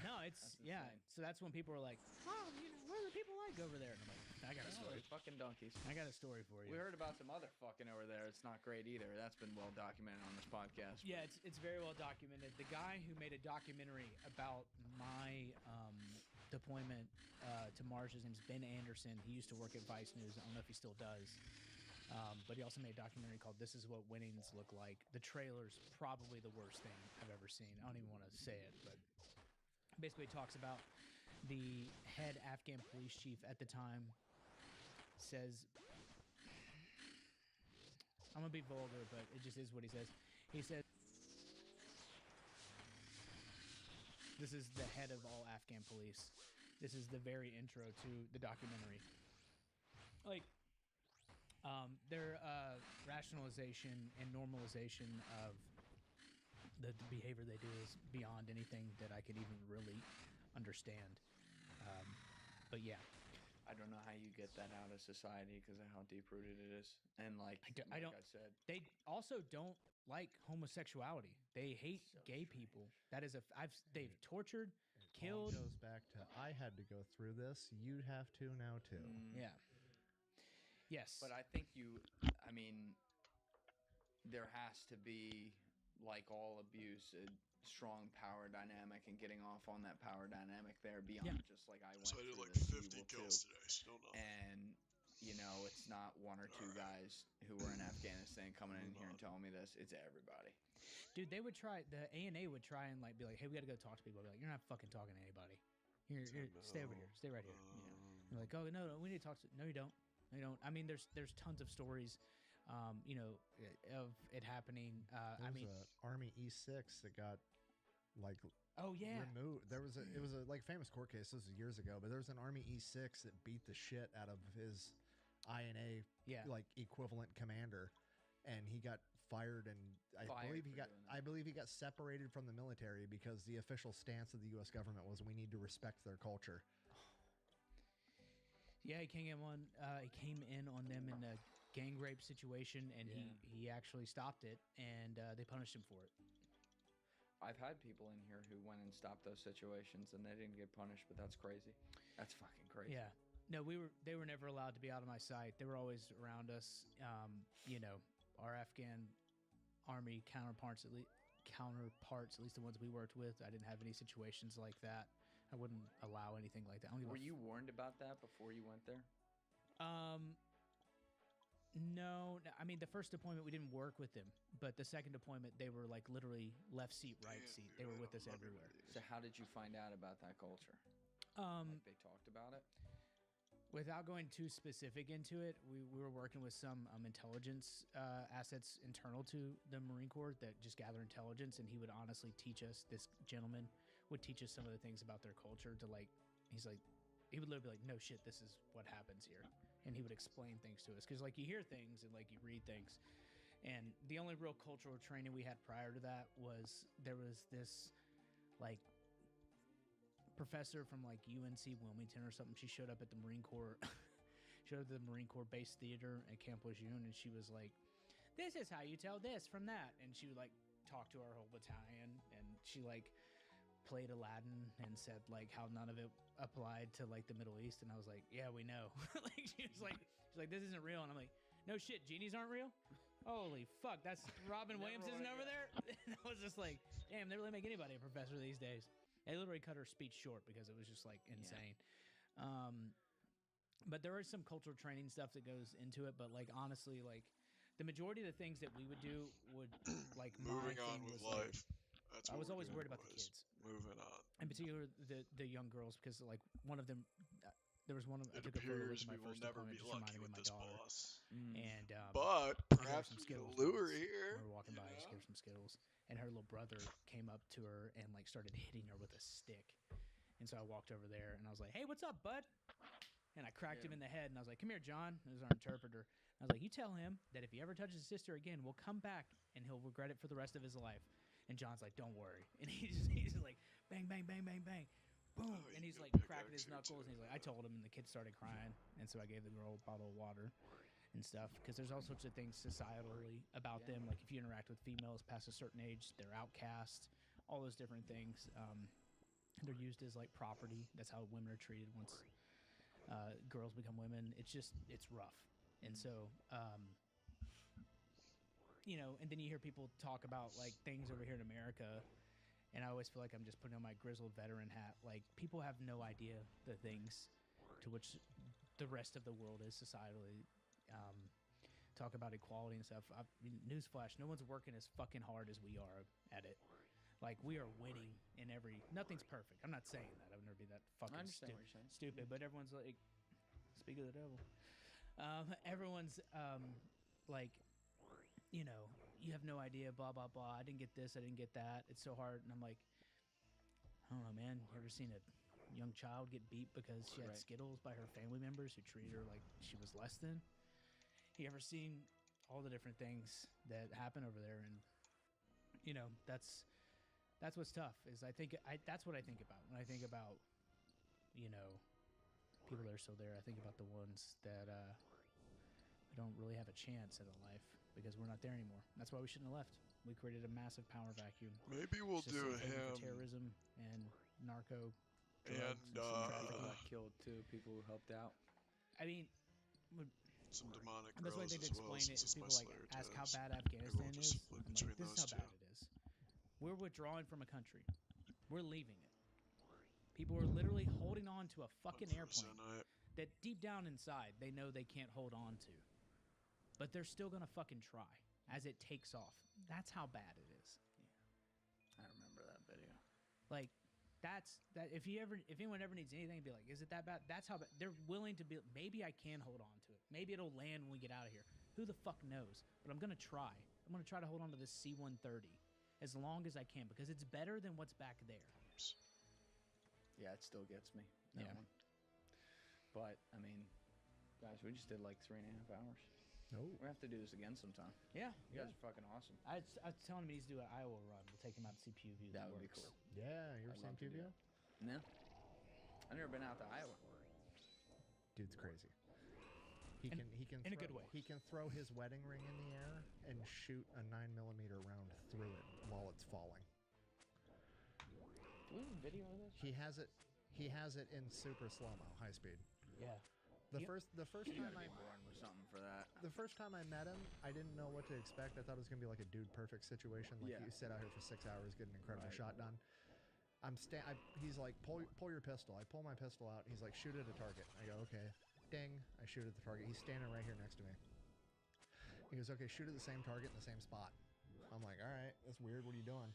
No, it's That's yeah. insane. So that's when people are like, "Oh, you know, what are the people like over there?" And I'm like, "I got a Oh, story. they're fucking donkeys. I got a story for you." We heard about some other fucking over there. It's not great either. That's been well documented on this podcast. Yeah, it's very well documented. The guy who made a documentary about my deployment to Mars, his name's Ben Anderson. He used to work at Vice News. I don't know if he still does. But he also made a documentary called This Is What Winnings Look Like. The trailer's probably the worst thing I've ever seen. I don't even want to say it, but basically talks about the head Afghan police chief at the time says, I'm gonna be vulgar, but it just is what he says. He says, this is the head of all Afghan police. This is the very intro to the documentary. Like, their rationalization and normalization of the behavior they do is beyond anything that I could even really understand. But yeah, I don't know how you get that out of society because of how deep rooted it is. And like I don't. I said, They also don't like homosexuality. They hate So gay strange. people. That is they've tortured, All killed. goes back to I had to go through this. You have to now too. Yeah. Yes. But I think I mean, there has to be, like all abuse, a strong power dynamic, and getting off on that power dynamic there beyond just like I went So I did through like this, you 50 will kills too. today. Still nothing. And you know, it's not one or two guys who were in Afghanistan coming in here and telling me this. It's everybody. Dude, they would try. The ANA would try and like be like, "Hey, we got to go talk to people." I'd be like, "You're not fucking talking to anybody. Here, stay over here. Stay right here." You're like, "Oh no, we need to talk to." No, you don't. No, you don't. I mean, there's tons of stories, you know, of it happening. I mean, a Army E6 that got like oh yeah, removed. It was a like famous court case. This was years ago, but there was an Army E6 that beat the shit out of his INA yeah. like equivalent commander, and he got fired. And I believe he got separated from the military because the official stance of the U.S. government was we need to respect their culture. Yeah, he came in on them in a gang rape situation, and he actually stopped it, and they punished him for it. I've had people in here who went and stopped those situations and they didn't get punished, but that's crazy. That's fucking crazy. Yeah. No, they were never allowed to be out of my sight. They were always around us. You know, our Afghan army counterparts, at least the ones we worked with. I didn't have any situations like that. I wouldn't allow anything like that. Were you warned about that before you went there? No. I mean, the first deployment we didn't work with them, but the second deployment they were like literally left seat, right seat. They were with us everywhere. So how did you find out about that culture? Like they talked about it? Without going too specific into it, we were working with some intelligence assets internal to the Marine Corps that just gather intelligence, and he would honestly teach us. This gentleman would teach us some of the things about their culture. He would literally be like, "No shit, this is what happens here," and he would explain things to us because like you hear things and like you read things, and the only real cultural training we had prior to that was there was this like professor from like UNC Wilmington or something. She showed up at the Marine Corps Base Theater at Camp Lejeune, and she was like, "This is how you tell this from that," and she would like talk to our whole battalion, and she like played Aladdin and said like how none of it applied to like the Middle East, and I was like, "Yeah, we know." Like she's like, "This isn't real," and I'm like, "No shit, genies aren't real." Holy fuck, that's Robin Williams isn't over there. And I was just like, damn, they really make anybody a professor these days. They literally cut her speech short because it was just like insane. Yeah. But there is some cultural training stuff that goes into it. But like honestly, like the majority of the things that we would do would like moving on with life. That's I what was always doing worried about the was kids, moving on. in particular the young girls, because like one of them. There was one of It I took a photo appears with my we will first never be deployment, just lucky reminded me with of my this daughter. boss. And But I gave her perhaps some we can Skittles lure once. here. We were walking by, I just gave her some Skittles, and her little brother came up to her and like started hitting her with a stick. And so I walked over there and I was like, "Hey, what's up, bud?" And I cracked him in the head and I was like, "Come here, John." It was our interpreter. I was like, "You tell him that if he ever touches his sister again, we'll come back and he'll regret it for the rest of his life." And John's like, "Don't worry." And he's like, bang, bang, bang, bang, bang. Boom. Oh, And he's you like pick cracking out his too, knuckles. And he's like, I told him, and the kid started crying. And so I gave the girl a bottle of water and stuff. Because there's all sorts of things societally about them. Like if you interact with females past a certain age, they're outcast. All those different things. They're used as like property. That's how women are treated once girls become women. It's rough. And so, you know, and then you hear people talk about like things over here in America. And I always feel like I'm just putting on my grizzled veteran hat. Like, people have no idea the things to which the rest of the world is societally. Talk about equality and stuff. Newsflash, no one's working as fucking hard as we are at it. Like we are winning in every. Nothing's perfect. I'm not saying that. I would never be that fucking understand what you're saying. stupid. But everyone's like, speak of the devil. Everyone's like, you know, you have no idea. Blah blah blah. I didn't get this. I didn't get that. It's so hard. And I'm like, I don't know, man. You ever seen a young child get beat because she had Skittles by her family members who treated her like she was less than? You ever seen all the different things that happen over there? And you know, that's what's tough. Is that's what I think about when I think about, you know, people that are still there. I think about the ones that don't really have a chance at a life because we're not there anymore. That's why we shouldn't have left. We created a massive power vacuum. Maybe we'll do him. For terrorism and narco. And Some people got killed too. People who helped out. I mean, some demonic the best way girls to as well, explain it since is it's my people like Slayer ask how tabs. bad Maybe Afghanistan we'll just is. split I'm between like, this is those how two. bad it is. We're withdrawing from a country. We're leaving it. People are literally holding on to a fucking airplane that deep down inside they know they can't hold on to. But they're still gonna fucking try as it takes off. That's how bad it is. I remember that video. Like, that's that. If anyone ever needs anything, be like, is it that bad? That's how bad they're willing to be. Maybe I can hold on to it. Maybe it'll land when we get out of here. Who the fuck knows? But I'm gonna try. I'm gonna try to hold on to this C-130 as long as I can because it's better than what's back there. Yeah, it still gets me. That one. But I mean, guys, we just did like 3.5 hours. Oh. We have to do this again sometime. Yeah, You guys are fucking awesome. I was telling him he needs to do an Iowa run. We'll take him out to see Pew View. That would be cool. Yeah, you ever I'd seen love to do PBO? that. No. I've never been out to Iowa. Dude's crazy. He In- can in a throw- good way. He can throw his wedding ring in the air and shoot a 9mm round through it while it's falling. Do we have a video of this? He has it. He has it in super slow mo, high speed. Yeah. The Yep. first You time gotta be born with something for that. the first time I met him, I didn't know what to expect. I thought it was gonna be like a dude perfect situation. Like Yeah. you sit out here for 6 hours, get an incredible Right. shot done. He's like, pull your pistol. I pull my pistol out. He's like, shoot at a target. I go, okay. Ding. I shoot at the target. He's standing right here next to me. He goes, okay, shoot at the same target in the same spot. I'm like, all right, that's weird. What are you doing?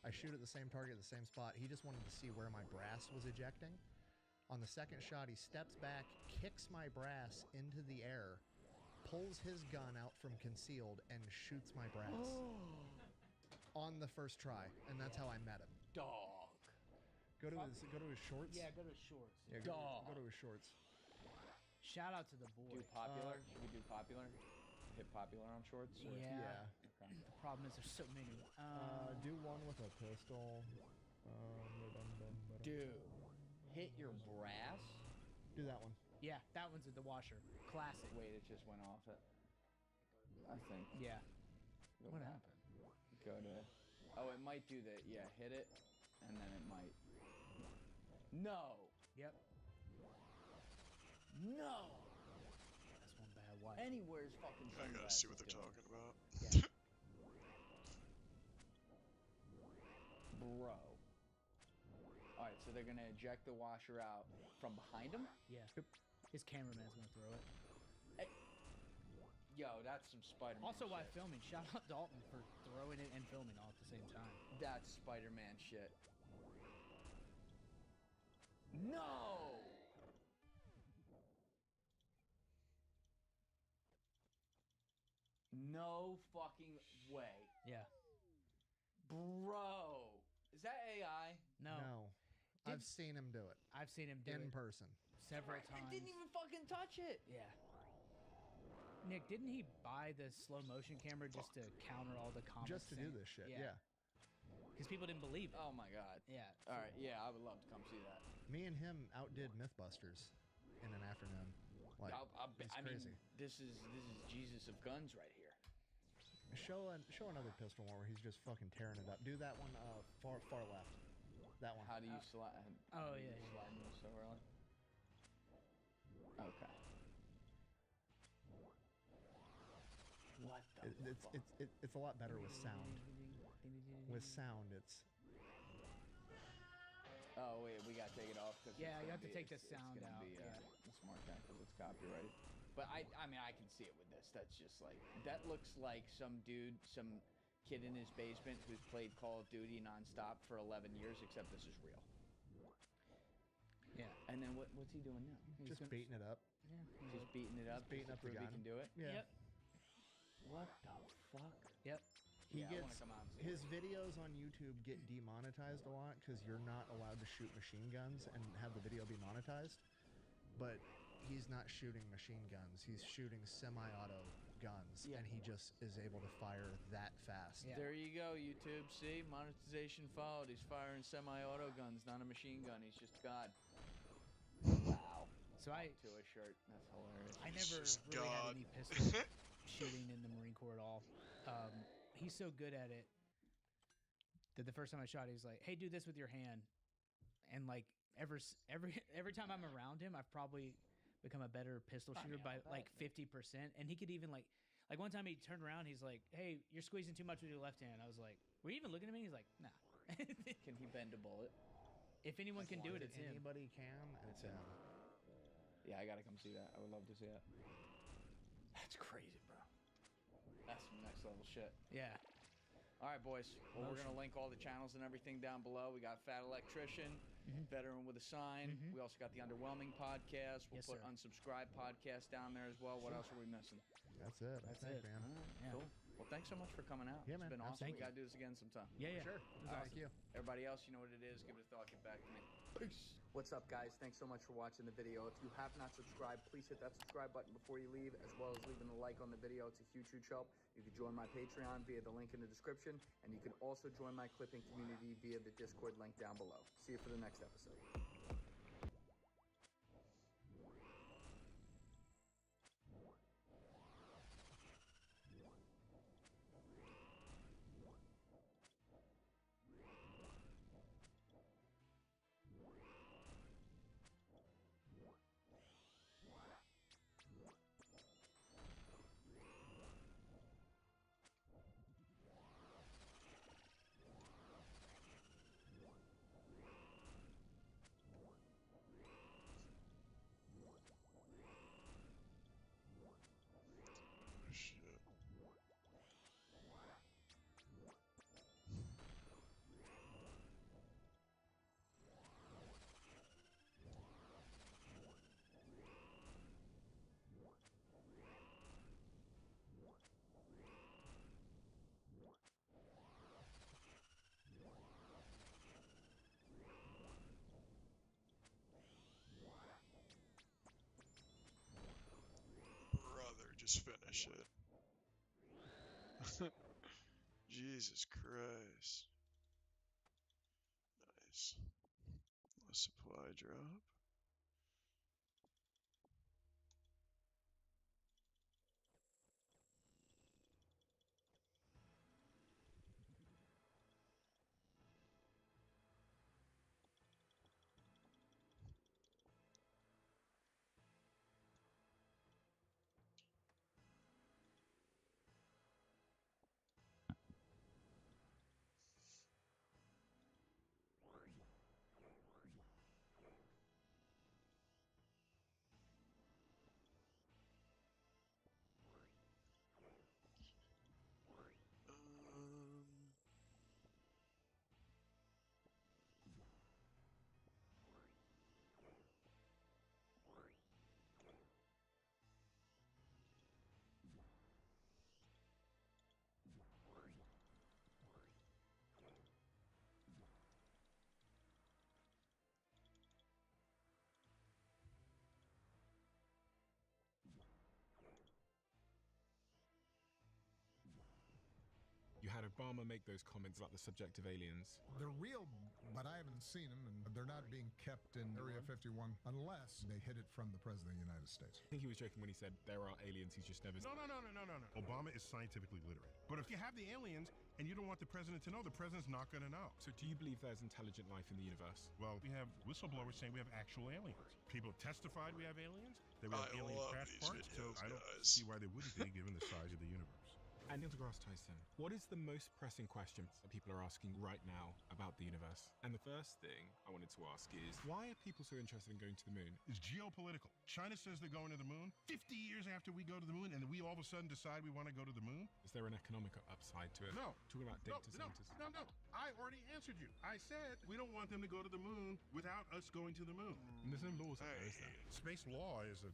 I shoot at the same target at the same spot. He just wanted to see where my brass was ejecting. On the second shot, he steps back, kicks my brass into the air, pulls his gun out from concealed, and shoots my brass. On the first try, and that's how I met him. Dog. Go to his shorts. Yeah, go to shorts. Yeah, go to his shorts. Shout out to the boy. Do popular? Should we do popular? Hit popular on shorts? Or- Yeah. Okay. The problem is there's so many. Do one with a pistol. Dude, hit your brass? Do that one. Yeah, that one's at the washer. Classic. Wait, it just went off it. I think. Yeah. What happened? Go to. Oh, it might do that. Yeah, hit it, and then it might. No. Yep. No. That's one bad wife. Anywhere's fucking. I gotta see what they're talking about. Yeah. Bro. Alright, so they're gonna eject the washer out from behind him? Yeah. His cameraman's gonna throw it. Hey. Yo, that's some Spider-Man Also, while shit. filming, shout out Dalton for throwing it and filming all at the same time. That's Spider-Man shit. No! No fucking way. Yeah. Bro! Is that AI? No. I've seen him do it I've seen him do in it person. several times. It didn't even fucking touch it! Yeah. Nick, didn't he buy the slow motion camera just to counter all the comments? Just to do this shit. Yeah. Because people didn't believe it. Oh my god. Yeah. Alright, yeah, I would love to come see that. Me and him outdid Mythbusters in an afternoon. Like, it's I crazy. mean, this is Jesus of guns right here. Show another pistol one where he's just fucking tearing it up. Do that one far left. That one. How do you slide? Oh, yeah, yeah. Slide move so early. Okay. What the fuck? It's a lot better with sound. With sound, it's Oh wait, we gotta take it off because Yeah, you have to take the it's sound gonna out, Be, yeah. Smart guy because it's copyrighted. But I mean, I can see it with this. That's just like that looks like some dude, some kid in his basement who's played Call of Duty nonstop for 11 years, except this is real. Yeah. And then what's he doing now? He's Just beating it up. Yeah, he's just beating it up. beating just up to the prove he gun. can do it. Yeah. Yep. What the fuck? Yep. He Yeah, I wanna gets come out and see his videos on YouTube get demonetized a lot because you're not allowed to shoot machine guns and have the video be monetized. But he's not shooting machine guns; he's shooting semi-auto guns, Yeah. and he just is able to fire that fast. Yeah. There you go, YouTube. See, monetization followed. He's firing semi-auto guns, not a machine gun. He's just God. Wow. So I To a shirt. That's hilarious. I He's never just really God. had any pistol shooting in the Marine Corps at all. He's so good at it that the first time I shot, he was like, "Hey, do this with your hand," and like every time I'm around him, I've probably become a better pistol shooter by like 50%. And he could even like one time he turned around, he's like, "Hey, you're squeezing too much with your left hand." I was like, "Were you even looking at me?" He's like, "Nah." Can he bend a bullet? If anyone can do it, it's him. Anybody can. It's him. Yeah, I gotta come see that. I would love to see that. That's crazy, bro. That's some next level shit. Yeah. All right, boys. Well, we're gonna link all the channels and everything down below. We got Fat Electrician, Veteran with a Sign. We also got the Underwhelming podcast. We'll Yes, put sir. Unsubscribe podcast down there as well. What else are we missing? That's it. I That's think, it. man. Yeah. Cool. Well, thanks so much for coming out. Yeah, It's man. been awesome. Thank We you. gotta do this again sometime. Yeah, yeah. Sure. It was Thank awesome. you. Everybody else, you know what it is. Give it a thought. Get back to me. Peace. What's up, guys? Thanks so much for watching the video. If you have not subscribed, please hit that subscribe button before you leave, as well as leaving a like on the video. It's a huge, huge help. You can join my Patreon via the link in the description, and you can also join my clipping community via the Discord link down below. See you for the next episode. Shit. Brother, just finish it. Jesus Christ. Nice. A supply drop. You had Obama make those comments about the subjective aliens. They're real, but I haven't seen them, and they're not being kept in Area 51 unless they hid it from the President of the United States. I think he was joking when he said there are aliens he's just never. No. Obama is scientifically literate. But if you have the aliens and you don't want the president to know, the president's not going to know. So do you believe there's intelligent life in the universe? Well, we have whistleblowers saying we have actual aliens. People have testified we have aliens. That we have I alien love crash these parts. So videos, I don't guys. see why they wouldn't be given the size of the universe. And Neil deGrasse Tyson, what is the most pressing question that people are asking right now about the universe? And the first thing I wanted to ask is, why are people so interested in going to the moon? It's geopolitical. China says they're going to the moon 50 years after we go to the moon, and we all of a sudden decide we want to go to the moon? Is there an economic upside to it? No. Talking about data centers. No. I already answered you. I said we don't want them to go to the moon without us going to the moon. And there's no laws up there, is there? Space law is a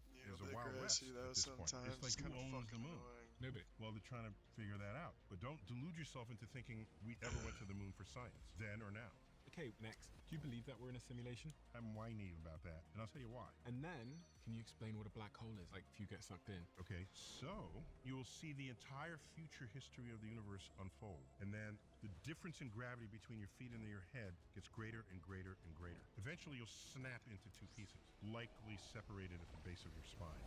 wild west Bureaucracy, though, at this point. sometimes It's like kind who of owns the fucking moon? annoying. Nobody. Well, they're trying to figure that out. But don't delude yourself into thinking we ever went to the moon for science, then or now. Okay, next. Do you believe that we're in a simulation? I'm whiny about that, and I'll tell you why. And then, can you explain what a black hole is, like if you get sucked in? Okay, so you will see the entire future history of the universe unfold. And then the difference in gravity between your feet and your head gets greater and greater and greater. Eventually, you'll snap into two pieces, likely separated at the base of your spine.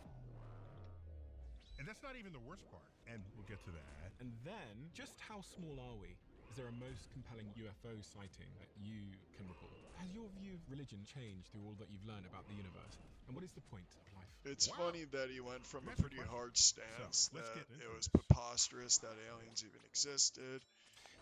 And that's not even the worst part, and we'll get to that. And then, just how small are we? Is there a most compelling UFO sighting that you can recall? Has your view of religion changed through all that you've learned about the universe? And what is the point of life? It's Wow. funny that he went from a That's a pretty question. hard stance So, let's that get into it was this. preposterous that aliens even existed.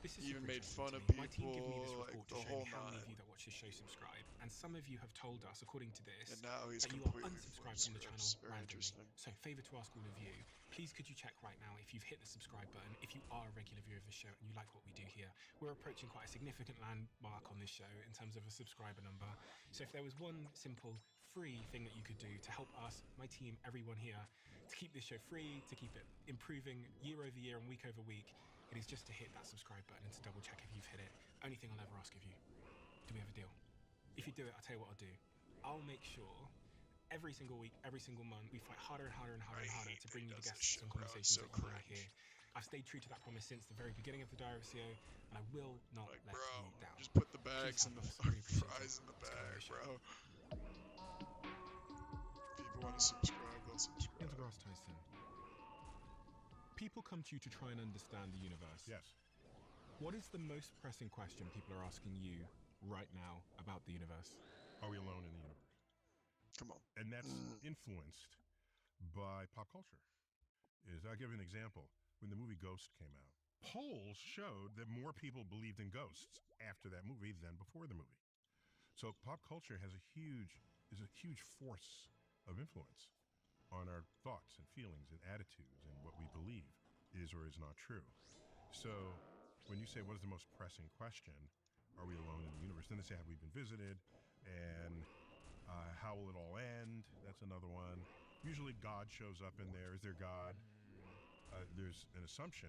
This is He even super made interesting fun to of me. My team gave me this people, report like, to the show whole me how many of nine. you that watch this show subscribe, and some of you have told us, according to this, And now he's that you are completely unsubscribed from the channel scripts. Very randomly. interesting. So, favor to ask all of you, please could you check right now if you've hit the subscribe button, if you are a regular viewer of the show and you like what we do here. We're approaching quite a significant landmark on this show in terms of a subscriber number. So if there was one simple free thing that you could do to help us, my team, everyone here, to keep this show free, to keep it improving year over year and week over week, it is just to hit that subscribe button and to double check if you've hit it. Only thing I'll ever ask of you. Do we have a deal? If you do it, I'll tell you what I'll do. I'll make sure every single week, every single month, we fight harder and harder and harder and harder to bring you the guests and conversations that you want to hear. I've stayed true to that promise since the very beginning of the Diary of CO, and I will not Like, let bro, you down. just put the bags Please in the help us. Really appreciate fries it. in the Let's go to bag, the show. bro. If people want to subscribe, they'll Neil subscribe. deGrasse Tyson. People come to you to try and understand the universe. Yes. What is the most pressing question people are asking you right now about the universe? Are we alone in the universe? Come on. And that's influenced by pop culture. I'll give you an example. When the movie Ghost came out, polls showed that more people believed in ghosts after that movie than before the movie. So pop culture is a huge force of influence on our thoughts and feelings and attitudes and what we believe is or is not true. So when you say what is the most pressing question, are we alone in the universe? Then they say, have we been visited? And how will it all end? That's another one. Usually God shows up in there. Is there God? There's an assumption,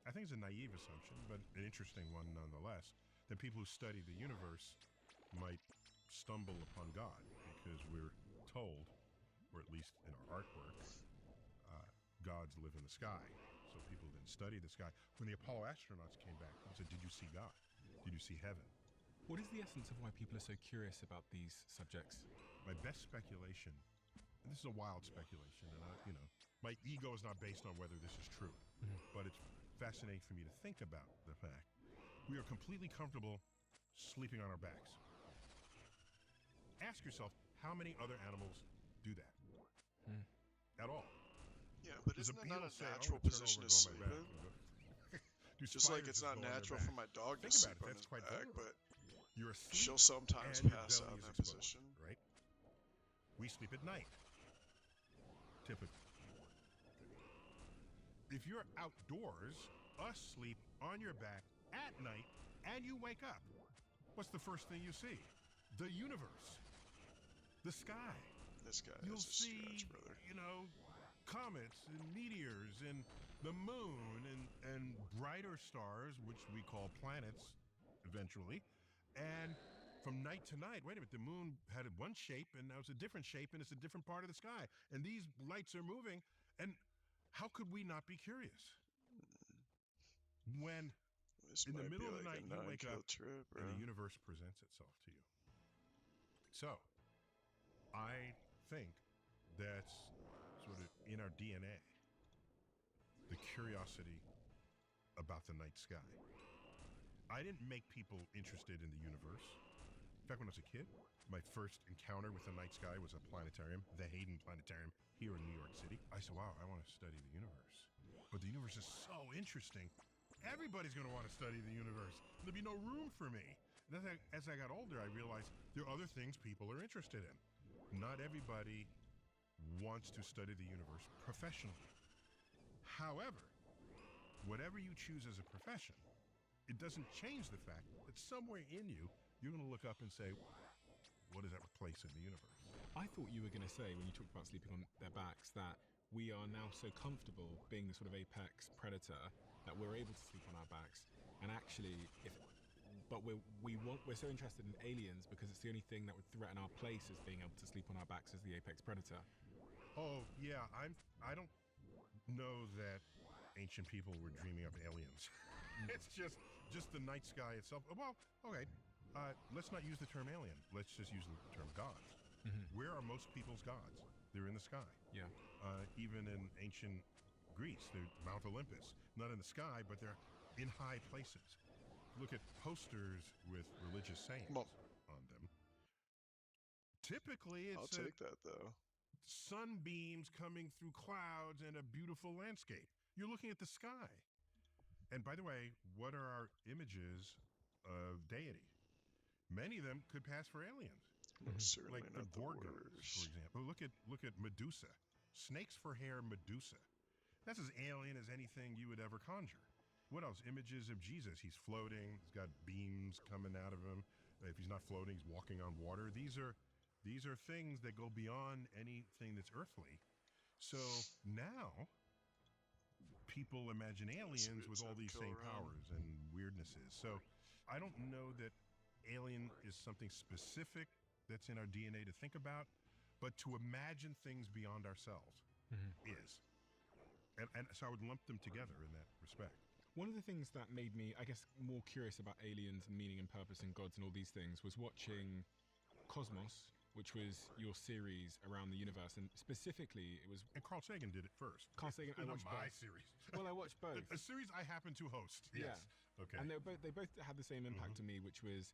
I think it's a naive assumption, but an interesting one nonetheless, that people who study the universe might stumble upon God because we're told, or at least in our artwork, gods live in the sky. So people then study the sky. When the Apollo astronauts came back, people said, did you see God? Did you see heaven? What is the essence of why people are so curious about these subjects? My best speculation, and this is a wild speculation, and my ego is not based on whether this is true, but it's fascinating for me to think about the fact we are completely comfortable sleeping on our backs. Ask yourself, how many other animals do that? At all? Yeah, but Does isn't a it not beetle a say, "I natural wanna turn position over to and go on sleep my back in? and go-" Do Just like spiders it's just not go on their natural back? for my dog to Think sleep about it, on that's his quite back, vulnerable. but You're asleep she'll sometimes and your pass belly out in is that exposed, position. right? We sleep at night, typically. If you're outdoors, us sleep on your back at night, and you wake up. What's the first thing you see? The universe, the sky. This guy You'll is a see, stretch, brother. comets and meteors and the moon and brighter stars, which we call planets, eventually. And from night to night, wait a minute, the moon had one shape and now it's a different shape and it's a different part of the sky. And these lights are moving. And how could we not be curious? When This in the might middle be of the like night a you wake 9-kill up trip, bro. and the universe presents itself to you. So, I think that's sort of in our DNA, the curiosity about the night sky. I didn't make people interested in the universe. In fact, when I was a kid, my first encounter with the night sky was a planetarium, the Hayden Planetarium here in New York City. I said, wow, I want to study the universe. But but the universe is so interesting. Everybody's going to want to study the universe. There'll be no room for me. And as I got older, I realized there are other things people are interested in. Not everybody wants to study the universe professionally. However, whatever you choose as a profession, it doesn't change the fact that somewhere in you, you're going to look up and say, what is that place in the universe? I thought you were going to say, when you talked about sleeping on their backs, that we are now so comfortable being the sort of apex predator that we're able to sleep on our backs. And actually, we're so interested in aliens because it's the only thing that would threaten our place as being able to sleep on our backs as the apex predator. Oh, yeah, I don't know that ancient people were dreaming up aliens. It's just the night sky itself. Well, okay, let's not use the term alien. Let's just use the term gods. Where are most people's gods? They're in the sky. Yeah. Even in ancient Greece, they're Mount Olympus. Not in the sky, but they're in high places. Look at posters with religious sayings on them. Typically, it's I'll take that though. sunbeams coming through clouds and a beautiful landscape. You're looking at the sky. And by the way, what are our images of deity? Many of them could pass for aliens. Certainly Like not the Gorgons, for example. Look at Medusa. Snakes for hair Medusa. That's as alien as anything you would ever conjure. What else? Images of Jesus. He's floating. He's got beams coming out of him. If he's not floating, he's walking on water. These are things that go beyond anything that's earthly. So now people imagine aliens with all these same powers and weirdnesses. So I don't know that alien is something specific that's in our DNA to think about, but to imagine things beyond ourselves is. And so I would lump them together in that respect. One of the things that made me, I guess, more curious about aliens and meaning and purpose and gods and all these things was watching Cosmos, which was your series around the universe, and specifically it was... And Carl Sagan did it first. Carl Sagan, I watched my both. series. Well, I watched both. A series I happen to host. Yes. Yeah. Okay. And they both had the same impact on me, which was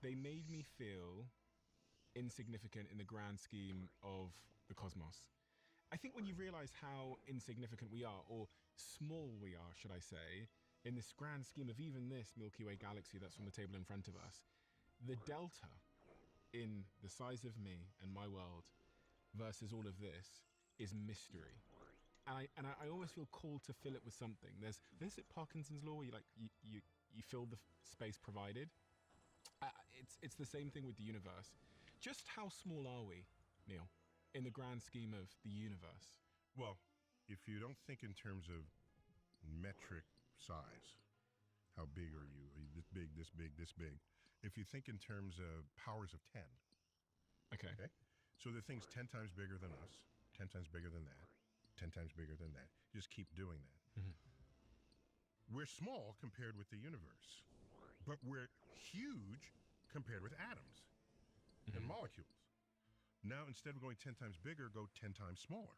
they made me feel insignificant in the grand scheme of the cosmos. I think when you realize how insignificant we are, or small we are, should I say, in this grand scheme of even this Milky Way galaxy that's on the table in front of us, the delta in the size of me and my world versus all of this is mystery. And I always feel called to fill it with something. There's it Parkinson's law, where you fill the space provided. It's the same thing with the universe. Just how small are we, Neil, in the grand scheme of the universe? Well, if you don't think in terms of metric size, how big are you? Are you this big, this big, this big? If you think in terms of powers of 10. Okay. So there are things 10 times bigger than us, 10 times bigger than that, 10 times bigger than that. You just keep doing that. We're small compared with the universe, but we're huge compared with atoms and molecules. Now, instead of going 10 times bigger, go 10 times smaller.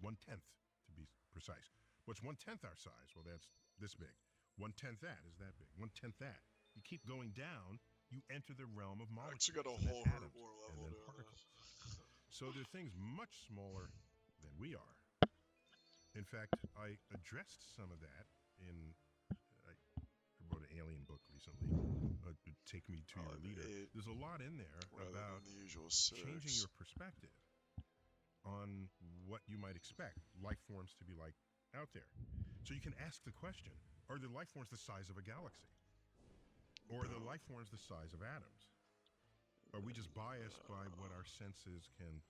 1/10 to be precise. What's 1/10 our size? Well, that's this big. 1/10 that is that big. 1/10 that. You keep going down, you enter the realm of molecules. I actually got a and then whole atoms, herbivore and level then doing particles. So there are things much smaller than we are. In fact, I addressed some of that in I wrote an alien book recently. Take Me to Your Leader. There's a lot in there about the usual changing your perspective on what you might expect life forms to be like out there. So you can ask the question, are the life forms the size of a galaxy? Or are the life forms the size of atoms? Are we just biased by what our senses can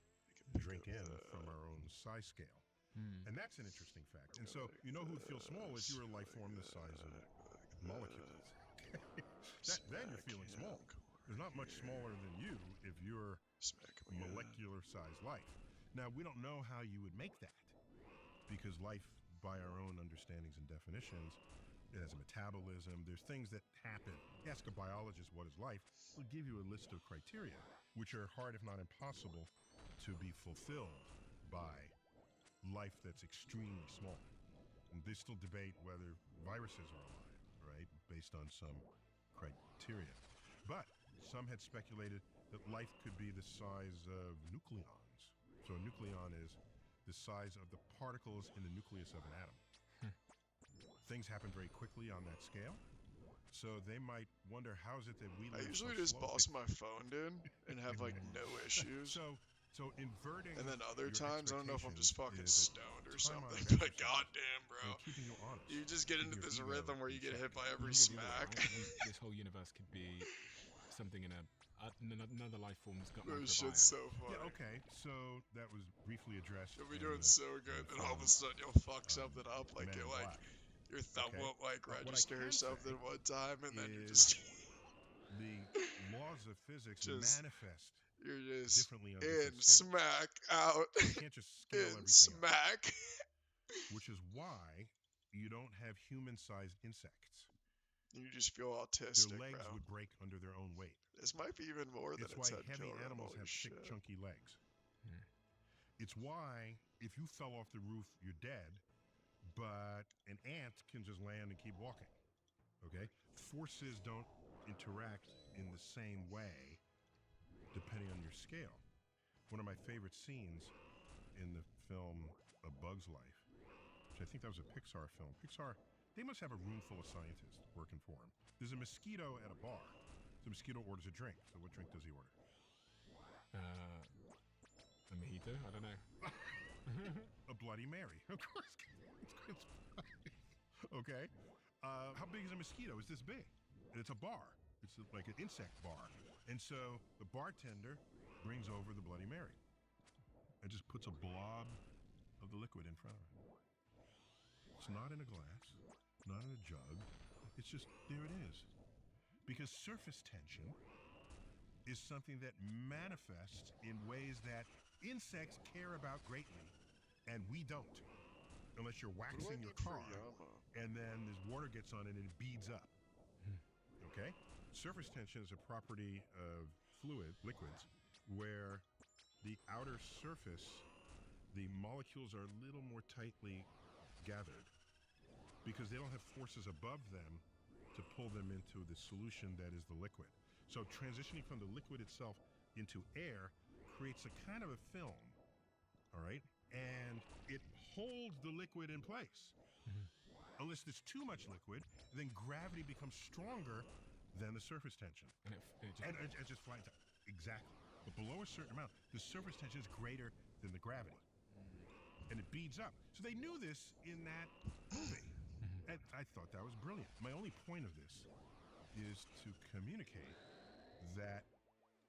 drink in from our own size scale? And that's an interesting fact. And so you know who would feel small if you were a life form the size of molecules. Then you're feeling small. There's not much smaller than you if you're molecular size life. Now, we don't know how you would make that, because life, by our own understandings and definitions, it has a metabolism. There's things that happen. Ask a biologist what is life, they'll give you a list of criteria, which are hard, if not impossible, to be fulfilled by life that's extremely small. And they still debate whether viruses are alive, right, based on some criteria. But some had speculated that life could be the size of nucleons. So a nucleon is the size of the particles in the nucleus of an atom. things happen very quickly on that scale. So they might wonder, how is it that we I live usually so just slowly? boss my phone, dude, and have like no issues. So inverting And then other your times, I don't know if I'm just fucking expectations is a stoned or time-honored something, but exercise goddamn, bro. in keeping you honest. You just get keeping into your this ego rhythm where in you get check. hit by You every can go the other way, smack. right? This whole universe could be something in another life form's got This microbiome. shit's so funny. Yeah, okay. So that was briefly addressed. You'll be in doing the- so in good, the then all of a film, sudden you'll fuck something up, like Men it, in like Black. your thumb Okay. won't like What I register can something say one time, and then you're is just the laws of physics Just- manifest you're just differently on in different scales. smack out You can't just scale in everything up, smack. which is why you don't have human-sized insects. You just feel Their autistic, legs bro. would break under their own weight. This might be even more than It's a why 10 heavy kill room. animals Holy have thick, shit. chunky legs. Hmm. It's why if you fell off the roof, you're dead, but an ant can just land and keep walking. Okay? Forces don't interact in the same way depending on your scale. One of my favorite scenes in the film A Bug's Life, which I think that was a Pixar film. Pixar, they must have a room full of scientists working for them. There's a mosquito at a bar. The mosquito orders a drink. So what drink does he order? A mojito? I don't know. A Bloody Mary. Of course. Okay. How big is a mosquito? It's this big. And it's a bar. It's like an insect bar. And so the bartender brings over the Bloody Mary and just puts a blob of the liquid in front of it. It's not in a glass, not in a jug. It's just, there it is. Because surface tension is something that manifests in ways that insects care about greatly, and we don't. Unless you're What do I waxing your need for car, Yama? and then this water gets on it and it beads up. Okay? Surface tension is a property of liquids, where the outer surface, the molecules are a little more tightly gathered because they don't have forces above them to pull them into the solution that is the liquid. So transitioning from the liquid itself into air creates a kind of a film, all right? And it holds the liquid in place. Unless there's too much liquid, then gravity becomes stronger than the surface tension. And it just flies up. Exactly. But below a certain amount, the surface tension is greater than the gravity. And it beads up. So they knew this in that movie. And I thought that was brilliant. My only point of this is to communicate that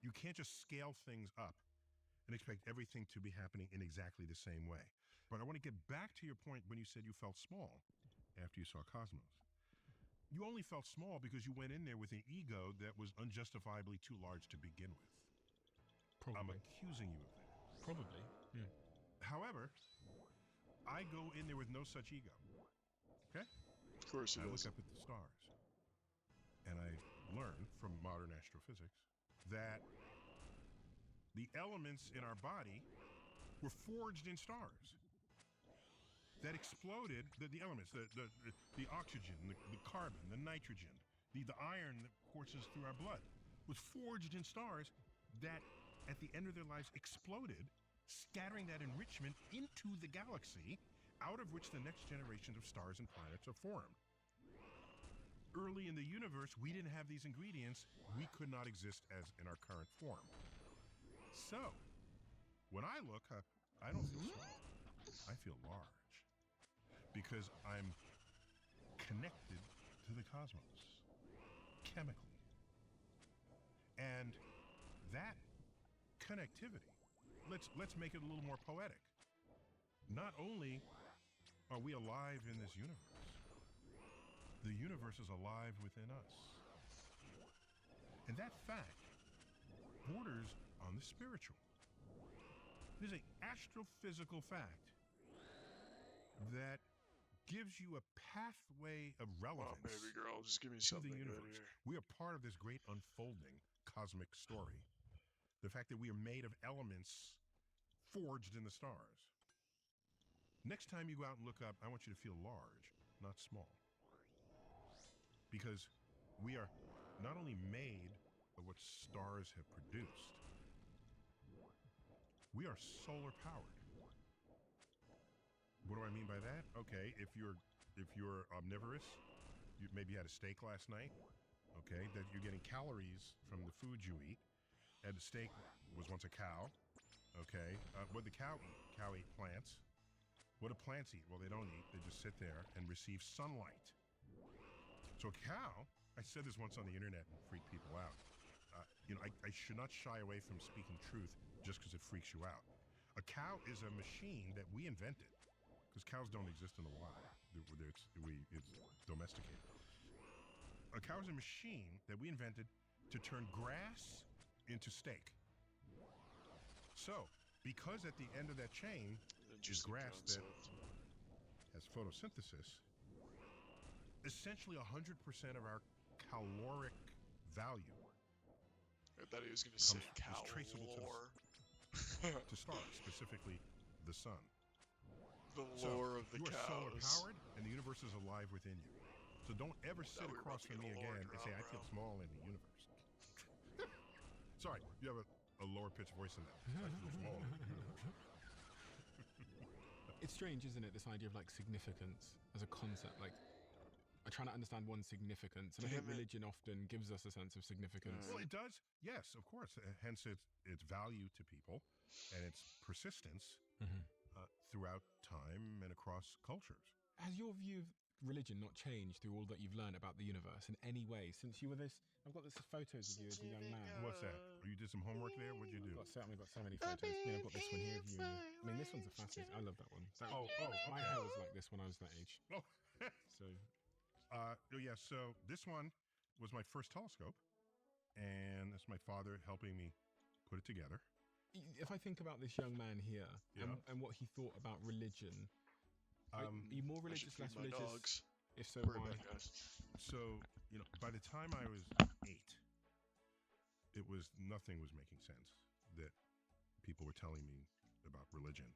you can't just scale things up and expect everything to be happening in exactly the same way. But I want to get back to your point when you said you felt small after you saw Cosmos. You only felt small because you went in there with an ego that was unjustifiably too large to begin with. I'm Probably. accusing you of that. Probably. Yeah. However, I go in there with no such ego. Okay? Of course I it look is. up at the stars, and I learn from modern astrophysics that the elements in our body were forged in stars that exploded. The elements, the oxygen, the carbon, the nitrogen, the iron that courses through our blood was forged in stars that at the end of their lives exploded, scattering that enrichment into the galaxy, out of which the next generations of stars and planets are formed. Early in the universe, we didn't have these ingredients. We could not exist as in our current form. So, when I look up, I don't feel small. I feel large. Because I'm connected to the cosmos, chemically. And that connectivity, let's make it a little more poetic. Not only are we alive in this universe, the universe is alive within us. And that fact borders on the spiritual. It is an astrophysical fact that gives you a pathway of relevance Oh, baby girl, just give me to something the good universe. here. We are part of this great unfolding cosmic story. The fact that we are made of elements forged in the stars. Next time you go out and look up, I want you to feel large, not small. Because we are not only made of what stars have produced, we are solar powered. What do I mean by that? Okay, if you're if you're omnivorous, you maybe had a steak last night, okay, that you're getting calories from the food you eat. And the steak was once a cow, okay? What did the cow eat? Cow ate plants. What do plants eat? Well, they don't eat. They just sit there and receive sunlight. So a cow, I said this once on the internet and freaked people out. I should not shy away from speaking truth just because it freaks you out. A cow is a machine that we invented because cows don't exist in the wild. It's domesticated. A cow is a machine that we invented to turn grass into steak. So, because at the end of that chain is grass that has photosynthesis, essentially 100% of our caloric value I thought he was going to say cow is traceable lore. to stars, specifically the sun. The lore of the you are cows. solar powered, and the universe is alive within you. So don't ever sit we were across about to from me get a lore again and say I drop, feel bro. small in the universe. Sorry, you have a lower pitched voice than that. I feel small in the universe. It's strange, isn't it? This idea of like significance as a concept. Like, I try to understand one's significance, and I think Damn it. religion often gives us a sense of significance. Well, it does. Yes, of course. Hence its value to people and its persistence throughout time and across cultures. Has your view of religion not changed through all that you've learned about the universe in any way since you were this? I've got this photos of you as a young man. What's that? Oh, you did some homework there? What'd you do? I've got so many photos. I mean, I've got this one here of you. I mean, this one's a fascinating. I love that one. My hair was like this when I was that age. Oh. So, yeah, so this one was my first telescope, and it's my father helping me put it together. if I think about this young man here Yeah. and what he thought about religion, are you more I should religious, feed less my religious? dogs. If so, Worry why? about it, guys. So, by the time I was 8, nothing was making sense that people were telling me about religion.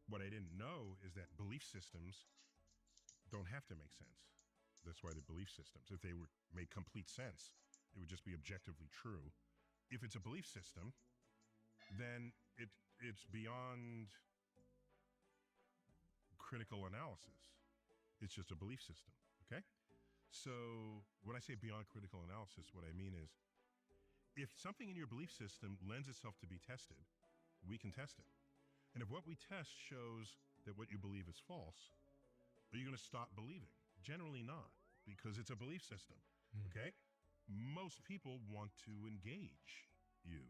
What I didn't know is that belief systems don't have to make sense. That's why they're belief systems. If they made complete sense, it would just be objectively true. If it's a belief system, then it's beyond critical analysis. It's just a belief system, okay? So when I say beyond critical analysis, what I mean is if something in your belief system lends itself to be tested, we can test it. And if what we test shows that what you believe is false, are you going to stop believing? Generally not, because it's a belief system, okay? Most people want to engage you,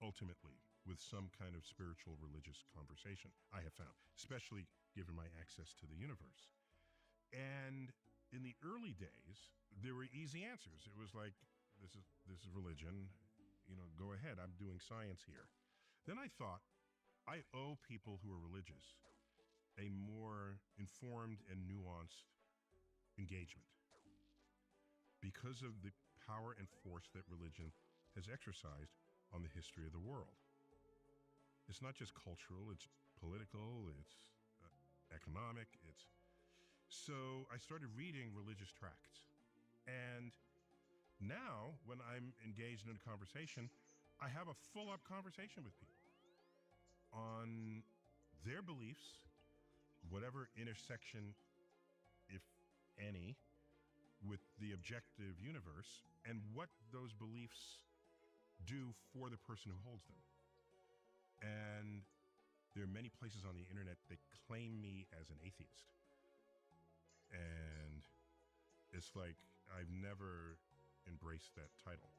ultimately, with some kind of spiritual, religious conversation, I have found, especially given my access to the universe. And in the early days, there were easy answers. It was like, this is religion, go ahead, I'm doing science here. Then I thought, I owe people who are religious a more informed and nuanced engagement because of the power and force that religion has exercised on the history of the world. It's not just cultural, it's political, it's economic, So I started reading religious tracts. And now, when I'm engaged in a conversation, I have a full-up conversation with people on their beliefs, whatever intersection, if any, with the objective universe, and what those beliefs do for the person who holds them. And there are many places on the internet that claim me as an atheist. And it's like, I've never embraced that title.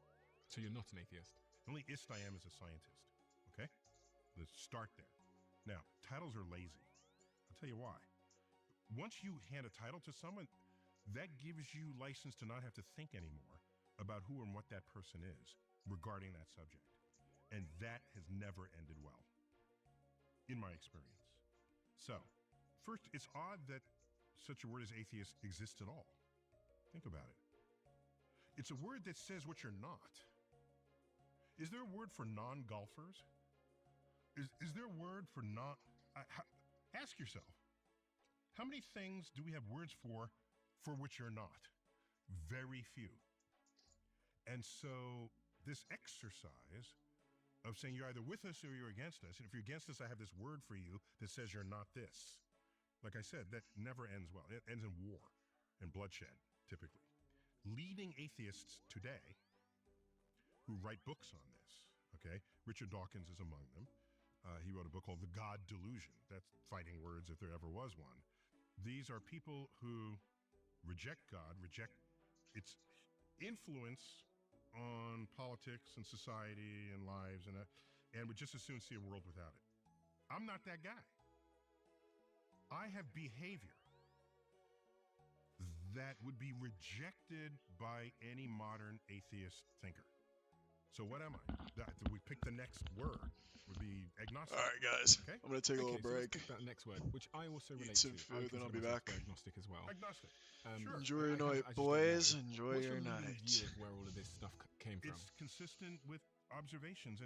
So you're not an atheist? The only ist I am is a scientist, okay? Let's start there. Now, titles are lazy. I'll tell you why. Once you hand a title to someone, that gives you license to not have to think anymore about who and what that person is regarding that subject. And that has never ended well, in my experience. So, first, it's odd that such a word as atheist exists at all. Think about it. It's a word that says what you're not. Is there a word for non-golfers? Is there a word for not... ask yourself, how many things do we have words for which you're not? Very few. And so this exercise of saying you're either with us or you're against us, and if you're against us, I have this word for you that says you're not this. like I said, that never ends well. It ends in war and bloodshed, typically. Leading atheists today who write books on this, okay? Richard Dawkins is among them. He wrote a book called The God Delusion. That's fighting words if there ever was one. These are people who reject God, reject its influence on politics and society and lives, and would just as soon see a world without it. I'm not that guy. I have behavior that would be rejected by any modern atheist thinker. So what am I? We pick the next word. Would be agnostic. All right, guys. Okay. I'm gonna take a little So let's break. pick that next word, which I also Eat relate some to. food, then I'll be back. Agnostic as well. Agnostic. Sure. Enjoy your I night, just don't boys. know. Enjoy What's your leading night. view of where all of this stuff came from? It's consistent with observations.